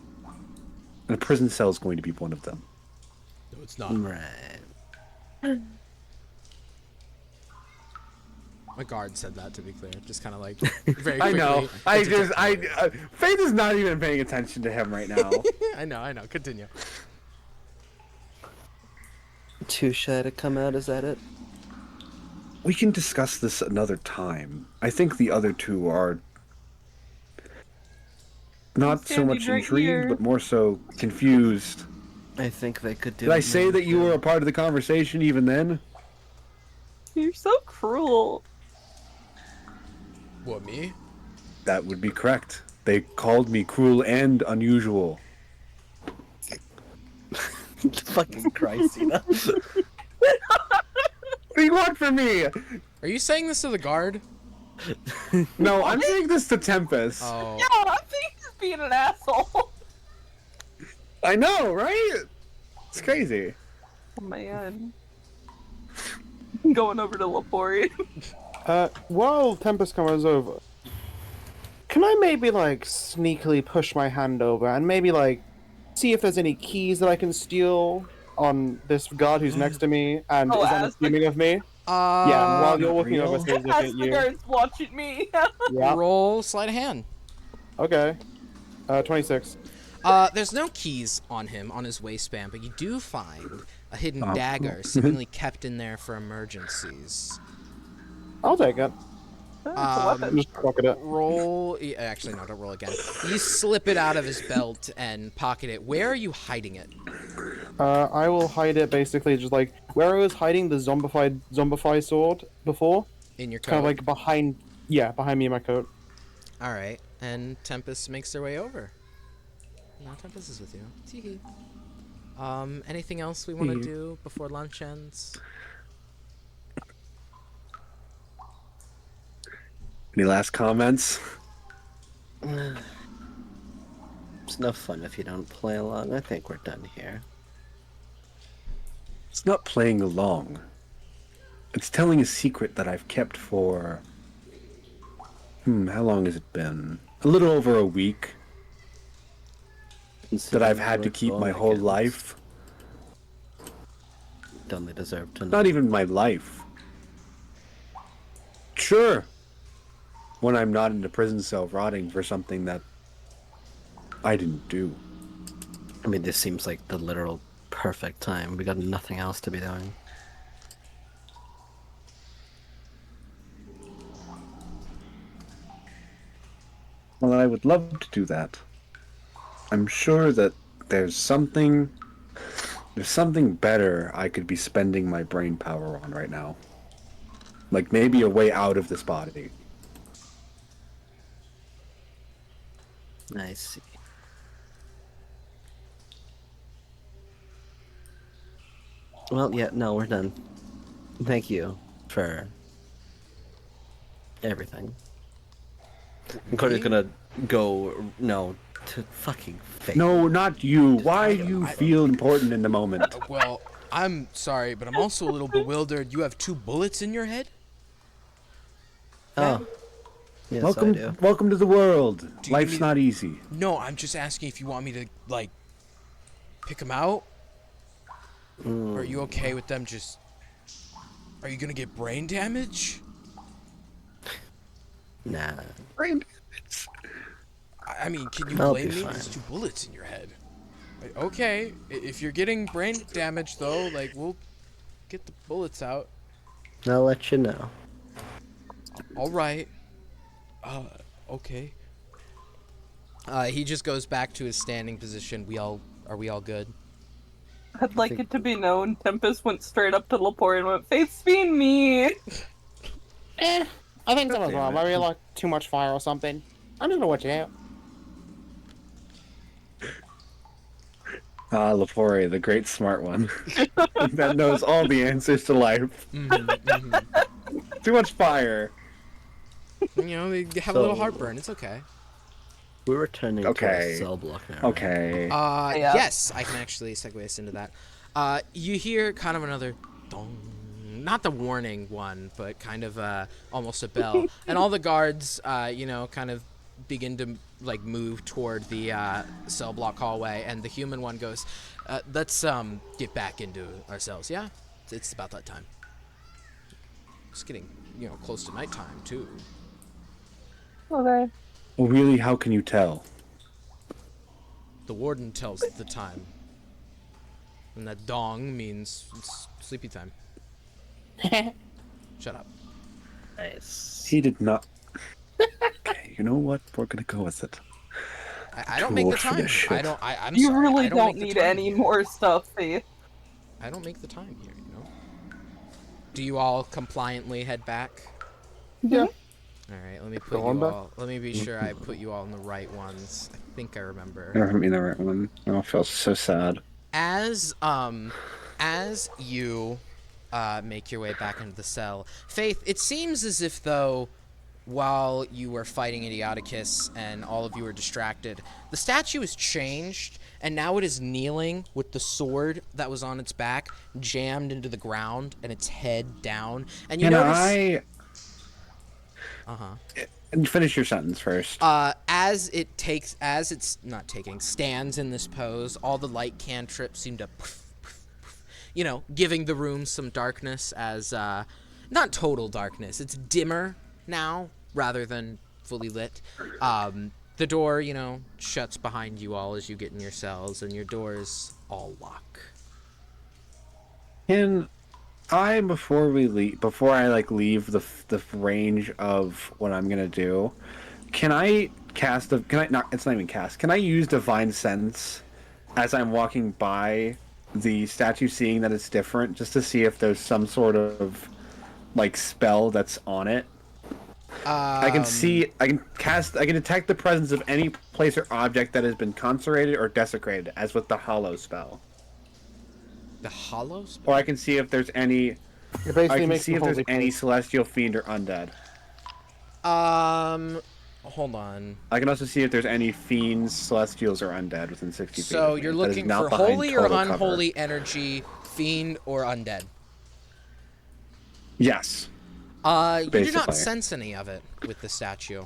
S4: And a prison cell is going to be one of them.
S1: No, it's not.
S2: Right.
S1: My guard said that, to be clear. Just kind of like very
S4: I
S1: quickly.
S4: know. Faith is not even paying attention to him right now.
S1: I know. Continue.
S2: Too shy to come out, is that it?
S4: We can discuss this another time. I think the other two are not so much
S5: standing right
S4: intrigued,
S5: here.
S4: but more so confused.
S2: I think they could do
S4: Did I
S2: it
S4: say
S2: now,
S4: that you
S2: too.
S4: were a part of the conversation even then?
S5: You're so cruel.
S1: What, me?
S4: That would be correct. They called me cruel and unusual.
S2: Fucking Christ, you know?
S4: What do you want from me?
S1: Are you saying this to the guard?
S4: No, I'm saying this to Tempest.
S1: Oh.
S5: Yeah, I think he's being an asshole.
S4: I know, right? It's crazy.
S5: Oh man. Going over to Lapori.
S3: While Tempest comes over, can I maybe like sneakily push my hand over and maybe like see if there's any keys that I can steal on this guard who's next to me and
S5: Oh,
S3: is
S5: as the-
S3: unassuming of me? Yeah, while you're walking over,
S4: real?
S3: so he's looking
S5: As
S3: at
S5: the
S3: you.
S5: guard's watching me.
S3: Yeah.
S1: Roll sleight of hand.
S3: Okay. 26.
S1: There's no keys on him on his waistband, but you do find a hidden
S4: Oh.
S1: dagger seemingly kept in there for emergencies.
S3: I'll take it.
S5: It's a weapon.
S3: Just pocket it.
S1: Roll. Actually, no, don't roll again. You slip it out of his belt and pocket it. Where are you hiding it?
S3: I will hide it basically just like where I was hiding the zombify sword before.
S1: In your coat.
S3: Kind of like behind me in my coat.
S1: All right, and Tempest makes their way over. No, Tempest is with you. Tee-hee. Anything else we want to do before lunch ends?
S4: Any last comments?
S2: It's no fun if you don't play along. I think we're done here.
S4: It's not playing along. It's telling a secret that I've kept for... how long has it been? A little over a week. That I've had to keep my whole life.
S2: Don't they deserve to know?
S4: Not even my life. Sure. When I'm not in a prison cell rotting for something that I didn't do.
S2: I mean, this seems like the literal perfect time. We got nothing else to be doing.
S4: Well, I would love to do that. I'm sure that there's something better I could be spending my brain power on right now. Like maybe a way out of this body.
S2: I see. Well, yeah, no, we're done. Thank you for everything. And Cody's gonna go, to fucking Faith.
S4: No, not you. Why do you feel important in the moment?
S1: Well, I'm sorry, but I'm also a little bewildered. You have 2 bullets in your head?
S2: Oh. Yes, I do.
S4: Welcome to the world.
S1: you
S4: Life's
S1: need-
S4: not easy.
S1: No, I'm just asking if you want me to, like, pick them out? Or are you okay with them just... Are you gonna get brain damage?
S2: Nah.
S1: I mean, can you
S2: I'll
S1: blame
S2: be
S1: me?
S2: fine.
S1: There's 2 bullets in your head. Like, okay, if you're getting brain damage, though, like, we'll get the bullets out.
S2: I'll let you know.
S1: All right. Okay. He just goes back to his standing position. Are we all good?
S5: I'd like it to be known Tempest went straight up to Lapori and went, Faith's being me.
S3: I think someone's wrong. Maybe like too much fire or something. I'm just gonna watch it out.
S4: Ah, Lepore, the great smart one. That knows all the answers to life. Too much fire.
S1: You know, they have a little heartburn. It's okay.
S2: We're returning
S4: Okay.
S2: to a cell block now. right?
S4: Okay.
S5: Yeah.
S1: Yes, I can actually segue us into that. You hear kind of another dong. Not the warning one, but kind of almost a bell. And all the guards, kind of begin to like move toward the cell block hallway, and the human one goes, let's get back into ourselves. Yeah, it's about that time. It's getting close to nighttime too.
S5: Okay.
S4: Well, really, how can you tell?
S1: The warden tells the time, and that dong means it's sleepy time. Shut up.
S2: Nice.
S4: He did not. Okay, you know what? We're gonna go with it.
S1: I don't make the
S4: old for
S1: time.
S4: this shit.
S1: I'm
S5: You
S1: sorry.
S5: really
S1: I
S5: don't
S1: make the
S5: need
S1: time
S5: any
S1: here.
S5: more stuff, Faith.
S1: I don't make the time here, Do you all compliantly head back?
S3: Yeah.
S1: All right, let me put
S3: Go
S1: you
S3: on back.
S1: all. Let me be sure I put you all in the right ones. I think I remember.
S4: Never me the right one. Oh, I feel so sad.
S1: As you make your way back into the cell. Faith, it seems as if though, while you were fighting Idioticus and all of you were distracted, the statue has changed, and now it is kneeling with the sword that was on its back jammed into the ground and its head down. And you
S4: Can
S1: notice...
S4: I
S1: Uh-huh.
S4: finish your sentence first?
S1: As it's not taking, stands in this pose, all the light cantrips seem to, you know, giving the room some darkness as, not total darkness, it's dimmer now rather than fully lit. The door, you know, shuts behind you all as you get in your cells, and your doors all lock.
S4: Can I, before I like leave the range of what I'm gonna do, can I cast can I not? It's not even cast. Can I use Divine Sense as I'm walking by the statue, seeing that it's different, just to see if there's some sort of like spell that's on it? I can detect the presence of any place or object that has been consecrated or desecrated, as with the Hollow spell.
S1: The hollow spell?
S4: Or I can see if there's any.
S3: It
S4: I
S3: basically
S4: can
S3: makes
S4: see
S3: the
S4: if there's
S3: holy
S4: any
S3: place.
S4: celestial fiend or undead.
S1: Hold on.
S4: I can also see if there's any fiends, celestials, or undead within 60 feet.
S1: So
S4: of me
S1: you're
S4: that is
S1: looking
S4: not
S1: for
S4: behind
S1: holy or
S4: total cover.
S1: unholy energy, fiend or undead.
S4: Yes.
S1: You do not
S4: Basically.
S1: sense any of it with the statue.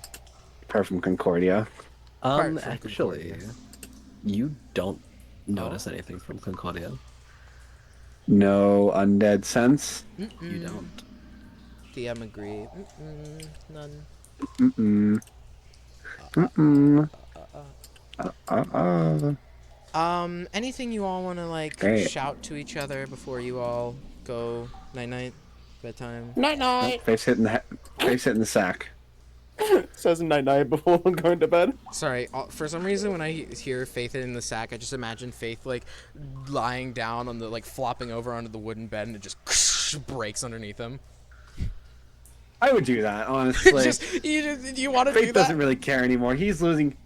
S4: Apart from Concordia.
S1: Apart from
S2: Actually,
S1: Concordia.
S2: you don't notice anything from Concordia.
S4: No undead sense.
S2: You don't.
S1: DM agree. None.
S4: Mm-mm. Mm-mm.
S1: Anything you all want to like
S4: Great.
S1: shout to each other before you all go night night, bedtime?
S3: Night night.
S4: Face hitting the sack.
S3: Says night night before going to bed.
S1: Sorry, for some reason when I hear Faith in the sack, I just imagine Faith like lying down on the like flopping over onto the wooden bed and it just breaks underneath him.
S4: I would do that, honestly.
S1: You want to do
S4: Faith
S1: that?
S4: doesn't really care anymore. He's losing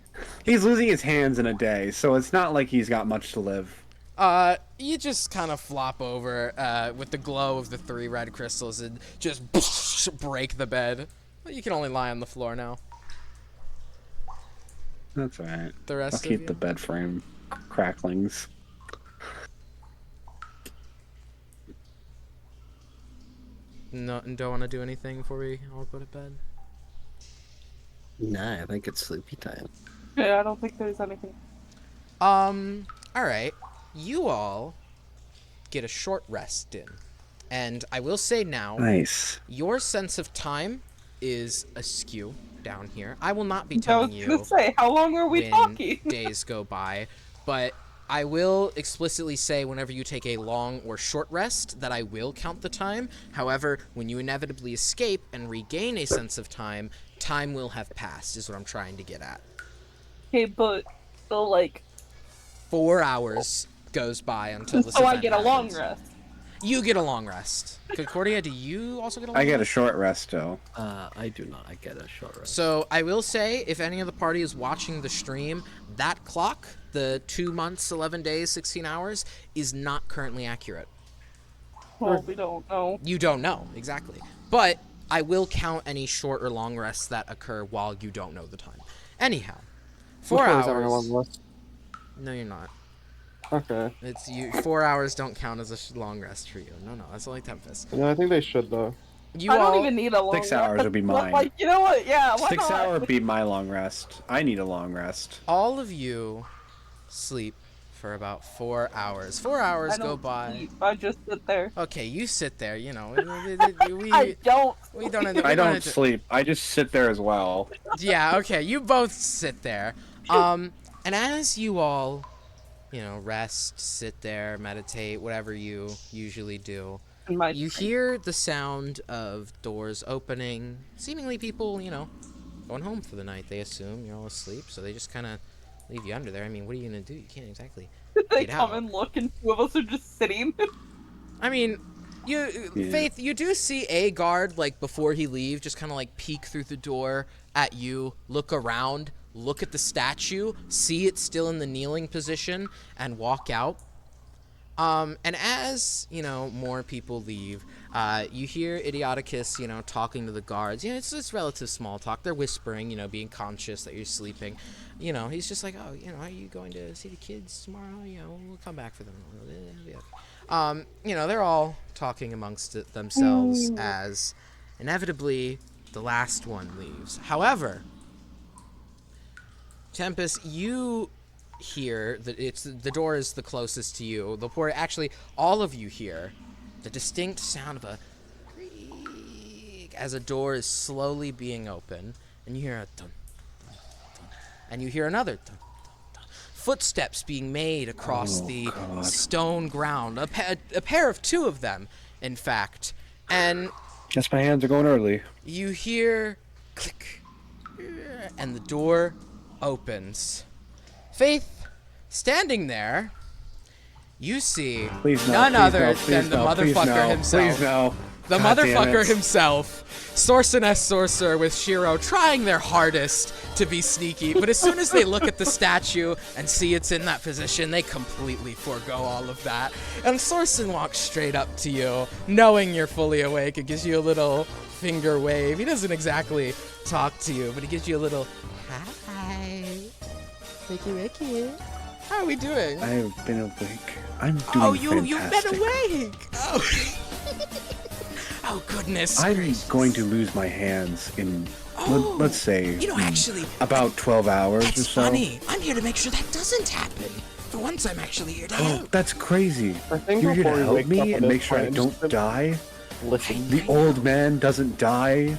S4: his hands in a day, so it's not like he's got much to live.
S1: You just kind of flop over with the glow of the 3 red crystals and just break the bed. You can only lie on the floor now.
S4: That's alright.
S1: The rest
S4: I'll
S1: of
S4: keep
S1: you?
S4: the bed frame cracklings.
S1: No, don't want to do anything before we all go to bed.
S2: Nah, I think it's sleepy time.
S5: Yeah, I don't think there's anything.
S1: All right. You all get a short rest in, and I will say now,
S4: Nice.
S1: your sense of time is askew down here. I will not be
S5: I was
S1: telling
S5: gonna
S1: you
S5: say, how long are we
S1: when
S5: talking?
S1: days go by, but I will explicitly say whenever you take a long or short rest that I will count the time. However, when you inevitably escape and regain a sense of time, time will have passed, is what I'm trying to get at.
S5: Okay, but so like,
S1: 4 hours goes by until this
S5: so I
S1: event
S5: get a long
S1: happens.
S5: rest.
S1: You get a long rest. Concordia, do you also get a long
S4: I get a
S1: rest?
S4: short rest though.
S2: I do not. I get a short rest.
S1: So I will say, if any of the party is watching the stream, that clock, the 2 months, 11 days, 16 hours, is not currently accurate.
S5: Well, we don't know.
S1: You don't know, exactly. But I will count any short or long rests that occur while you don't know the time. Anyhow, 4
S3: Which one is having a long
S1: hours.
S3: rest?
S1: No, you're not.
S3: Okay.
S1: It's you. 4 hours don't count as a long rest for you. No, that's only Tempest.
S3: No, I think they should though.
S1: You
S5: I
S1: all.
S5: don't even need a long
S4: 6 hours
S5: rest.
S4: would be
S5: But,
S4: mine.
S5: like, you know what? Yeah, why
S4: 6
S5: not?
S4: hour would be my long rest. I need a long rest.
S1: All of you sleep for about 4 hours. 4 hours
S5: I
S1: go
S5: don't
S1: by.
S5: sleep. I just sit there.
S1: Okay, you sit there. You know,
S5: I don't.
S1: we don't.
S4: I don't sleep. I just sit there as well.
S1: Yeah. Okay, you both sit there. And as you all, you know, rest, sit there, meditate, whatever you usually do,
S5: My
S1: you hear the sound of doors opening. Seemingly, people, you know, going home for the night. They assume you're all asleep, so they just kind of leave you under there. I mean, what are you gonna do? You can't exactly
S5: they
S1: get
S5: come
S1: out.
S5: and look, and 2 of us are just sitting.
S1: I mean,
S4: Yeah.
S1: Faith, you do see a guard, like, before he leaves, just kind of, like, peek through the door at you, look around, look at the statue, see it still in the kneeling position, and walk out. And as, more people leave, you hear Idioticus, talking to the guards. It's this relative small talk. They're whispering, being conscious that you're sleeping. He's just like, oh, are you going to see the kids tomorrow? We'll come back for them. They're all talking amongst themselves as inevitably the last one leaves. However, Tempest, you hear that the door is the closest to you. Actually, all of you hear the distinct sound of a creak as a door is slowly being opened, and you hear a dun, dun, dun, and you hear another dun, dun, dun. Footsteps being made across the stone ground. A pair of two of them, in fact, and
S4: Guess my hands are going early.
S1: you hear click, and the door opens. Faith, standing there, you see none other than the motherfucker himself.
S4: Please no.
S1: The
S4: God damn
S1: motherfucker
S4: it.
S1: himself, Sorcerer Sorcerer with Shiro trying their hardest to be sneaky, but as soon as they look at the statue and see it's in that position, they completely forego all of that. And Sorcerer walks straight up to you, knowing you're fully awake, and gives you a little finger wave. He doesn't exactly talk to you, but he gives you a little hi. Wakey. How are we doing?
S4: I have been awake. I'm doing
S1: you've been awake. Oh. Oh, goodness.
S4: I'm
S1: gracious.
S4: going to lose my hands in, let's say,
S1: actually,
S4: about 12 hours
S1: that's
S4: or so.
S1: funny. I'm here to make sure that doesn't happen. For once, I'm actually here to help.
S4: That's crazy.
S3: I think
S4: You're here to
S3: before we
S4: help
S3: wake up
S4: me
S3: on
S4: and
S3: this
S4: make sure I
S3: planet,
S4: don't
S3: just
S4: die?
S3: Listen.
S4: The old man doesn't die?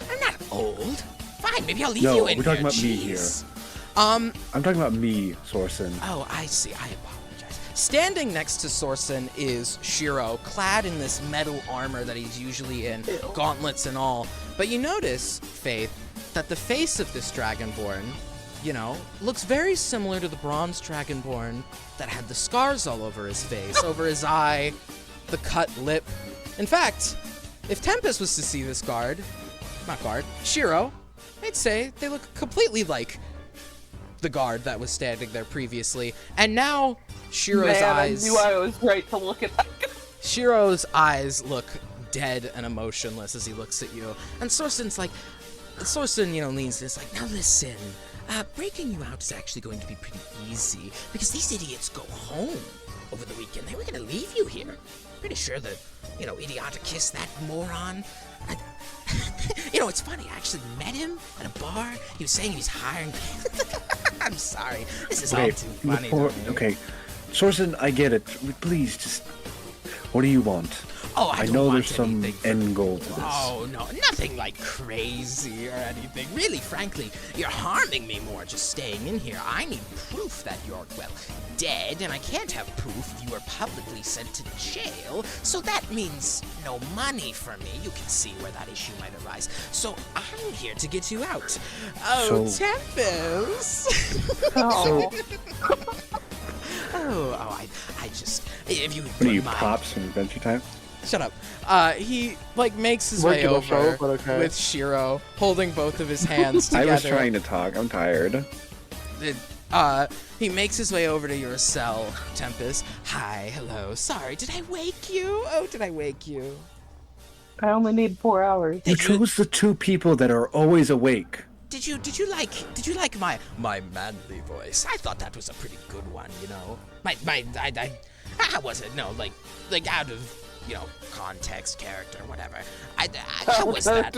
S1: I'm not old. Fine, maybe I'll leave
S4: No,
S1: you in
S4: we're talking
S1: here.
S4: about me here.
S1: Jeez.
S4: I'm talking about me, Sorsen.
S1: Oh, I see. I apologize. Standing next to Sorsen is Shiro, clad in this metal armor that he's usually in, gauntlets and all. But you notice, Faith, that the face of this Dragonborn, looks very similar to the bronze Dragonborn that had the scars all over his face, over his eye, the cut lip. In fact, if Tempest was to see this Shiro, I'd say they look completely like the guard that was standing there previously. And now Shiro's eyes...
S5: I knew I was right to look at that.
S1: Shiro's eyes look dead and emotionless as he looks at you. And Sorsen, leans in. It's like, now listen, breaking you out is actually going to be pretty easy because these idiots go home over the weekend. They were going to leave you here. Pretty sure that, Idioticus, that moron... it's funny, I actually met him at a bar. He was saying he was hiring... I'm sorry. This is all too funny to me.
S4: Okay, Sorsen, I get it. Please, just... What do you want?
S1: Oh, I don't
S4: know
S1: want
S4: there's some
S1: anything
S4: end goal to this.
S1: Oh, no, nothing like crazy or anything. Really, frankly, you're harming me more just staying in here. I need proof that you're, dead, and I can't have proof if you were publicly sent to jail, so that means no money for me. You can see where that issue might arise. So I'm here to get you out. Oh, Tempest!
S5: Oh.
S1: I just... If you...
S4: What are you, Pops from Adventure Time?
S1: Shut up. He makes his way
S3: Regular
S1: over
S3: show, but okay.
S1: with Shiro, holding both of his hands together.
S4: I was trying to talk. I'm tired.
S1: He makes his way over to your cell, Tempest. Hi, hello. Sorry, did I wake you? Oh, did I wake you?
S5: I only need 4 hours.
S4: You chose the two people that are always awake.
S1: Did you like my manly voice? I thought that was a pretty good one, how was it? No, like out of context, character, whatever. How was that?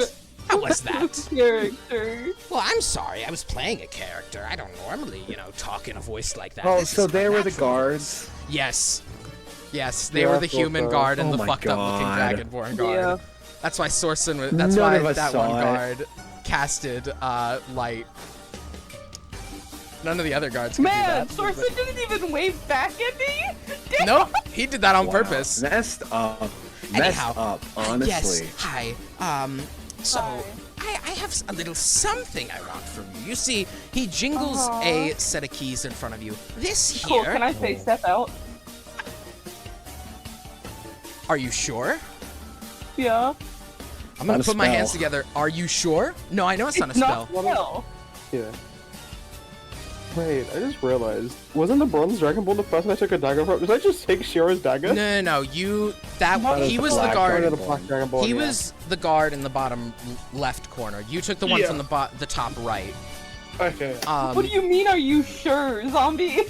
S1: How was that?
S5: Character.
S1: Well, I'm sorry. I was playing a character. I don't normally, talk in a voice like that.
S4: Oh,
S1: This
S4: so
S1: is
S4: they
S1: my
S4: were the
S1: natural
S4: guards?
S1: voice. Yes, they
S3: Yeah,
S1: were
S3: I
S1: the
S3: thought
S1: human
S3: so.
S1: guard and
S4: Oh
S1: the
S4: my
S1: fucked up looking
S4: God.
S1: Dragonborn guard.
S5: Yeah.
S1: That's why Sorsen was. That's
S4: None
S1: why
S4: of us
S1: that
S4: saw
S1: one
S4: it.
S1: guard casted light. None of the other guards could
S5: Man,
S1: do that.
S5: Sorcerer didn't even wave back at me? Damn.
S1: Nope, he did that on
S4: Wow.
S1: purpose.
S4: Messed up.
S1: Anyhow,
S4: honestly.
S1: Yes, hi. So
S5: Hi.
S1: I have a little something I want from you. You see, he jingles a set of keys in front of you. This here.
S5: Cool, can I say step out?
S1: Are you sure?
S5: Yeah.
S1: I'm gonna
S4: Not a
S1: put my hands
S4: spell.
S1: together. Are you sure? No, I know it's not a spell.
S5: Not spell.
S3: Yeah. Wait, I just realized. Wasn't the bronze dragon ball the person I took a dagger from? Did I just take Shiro's dagger?
S1: No. He was the
S3: Black
S1: guard.
S3: Dragon, the black dragon ball,
S1: He
S3: yeah.
S1: was the guard in the bottom left corner. You took the one
S3: Yeah.
S1: from the top right.
S3: Okay.
S5: What do you mean, are you sure, zombie?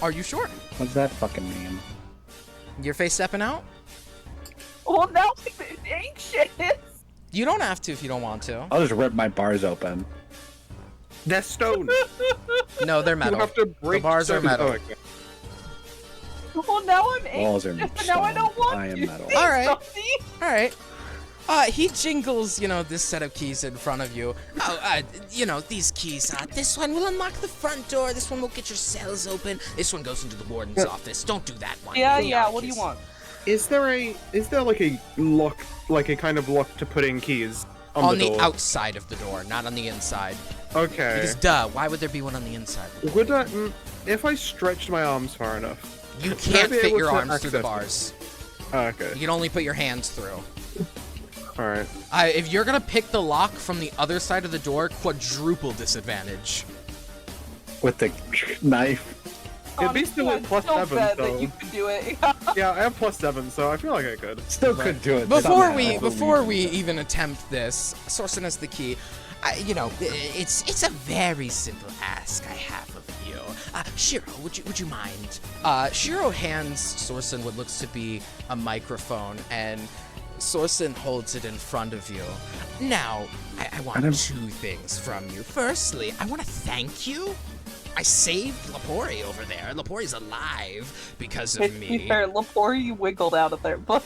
S1: Are you sure?
S4: What's that fucking mean?
S1: Your face stepping out?
S5: Well, now it's anxious.
S1: You don't have to if you don't want to.
S4: I'll just rip my bars open.
S3: They're stone.
S1: No, they're
S3: You
S1: metal.
S3: have to break
S1: bars are
S3: certain-
S1: metal.
S3: Oh, okay.
S5: Well, now I'm
S4: Walls are
S5: anxious, but now I don't want
S4: I am
S5: to.
S4: metal.
S1: All right.
S5: Zombie.
S1: All right. He jingles, this set of keys in front of you. These keys. This one will unlock the front door. This one will get your cells open. This one goes into the warden's office. Don't do that one.
S5: Yeah, what do you want?
S3: Is there like a lock, like a kind of lock to put in keys on
S1: On
S3: the
S1: the
S3: door?
S1: outside of the door, not on the inside.
S3: Okay.
S1: Because duh, why would there be one on the inside?
S3: Would I, if I stretched my arms far enough?
S1: You
S3: Would I
S1: can't
S3: be
S1: fit
S3: able
S1: your
S3: to
S1: arms through the
S3: access
S1: bars.
S3: Oh, okay.
S1: You can only put your hands through.
S3: All right.
S1: If you're gonna pick the lock from the other side of the door, quadruple disadvantage.
S4: With the knife.
S3: It'd be still at
S5: I'd
S3: plus
S5: still
S3: 7,
S5: bet
S3: so-
S5: that you could do it.
S3: Yeah, I have +7, so I feel like I could.
S4: Still could do it.
S1: Before
S4: somehow.
S1: we even attempt this, Sorsen has the key. It's a very simple ask I have of you. Shiro, would you mind? Shiro hands Sorsen what looks to be a microphone, and Sorsen holds it in front of you. Now, I want two things from you. Firstly, I want to thank you. I saved Lapori over there. Lapori's alive because of
S5: To be
S1: me.
S5: fair, Lapori wiggled out of there, but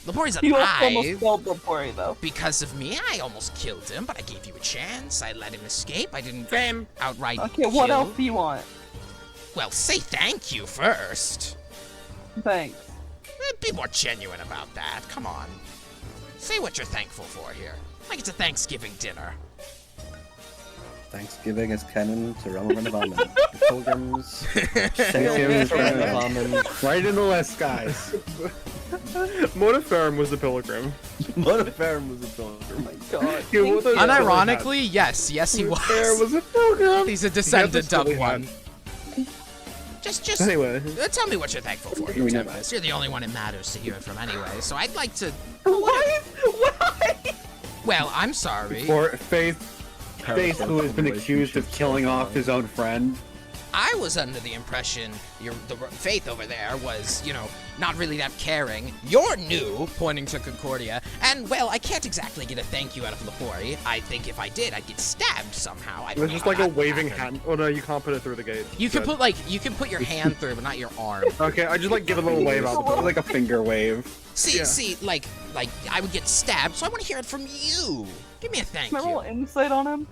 S1: Lapori's
S5: you almost
S1: alive.
S5: killed Lapori, though.
S1: Because of me, I almost killed him, but I gave you a chance. I let him escape. I didn't outright
S5: Okay, what
S1: kill.
S5: else do you want?
S1: Well, say thank you first.
S5: Thanks.
S1: Be more genuine about that. Come on. Say what you're thankful for here. Like it's a Thanksgiving dinner.
S2: Thanksgiving is canon to Renovamen. Pilgrims. Thanksgiving is Renovamen.
S4: Right in the list, guys.
S3: Mortiferum was the pilgrim.
S2: Mortiferum was a pilgrim.
S5: God.
S3: Yeah, what the-
S1: Unironically, yes he
S3: There
S1: was.
S3: was a pilgrim.
S1: He's a descendant
S3: silly
S1: of one.
S3: hat.
S1: Just
S3: Anyway.
S1: tell me what you're thankful for here,
S4: We know
S1: Tempest. You're the only one it matters to hear it from anyway, so I'd like to...
S5: Why?
S1: Well, I'm sorry.
S4: For Faith, who has been accused of killing off his own friend.
S1: I was under the impression the Faith over there was, not really that caring. You're new, pointing to Concordia, and, well, I can't exactly get a thank you out of Lapori. I think if I did, I'd get stabbed somehow. I don't
S3: There's
S1: know
S3: just
S1: how
S3: like a
S1: that would
S3: waving
S1: happen.
S3: hand. Oh no, you can't put it through the gate.
S1: You can
S3: Good.
S1: put your hand through, but not your arm.
S3: Okay, I just like give a little wave out the door.
S4: Like a finger wave.
S1: See, like I would get stabbed, so I want to hear it from you. Give me a thank
S5: Can I roll
S1: you.
S5: insight on him?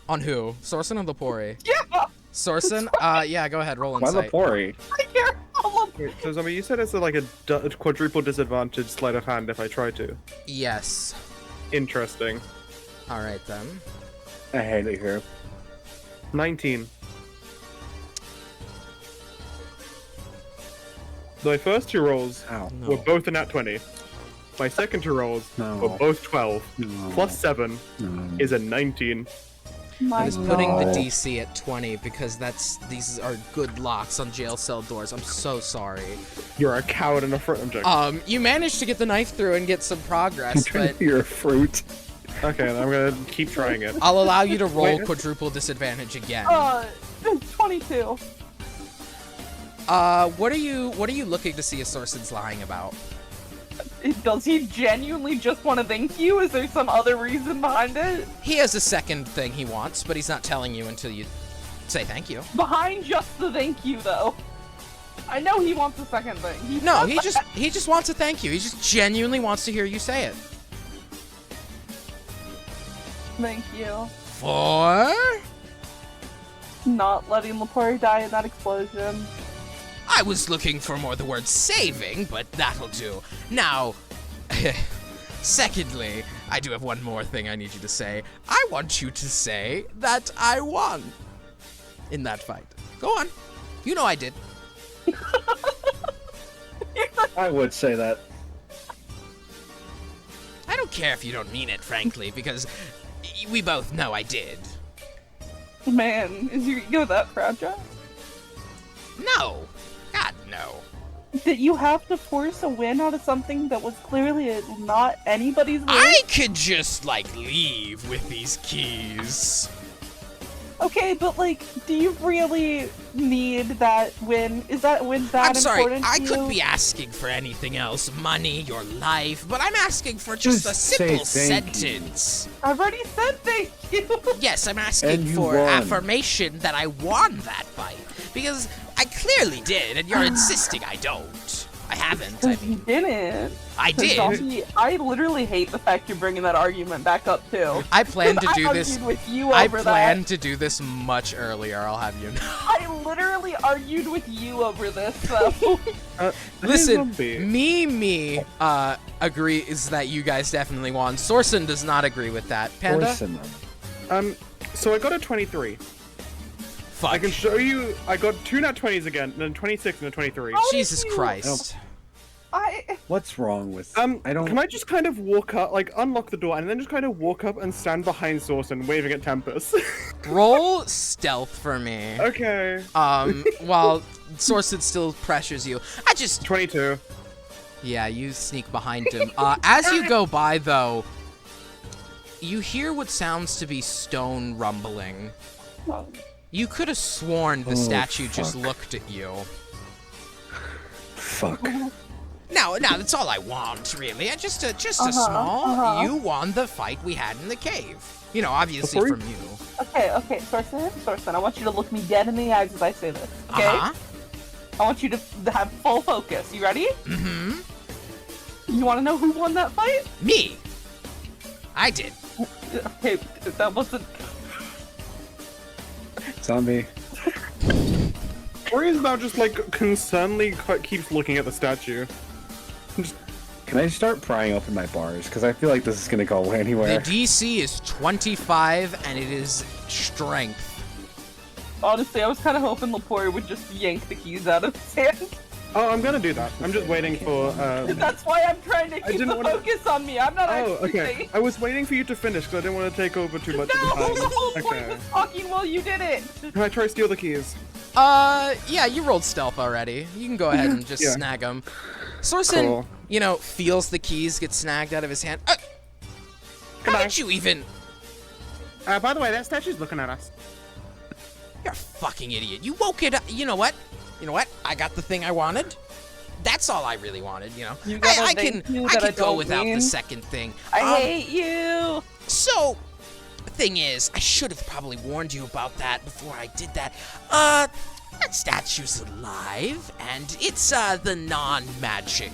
S1: On who? Sorsen or Lapori?
S5: Yeah!
S1: Sorsen? Yeah, go ahead, roll
S4: Why
S1: insight.
S4: Lapori?
S5: I care!
S3: Wait, so Zombie, you said it's like a quadruple disadvantage sleight of hand if I try to.
S1: Yes.
S3: Interesting.
S1: All right then.
S4: I hate it here.
S3: 19. My first two rolls
S4: Ow.
S3: were both a nat 20. My second two rolls
S4: No.
S3: were both 12.
S4: No.
S3: Plus 7
S4: No.
S3: is a 19.
S5: My
S1: I was putting the
S5: God.
S1: DC at 20 because these are good locks on jail cell doors. I'm so sorry.
S3: You're a coward and a front joke.
S1: You managed to get the knife through and get some progress, but
S4: You're a fruit.
S3: Okay, I'm gonna keep trying it.
S1: I'll allow you to roll
S3: Wait.
S1: quadruple disadvantage again.
S5: 22.
S1: What are you looking to see if Sorsen's lying about?
S5: Does he genuinely just want to thank you? Is there some other reason behind it?
S1: He has a second thing he wants, but he's not telling you until you say thank you.
S5: Behind just the thank you, though. I know he wants a second thing.
S1: No, he just wants to thank you. He just genuinely wants to hear you say it.
S5: Thank you.
S1: For?
S5: Not letting Lapori die in that explosion.
S1: I was looking for more the word saving, but that'll do. Now, secondly, I do have one more thing I need you to say. I want you to say that I won in that fight. Go on. You know I did.
S4: I would say that.
S1: I don't care if you don't mean it, frankly, because we both know I did.
S5: Man, is your ego that fragile?
S1: No. God, no.
S5: That you have to force a win out of something that was clearly not anybody's win?
S1: I could just, like, leave with these keys.
S5: Okay, but like, do you really need that win? Is that win that
S1: I'm sorry,
S5: important
S1: I
S5: to
S1: could
S5: you?
S1: be asking for anything else. Money, your life, but I'm asking for just a
S4: Just say
S1: simple
S4: thank you.
S1: sentence.
S5: I've already said thank you.
S1: Yes, I'm asking
S4: And you
S1: for
S4: won.
S1: affirmation that I won that fight. Because I clearly did, and you're insisting I don't. I haven't, I
S5: Because you
S1: mean.
S5: didn't.
S1: I
S5: 'Cause
S1: did.
S5: Zombie, I literally hate the fact you're bringing that argument back up too.
S1: I plan to
S5: 'Cause
S1: do
S5: I
S1: this.
S5: argued with you
S1: I
S5: over
S1: planned to do this much earlier, I'll have you know.
S5: that. I literally argued with you over this, so.
S1: Listen,
S3: Zombie.
S1: me, agrees that you guys definitely won. Sorsen does not agree with that. Panda?
S4: Forcing them.
S3: So I got a 23.
S1: Fuck.
S3: I can show you. I got 2 nat 20s again, and then 26 and a 23.
S5: Oh,
S1: Jesus
S5: you-
S1: Christ.
S4: What's wrong with? I don't.
S3: Can I just kind of walk up, like unlock the door, and then just kind of walk up and stand behind Sorsen, waving at Tempest?
S1: Roll stealth for me.
S3: Okay.
S1: While Sorsen still pressures you.
S3: 22.
S1: Yeah, you sneak behind him. As you go by, though, you hear what sounds to be stone rumbling. You could have sworn the
S4: Oh,
S1: statue just
S4: fuck.
S1: looked at you.
S4: Fuck.
S1: No, that's all I want, really. Just a small. You won the fight we had in the cave. You know, obviously
S3: Before
S1: from you.
S5: Okay, Sorsen, I want you to look me dead in the eyes as I say this, okay?
S1: Uh-huh.
S5: I want you to have full focus. You ready?
S1: Mm-hmm.
S5: You want to know who won that fight?
S1: Me. I did.
S5: Okay, that wasn't.
S4: Zombie.
S3: Worries about just like concernedly keeps looking at the statue.
S4: Can I start prying open my bars? Because I feel like this is gonna go
S1: The
S4: anywhere.
S1: DC is 25, and it is strength.
S5: Honestly, I was kind of hoping Lepore would just yank the keys out of his hand.
S3: Oh, I'm gonna do that. I'm just waiting for.
S5: That's why I'm trying to keep
S3: didn't
S5: the
S3: wanna-
S5: focus on me. I'm not
S3: Oh,
S5: actually
S3: okay.
S5: saying.
S3: I was waiting for you to finish because I didn't want to take over too much
S5: No,
S3: of
S5: the
S3: the
S5: whole
S3: time.
S5: point was talking while you did it.
S3: Can I try to steal the keys?
S1: Yeah, you rolled stealth already. You can go ahead and just
S3: Yeah.
S1: snag them. Sorsen,
S3: Cool.
S1: you know, feels the keys get snagged out of his hand. How
S3: Goodbye.
S1: did you even?
S3: By the way, that statue's looking at us.
S1: You're a fucking idiot. You woke it up. You know what? I got the thing I wanted. That's all I really wanted, you know.
S5: You got a
S1: I
S5: thank
S1: can
S5: you
S1: I
S5: that I
S1: can go
S5: don't
S1: without the
S5: mean.
S1: second thing.
S5: I hate you.
S1: So, the thing is, I should have probably warned you about that before I did that. That statue's alive, and it's, the non-magic,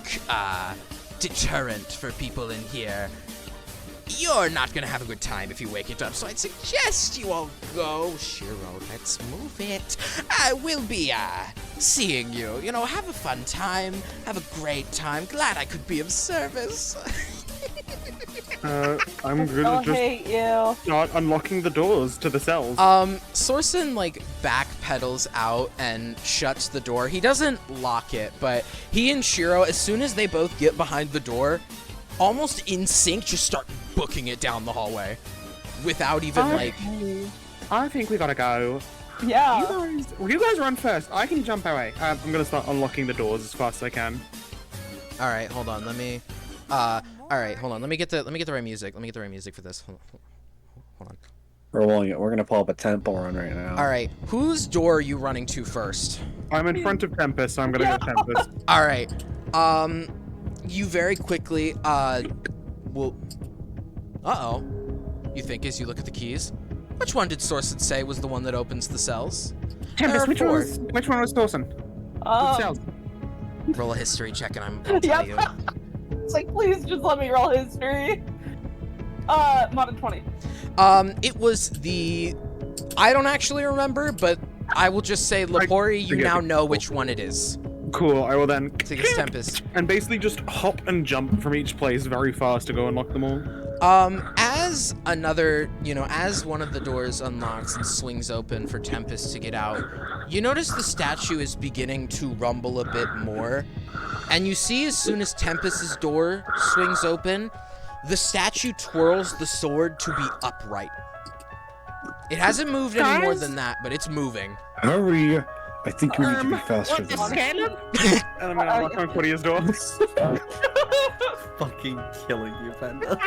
S1: deterrent for people in here. You're not gonna have a good time if you wake it up, so I'd suggest you all go. Shiro, let's move it. I will be, seeing you. You know, have a fun time. Have a great time. Glad I could be of service.
S3: I'm
S5: I
S3: gonna just
S5: hate you.
S3: start unlocking the doors to the cells.
S1: Sorsen, like, backpedals out and shuts the door. He doesn't lock it, but he and Shiro, as soon as they both get behind the door, almost in sync, just start booking it down the hallway. Without even, like...
S3: I think we gotta go.
S5: Yeah.
S3: You guys run first. I can jump away. I'm gonna start unlocking the doors as fast as I can.
S1: Alright, hold on, let me... alright, hold on, let me get the right music. Let me get the right music for this. Hold on.
S4: We're rolling it. We're gonna pull up a tempo run right now.
S1: Alright, whose door are you running to first?
S3: I'm in front of Tempest, so I'm gonna go Tempest.
S1: Alright, you very quickly, will... Uh-oh. You think as you look at the keys? Which one did Sorsen say was the one that opens the cells?
S3: Tempest, which
S1: four.
S3: one was Dawson? Cells.
S1: Roll a history check and I'll tell you.
S5: It's like, please just let me roll history. Modern 20.
S1: It was the... I don't actually remember, but I will just say, Lepori, you
S3: forget
S1: now
S3: it.
S1: know which one it is.
S3: Cool. I will then
S1: Take this Tempest.
S3: and basically just hop and jump from each place very fast to go unlock them all.
S1: As another, as one of the doors unlocks and swings open for Tempest to get out, you notice the statue is beginning to rumble a bit more. And you see as soon as Tempest's door swings open, the statue twirls the sword to be upright. It hasn't moved any more
S3: Guys?
S1: than that, but it's moving.
S4: Hurry! I think you need to be faster
S3: What the
S4: than that.
S3: scallop? And I'm gonna knock on Claudia's door.
S2: Fucking killing you, Panda.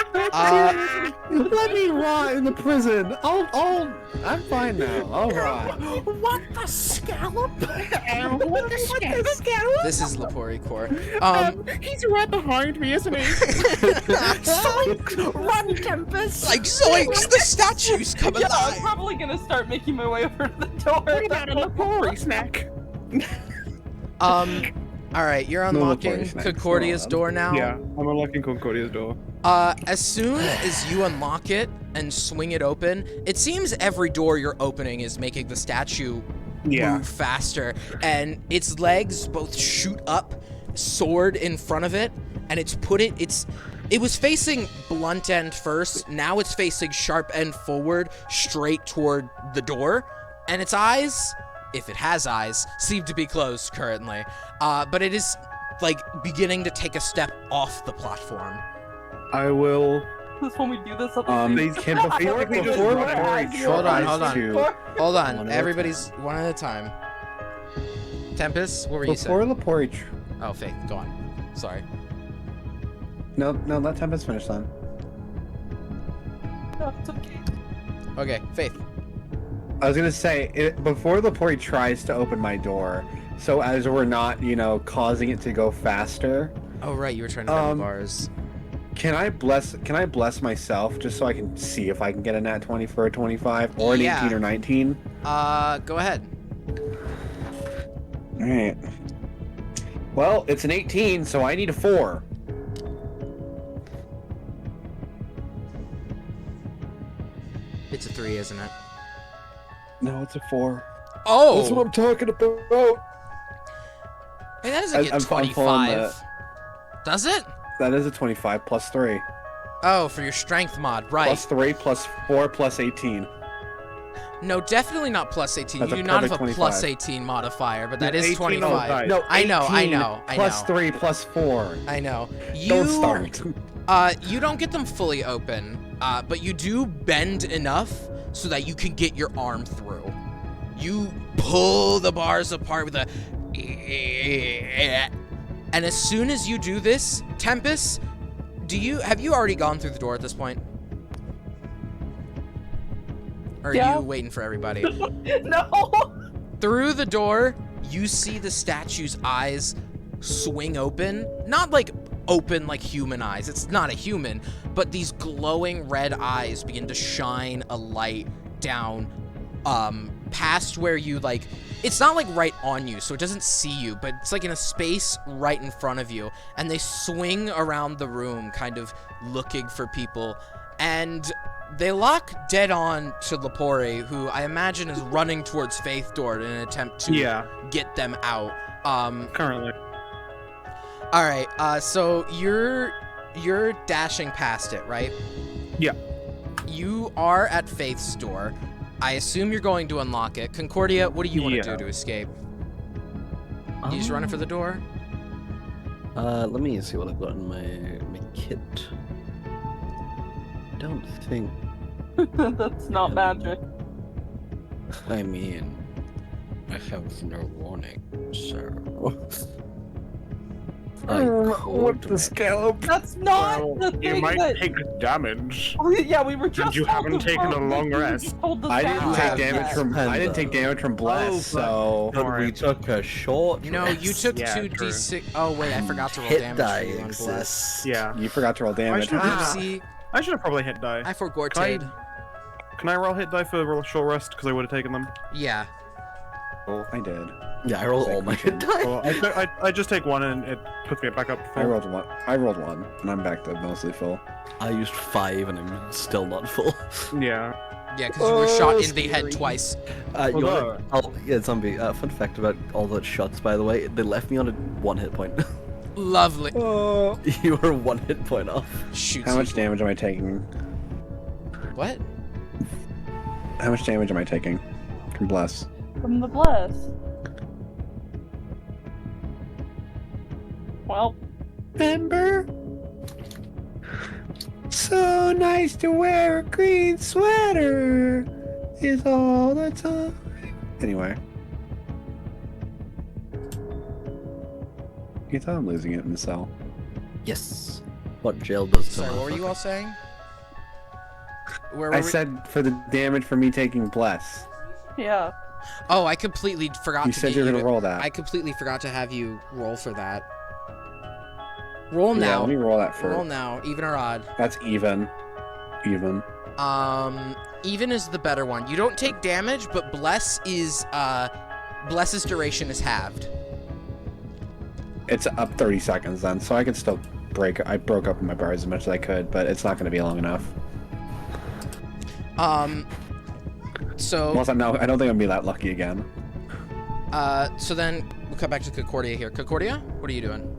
S4: Let me rot in the prison. I'm fine now. All right.
S3: What the scallop? What the scallop?
S1: This is Lepori Core.
S3: He's right behind me, isn't he? Run, Tempest!
S1: Like zoinks! The statue's come
S5: Yeah, I'm
S1: alive.
S5: probably gonna start making my way over to the door.
S3: What about a Lepori snack?
S1: All right, you're
S4: No
S1: unlocking
S4: Lepori snacks,
S1: Concordia's
S4: no.
S1: door now.
S3: Yeah, I'm unlocking Concordia's door.
S1: As soon as you unlock it and swing it open, it seems every door you're opening is making the statue move faster, and its legs both shoot up, sword in front of it, and it was facing blunt end first, now it's facing sharp end forward, straight toward the door, and its eyes, if it has eyes, seem to be closed currently. But it is, like, beginning to take a step off the platform.
S3: I will.
S5: This when we do this up
S4: Can before Lepori
S1: Hold on,
S4: tries
S1: hold on.
S4: to-
S1: Hold on,
S2: One at a
S1: everybody's one at a time. Tempest, what were you
S4: Before
S1: saying?
S4: Lepori
S1: Oh, Faith, go on. Sorry.
S4: No, let Tempest finish then.
S5: No, it's okay.
S1: Okay, Faith.
S4: I was gonna say, before Lepori tries to open my door, so as we're not, causing it to go faster,
S1: Oh, right, you were trying to bend the
S4: Um,
S1: bars.
S4: can I bless myself just so I can see if I can get a nat 20 for a 25 or an
S1: Yeah.
S4: 18 or 19?
S1: Go ahead.
S4: Alright. Well, it's an 18, so I need a 4.
S1: It's a 3, isn't it?
S4: No, it's a 4.
S1: Oh!
S4: That's what I'm talking about.
S1: Hey, that doesn't get
S4: I'm pulling
S1: 25. Does it?
S4: That is a 25 plus 3.
S1: Oh, for your strength mod, right.
S4: Plus 3 plus 4 plus 18.
S1: No, definitely not plus 18.
S4: That's
S1: You
S4: a
S1: do not have a
S4: perfect
S1: plus
S4: 25.
S1: 18 modifier, but that is
S3: 18
S1: 25.
S3: modifier.
S4: No,
S1: I know,
S4: 18 plus 3 plus 4.
S1: I know.
S4: Don't start.
S1: You don't get them fully open, but you do bend enough so that you can get your arm through. You pull the bars apart with a... And as soon as you do this, Tempest, have you already gone through the door at this point? Or are
S5: Yeah.
S1: you waiting for everybody?
S5: No!
S1: Through the door, you see the statue's eyes swing open. Not like open like human eyes. It's not a human, but these glowing red eyes begin to shine a light down past where you like it's not like right on you, so it doesn't see you, but it's like in a space right in front of you, and they swing around the room kind of looking for people, and they lock dead on to Lepori, who I imagine is running towards Faith Door in an attempt to get them out.
S3: Currently.
S1: All right. So you're dashing past it, right?
S3: Yeah.
S1: You are at Faith's door. I assume you're going to unlock it. Concordia, what do you want to
S3: Yeah.
S1: do to escape? You just running for the door?
S2: Let me see what I've got in my kit. I don't think.
S5: That's not magic.
S2: I mean, I have no warning, so.
S4: What the scallop?
S5: That's not the
S3: you
S5: thing
S3: might
S5: that...
S3: take damage.
S5: Oh, yeah, we were just
S3: you haven't taken a long rest.
S4: I didn't take damage from.
S2: Panda.
S4: I didn't take damage from bless, so.
S2: But
S3: Alright.
S2: we took a short.
S1: No, you took
S3: Yeah,
S1: 2d6. Oh, wait, I forgot to roll
S2: hit
S1: damage
S2: die
S1: for you on Bless.
S2: exists.
S3: Yeah.
S4: You forgot to roll damage.
S3: should've-
S1: Oopsie.
S3: I should have probably hit die.
S1: I forgorted.
S3: Can I roll hit die for roll short rest? Because I would have taken them.
S1: Yeah.
S4: I did.
S2: Yeah, I rolled all my hit die.
S3: Well, I just take one and it puts me back up. to
S4: I
S3: full.
S4: rolled one. I rolled one, and I'm back to mostly full.
S2: I used 5 and I'm still not full.
S3: Yeah.
S1: Yeah, because you were shot in the
S4: scary.
S1: head twice.
S2: You
S3: Although-
S2: yeah, zombie. Fun fact about all those shots, by the way, they left me on a 1 hit point.
S1: Lovely.
S2: You were 1 hit point off.
S1: Shoots
S4: How much
S1: you.
S4: damage am I taking?
S1: What?
S4: How much damage am I taking? From bless.
S5: From the bless. Well,
S4: Remember? So nice to wear a green sweater. is all the time. Anyway. You thought I'm losing it in the cell.
S2: Yes. What jail does to
S1: Sorry,
S2: a
S1: what were you
S2: motherfucker.
S1: all saying? Where were
S4: I
S1: we?
S4: said for the damage for me taking bless.
S5: Yeah.
S1: Oh, I completely forgot
S4: You
S1: to
S4: said
S1: get
S4: you were
S1: you
S4: gonna
S1: to-
S4: roll that.
S1: I completely forgot to have you roll for that. Roll
S4: Yeah,
S1: now.
S4: let me roll that first.
S1: Roll now, even or odd.
S4: That's even. Even.
S1: Even is the better one. You don't take damage, but Bless's duration is halved.
S4: It's up 30 seconds then, so I can still break. I broke up my bars as much as I could, but it's not going to be long enough.
S1: So
S4: Plus, I don't think I'm going to be that lucky again.
S1: so then we'll come back to Concordia here. Concordia, what are you doing?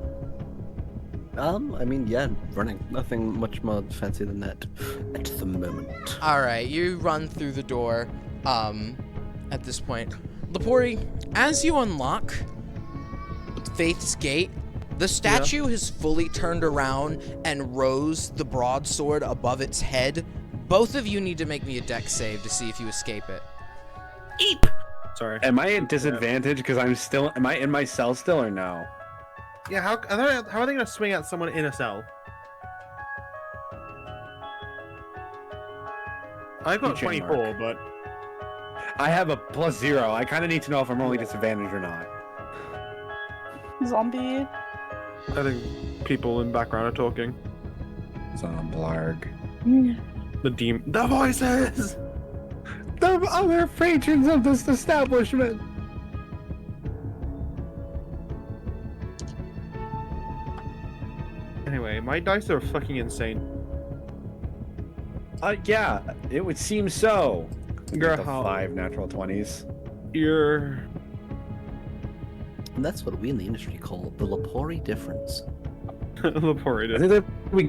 S2: I mean, yeah, running. Nothing much more fancy than that at the moment.
S1: All right, you run through the door. At this point, Lepori, as you unlock Faith's gate, the statue has fully turned around and rose the broadsword above its head. Both of you need to make me a dex save to see if you escape it.
S3: Sorry.
S4: Am I at disadvantage because I'm still... Am I in my cell still or no?
S3: Yeah, how are they gonna swing at someone in a cell? I've got
S4: Feature
S3: 24,
S4: mark.
S3: but
S4: I have a +0. I kind of need to know if I'm rolling disadvantage or not.
S5: Zombie.
S3: I think people in the background are talking.
S4: Zomblarg.
S3: The voices!
S4: The other patrons of this establishment!
S3: Anyway, my dice are fucking insane.
S4: Yeah, it would seem so.
S3: Girl,
S4: The 5 natural 20s.
S3: You're...
S2: And that's what we in the industry call the Lepori difference.
S4: I
S3: Laported.
S4: think that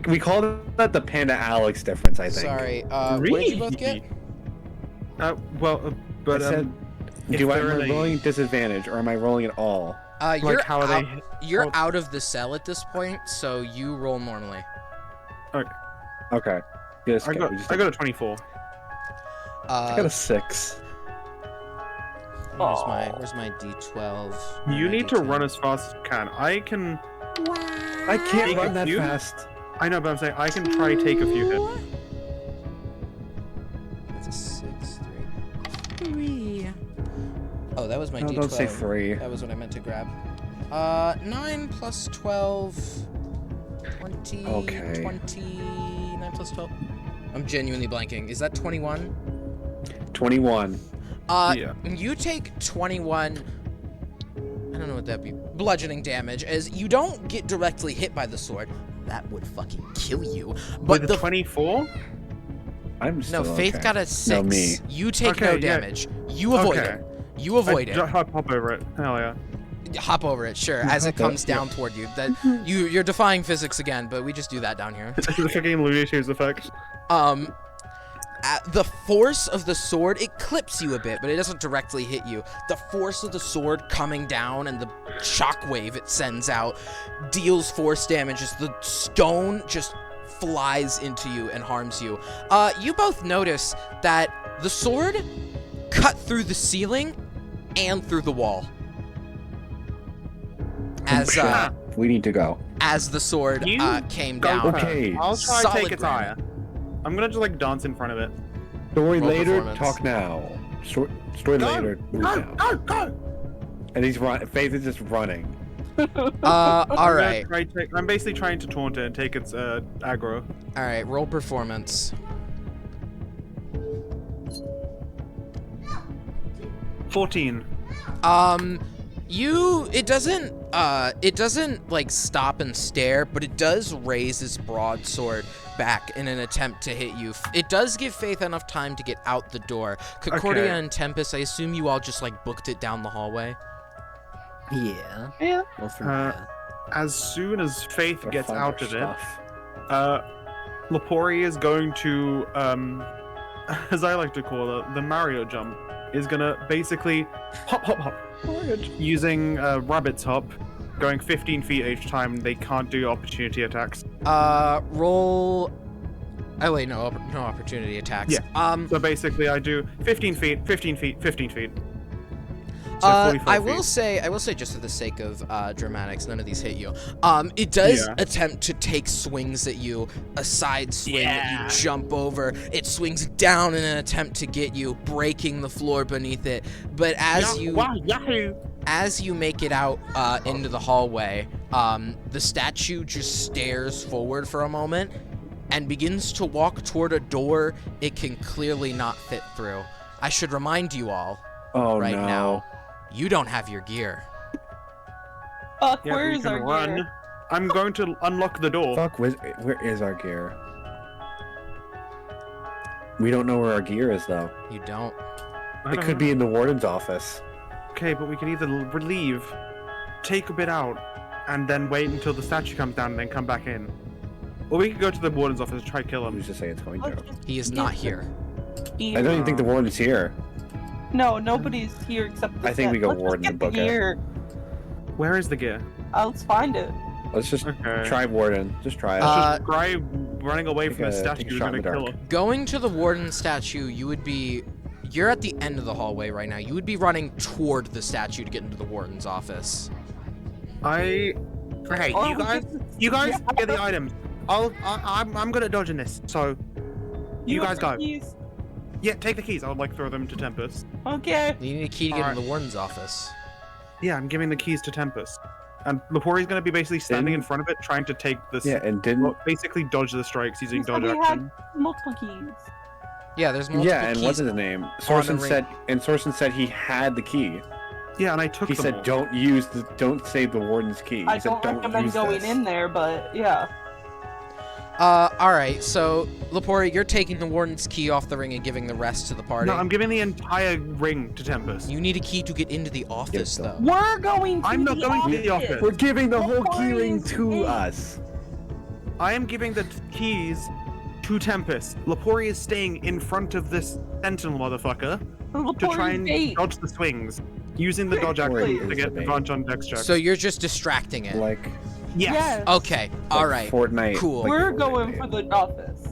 S4: we call that the Panda Alex difference, I think.
S1: Sorry, what did you both get?
S3: But
S4: I said,
S3: if
S4: am I
S3: they're in a-
S4: rolling disadvantage or am I rolling at all?
S1: You're
S3: how are they-
S1: You're
S3: how-
S1: out of the cell at this point, so you roll normally.
S4: Okay. Yes,
S3: I got a 24.
S4: I got a 6.
S1: Where's my D12?
S3: You
S1: My
S3: need to
S1: D10.
S3: run as fast as you can. I can...
S4: I can't
S3: Take
S4: run
S3: a
S4: that
S3: few?
S4: fast.
S3: I know, but I'm saying I can try take a few hits.
S1: That's a 6, 3. Oh, that was my
S4: No,
S1: D12.
S4: don't say 3.
S1: That was what I meant to grab. 9 plus 12. 20.
S4: Okay.
S1: 9 plus 12. I'm genuinely blanking. Is that 21?
S4: 21.
S3: Yeah.
S1: You take 21. I don't know what that'd be. Bludgeoning damage, as you don't get directly hit by the sword. That would fucking kill you. But
S3: With
S1: the
S3: a 24?
S4: I'm still
S1: no, Faith
S4: okay.
S1: got a 6.
S4: No, me.
S1: You take
S3: Okay,
S1: no
S3: yeah.
S1: damage. You avoid
S3: Okay.
S1: it. You avoid it.
S3: Hop over it. Hell yeah.
S1: Hop over it, sure, as it comes down toward you. That you're defying physics again, but we just do that down here.
S3: the fucking Looney Tunes effect.
S1: The force of the sword, it clips you a bit, but it doesn't directly hit you. The force of the sword coming down and the shockwave it sends out deals force damage as the stone just flies into you and harms you. You both notice that the sword cut through the ceiling and through the wall. As
S4: We need to go.
S1: as the sword
S3: You
S1: came
S3: go
S1: down.
S3: first.
S4: Okay.
S3: I'll try to
S1: Solid
S3: take its
S1: granite.
S3: eye. I'm gonna just like dance in front of it.
S4: Story
S1: Roll
S4: later,
S1: performance.
S4: talk now. Story later, move now.
S3: Go!
S4: And he's run. Faith is just running.
S1: All right.
S3: I'm basically trying to taunt it and take its aggro.
S1: All right, roll performance.
S3: 14.
S1: It doesn't like stop and stare, but it does raise its broadsword back in an attempt to hit you. It does give Faith enough time to get out the door. Concordia
S3: Okay.
S1: and Tempest, I assume you all just like booked it down the hallway.
S2: Yeah.
S5: Yeah.
S2: Well, from
S3: Uh, As soon as Faith
S4: Gotta
S3: gets
S4: find
S3: out
S4: our
S3: of
S4: stuff.
S3: it, Lepori is going to, as I like to call it, the Mario jump, is gonna basically hop, hop, hop, using Rabbit's Hop, going 15 feet each time. They can't do opportunity attacks.
S1: Roll Oh wait, no opportunity attacks.
S3: Yeah. So basically, I do 15 feet, 15 feet, 15 feet. So 44
S1: I
S3: feet.
S1: will say, just for the sake of dramatics, none of these hit you. It does
S3: Yeah.
S1: attempt to take swings at you, a side swing that you jump over. It swings down in an attempt to get you, breaking the floor beneath it. But as you make it out into the hallway, the statue just stares forward for a moment and begins to walk toward a door it can clearly not fit through. I should remind you all right now, you don't have your gear.
S5: Fuck,
S3: Yeah,
S5: where
S3: we
S5: is
S3: can
S5: our
S3: run.
S5: gear?
S3: I'm going to unlock the door.
S4: Fuck, where is our gear? We don't know where our gear is, though.
S1: You don't.
S3: I
S4: It
S3: don't
S4: could
S3: know.
S4: be in the warden's office.
S3: Okay, but we can either leave, take a bit out, and then wait until the statue comes down and then come back in. Or we could go to the warden's office and try to kill him.
S4: Who's to say it's going to?
S1: He is not here.
S4: I don't even think the warden's here.
S5: No, nobody's here except the
S4: I think we go
S5: Let's just
S4: warden
S5: get
S4: and book it.
S5: gear.
S3: Where is the gear?
S5: Let's find it.
S4: Let's just
S3: Okay.
S4: try warden. Just try it.
S3: Let's just try running away
S4: Take
S3: from the
S4: a-
S3: statue
S4: take a
S3: who's
S4: shot in
S3: gonna
S4: the
S3: kill
S4: dark.
S3: him.
S1: Going to the warden statue, you're at the end of the hallway right now. You would be running toward the statue to get into the warden's office.
S3: Okay,
S5: Oh,
S3: you guys
S5: Yeah.
S3: get the items. I'm good at dodging this. So, you
S5: have
S3: guys go.
S5: the keys?
S3: yeah, take the keys. I would like throw them to Tempest.
S5: Okay.
S1: You need a key to get
S3: Alright.
S1: into the warden's office.
S3: Yeah, I'm giving the keys to Tempest. And Lepori's gonna be basically standing in
S4: Didn't-
S3: front of it, trying to take this.
S4: yeah, and didn't.
S3: Well, basically dodge the strikes using
S5: You said
S3: dodge
S5: we
S3: action.
S5: had multiple keys.
S1: Yeah, there's multiple
S4: Yeah, and
S1: keys.
S4: what's his name?
S1: the
S4: Sorsen
S1: ring.
S4: said he had the key.
S3: Yeah, and I took
S4: He
S3: them
S4: said,
S3: all.
S4: don't save the warden's key. He
S5: I
S4: said,
S5: don't recommend
S4: use
S5: going
S4: this.
S5: in there, but yeah.
S1: Alright, so, Lepori, you're taking the warden's key off the ring and giving the rest to the party.
S3: No, I'm giving the entire ring to Tempest.
S1: You need a key to get into the office,
S4: them.
S1: though.
S5: We're going to
S3: I'm not going to the office.
S4: We're giving the whole
S5: Lepori
S4: key ring
S5: is
S4: to
S5: in.
S4: us.
S3: I am giving the keys to Tempest. Lepori is staying in front of this sentinel motherfucker to try and dodge the swings, using the dodge action
S4: Lepori
S3: to
S4: is
S3: get
S4: the bait.
S3: advantage on dex checks.
S1: So you're just distracting it.
S4: Like,
S3: yes.
S1: Okay,
S4: like
S1: alright.
S4: Fortnite.
S1: cool.
S4: like
S5: We're
S4: Fortnite
S5: going
S4: bait.
S5: for the office.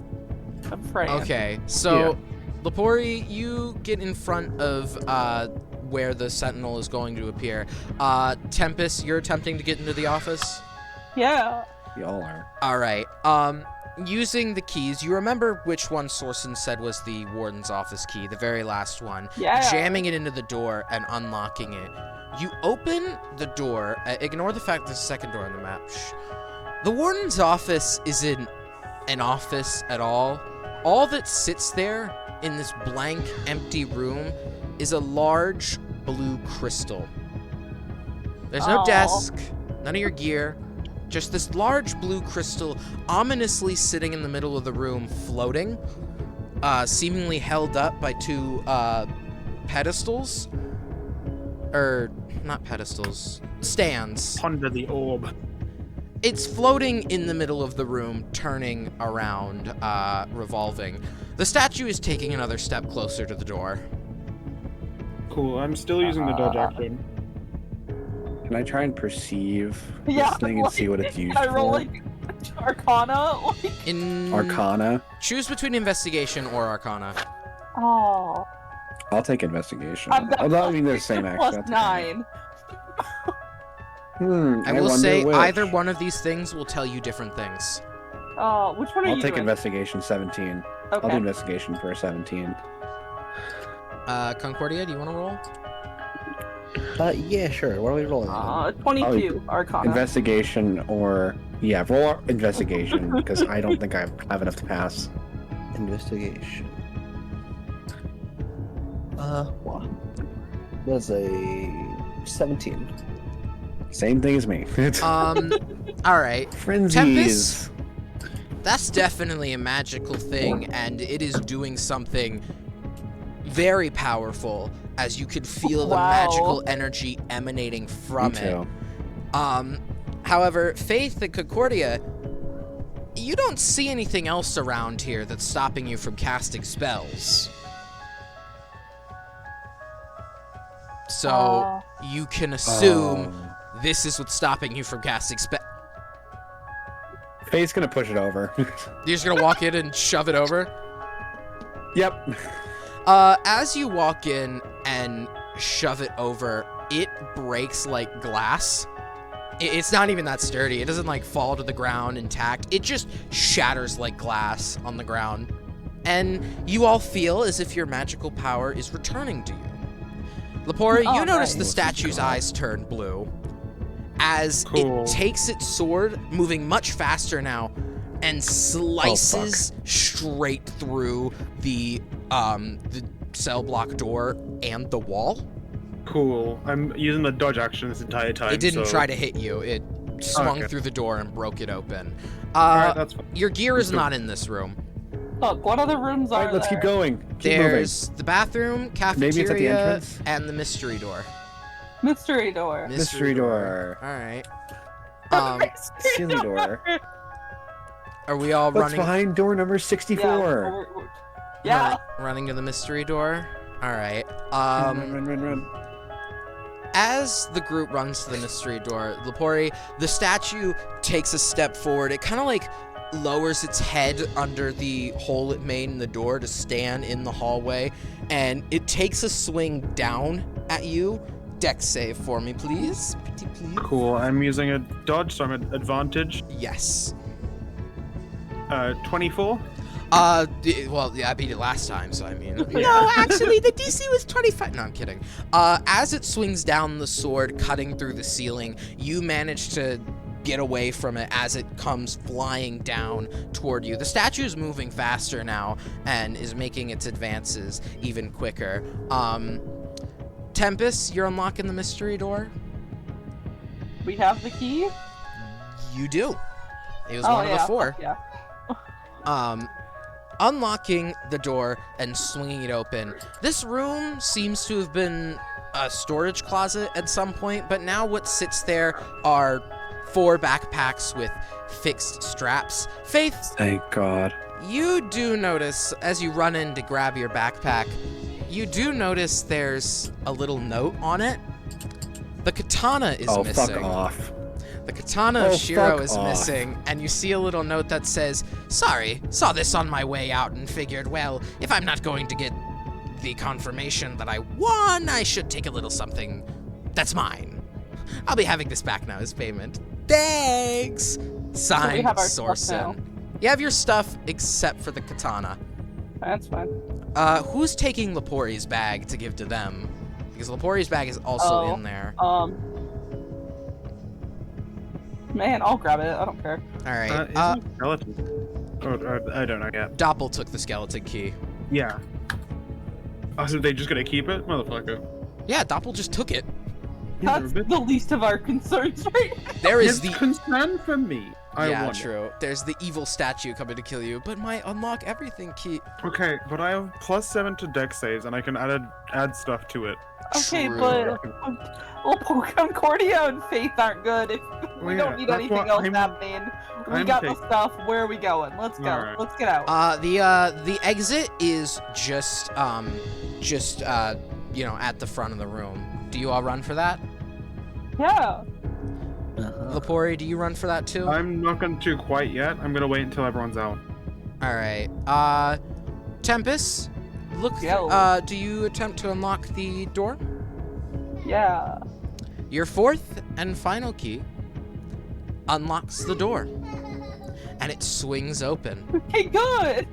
S5: I'm Fran.
S1: Okay, so, Lepori, you get in front of, where the sentinel is going to appear. Tempest, you're attempting to get into the office?
S5: Yeah.
S4: Y'all are.
S1: Alright, using the keys, you remember which one Sorsen said was the warden's office key, the very last one.
S5: Yeah.
S1: Jamming it into the door and unlocking it. You open the door, ignore the fact there's a second door on the map. Shh. The warden's office isn't an office at all. All that sits there in this blank, empty room is a large blue crystal. There's no
S5: Aw.
S1: desk, none of your gear, just this large blue crystal ominously sitting in the middle of the room, floating, seemingly held up by two pedestals. Not pedestals, stands.
S3: Ponder the orb.
S1: It's floating in the middle of the room, turning around, revolving. The statue is taking another step closer to the door.
S3: Cool. I'm still using the dodge action.
S4: Can I try and perceive
S5: Yeah,
S4: this thing and see what it's used
S5: I roll
S4: for?
S5: like Arcana. Like,
S4: Arcana.
S1: Choose between investigation or arcana.
S5: oh.
S4: I'll take investigation.
S5: I've got
S4: Although I mean they're the same action.
S5: plus
S4: that's okay.
S5: 9.
S1: I will
S4: wonder
S1: say
S4: which.
S1: either one of these things will tell you different things.
S5: Oh, which one are
S4: I'll
S5: you
S4: take
S5: doing?
S4: investigation 17. I'll do
S5: Okay.
S4: investigation for a 17.
S1: Concordia, do you want to roll?
S6: Yeah, sure. What are we rolling?
S5: 22 Arcana.
S4: Investigation or roll investigation because I don't think I have enough to pass.
S6: Investigation. What? That's a 17.
S4: Same thing as me.
S1: Alright.
S4: Frenzies.
S1: That's definitely a magical thing, and it is doing something very powerful, as you could feel the
S5: Wow.
S1: magical energy emanating from
S4: Me
S1: it.
S4: too.
S1: However, Faith and Concordia, you don't see anything else around here that's stopping you from casting spells. So, you can assume this is what's stopping you from casting spells.
S4: Faye's gonna push it over.
S1: You're just gonna walk in and shove it over?
S4: Yep.
S1: As you walk in and shove it over, it breaks like glass. It's not even that sturdy. It doesn't like fall to the ground intact. It just shatters like glass on the ground. And you all feel as if your magical power is returning to you. Lepori, you notice the statue's eyes turn blue as it takes its sword, moving much faster now, and slices straight through the cell block door and the wall.
S3: Cool. I'm using the dodge action this entire time.
S1: It didn't
S3: so...
S1: try to hit you. It swung through the door and broke it open.
S3: Alright, that's fine.
S1: Your gear is not in this room.
S5: Look, what other rooms are
S4: Alright, let's
S5: there?
S4: keep going. Keep
S1: There's the bathroom, cafeteria,
S4: Maybe it's at the entrance?
S1: and the mystery door.
S5: Mystery door.
S4: Mystery door.
S1: All right.
S4: Silly door.
S1: Are we all
S4: What's
S1: running?
S4: behind door number 64?
S5: Yeah.
S1: Running to the mystery door. All right.
S4: Run.
S1: As the group runs to the mystery door, Lepori, the statue takes a step forward. It kind of like lowers its head under the hole it made in the door to stand in the hallway, and it takes a swing down at you. Dex save for me, please. Pretty please.
S3: Cool. I'm using a dodge, so I'm at advantage.
S1: Yes.
S3: 24.
S1: Well, yeah, I beat it last time, so I mean... No, actually, the DC was 25. No, I'm kidding. As it swings down the sword, cutting through the ceiling, you manage to get away from it as it comes flying down toward you. The statue is moving faster now and is making its advances even quicker. Tempest, you're unlocking the mystery door?
S5: We have the key?
S1: You do. It was one of the four.
S5: Yeah.
S1: Unlocking the door and swinging it open. This room seems to have been a storage closet at some point, but now what sits there are 4 backpacks with fixed straps. Faith,
S4: Thank God.
S1: you do notice, as you run in to grab your backpack, you do notice there's a little note on it. The katana is missing.
S4: Fuck off.
S1: The katana of Shiro
S4: fuck
S1: is
S4: off.
S1: missing, and you see a little note that says, "Sorry, saw this on my way out and figured, well, if I'm not going to get the confirmation that I won, I should take a little something that's mine. I'll be having this back now as payment. Thanks!" Signed,
S5: have our stuff
S1: Sorsen. You have your stuff except for the katana.
S5: That's fine.
S1: Who's taking Lepori's bag to give to them? Because Lepori's bag is also in there.
S5: Man, I'll grab it. I don't care.
S1: All right.
S3: Is it skeleton? I don't know yet.
S1: Doppel took the skeleton key.
S3: Yeah. Oh, so they just gonna keep it? Motherfucker.
S1: Yeah, Doppel just took it.
S5: That's the least of our concerns right now.
S1: There is
S3: It's
S1: the...
S3: concern for me. I
S1: yeah,
S3: want it.
S1: true. There's the evil statue coming to kill you, but my unlock everything key...
S3: Okay, but I have +7 to dex saves, and I can add stuff to it.
S5: Okay,
S1: True.
S5: but Concordia and Faith aren't good. If we don't need anything else happening, we got the stuff. Where are we going? Let's go.
S3: Alright.
S5: Let's get out.
S1: The exit is just you know, at the front of the room. Do you all run for that?
S5: Yeah.
S1: Lepori, do you run for that too?
S3: I'm not going to quite yet. I'm gonna wait until everyone's out.
S1: All right. Tempest, look.
S5: Yo.
S1: Do you attempt to unlock the door?
S5: Yeah.
S1: Your fourth and final key unlocks the door, and it swings open.
S5: Okay, good.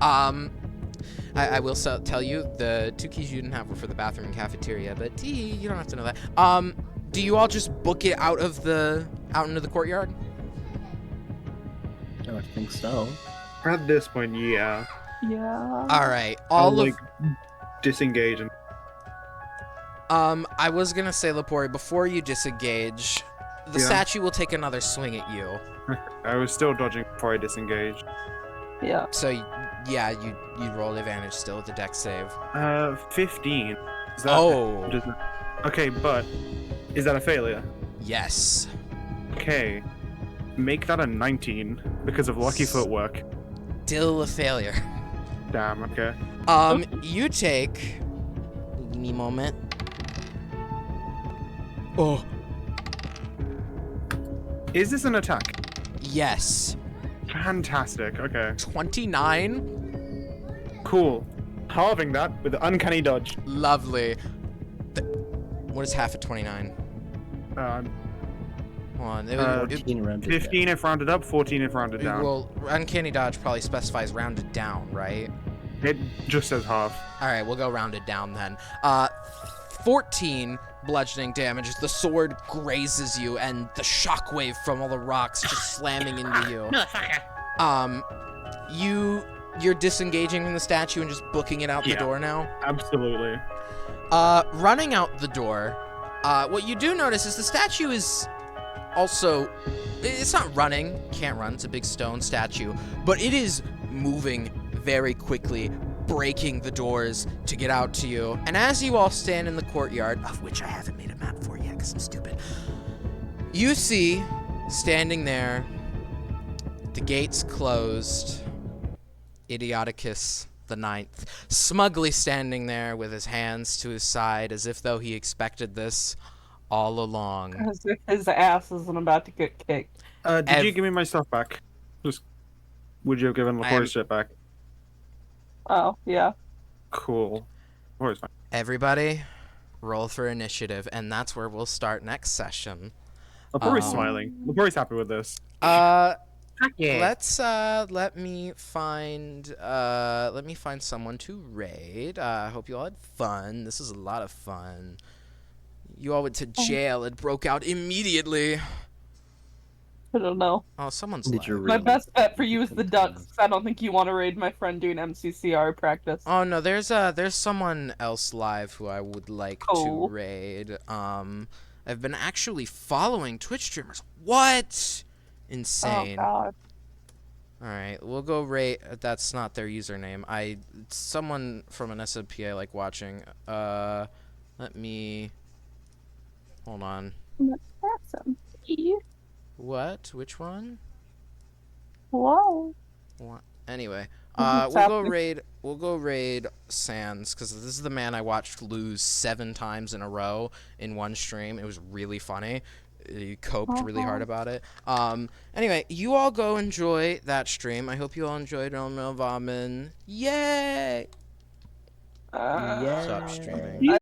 S1: I will tell you the 2 keys you didn't have were for the bathroom and cafeteria, but you don't have to know that. Do you all just book it out into the courtyard?
S6: I think so.
S3: At this point, yeah.
S5: Yeah.
S1: All right.
S3: I'll, like, disengage and...
S1: I was gonna say, Lepori, before you disengage, the statue will take another swing at you.
S3: I was still dodging before I disengaged.
S5: Yeah.
S1: So, yeah, you roll advantage still with the dex save.
S3: 15. Is that okay, but is that a failure?
S1: Yes.
S3: Okay. Make that a 19 because of lucky footwork.
S1: Still a failure.
S3: Damn, okay.
S1: You take... Give me a moment. Oh.
S3: Is this an attack?
S1: Yes.
S3: Fantastic. Okay.
S1: 29.
S3: Cool. Halving that with the uncanny dodge.
S1: Lovely. What is half of 29?
S3: Um,
S1: Hold on.
S6: 14 rounded
S3: 15
S6: down.
S3: if rounded up, 14 if rounded down.
S1: Well, uncanny dodge probably specifies rounded down, right?
S3: It just says half.
S1: All right, we'll go rounded down then. 14 bludgeoning damage as the sword grazes you, and the shockwave from all the rocks just slamming into you. You're disengaging from the statue and just booking it out the door now.
S3: Absolutely.
S1: Running out the door. What you do notice is the statue is also. It's not running. Can't run. It's a big stone statue, but it is moving very quickly, breaking the doors to get out to you. And as you all stand in the courtyard, of which I haven't made a map for yet because I'm stupid, you see, standing there, the gates closed, Idioticus the Ninth, smugly standing there with his hands to his side as if though he expected this all along.
S5: As if his ass isn't about to get kicked.
S3: Did you give me my stuff back? Just would you have given Laporte's shit back?
S5: Oh, yeah.
S3: Cool. Laporte's fine.
S1: Everybody, roll for initiative, and that's where we'll start next session.
S3: Laporte's smiling. Laporte's happy with this.
S1: Let's let me find someone to raid. I hope you all had fun. This is a lot of fun. You all went to jail and broke out immediately.
S5: I don't know.
S1: Oh, someone's
S6: Did you
S1: live.
S5: My
S6: read
S5: best bet for you is the ducks. I don't think you want to raid my friend doing MCCR practice.
S1: Oh no, there's someone else live who I would like to raid. I've been actually following Twitch streamers. What? Insane.
S5: Oh god.
S1: All right, we'll go raid. That's not their username. Someone from an SMPA like watching. Let me. Hold on.
S5: That's
S1: What? Which one?
S5: Whoa.
S1: What? Anyway,
S5: What's
S1: we'll go raid Sans because this is the man I watched lose 7 times in a row in one stream. It was really funny. He coped really hard about it. Anyway, you all go enjoy that stream. I hope you all enjoyed Renovamen. Yay!
S6: Yeah.
S1: Stop streaming.
S5: I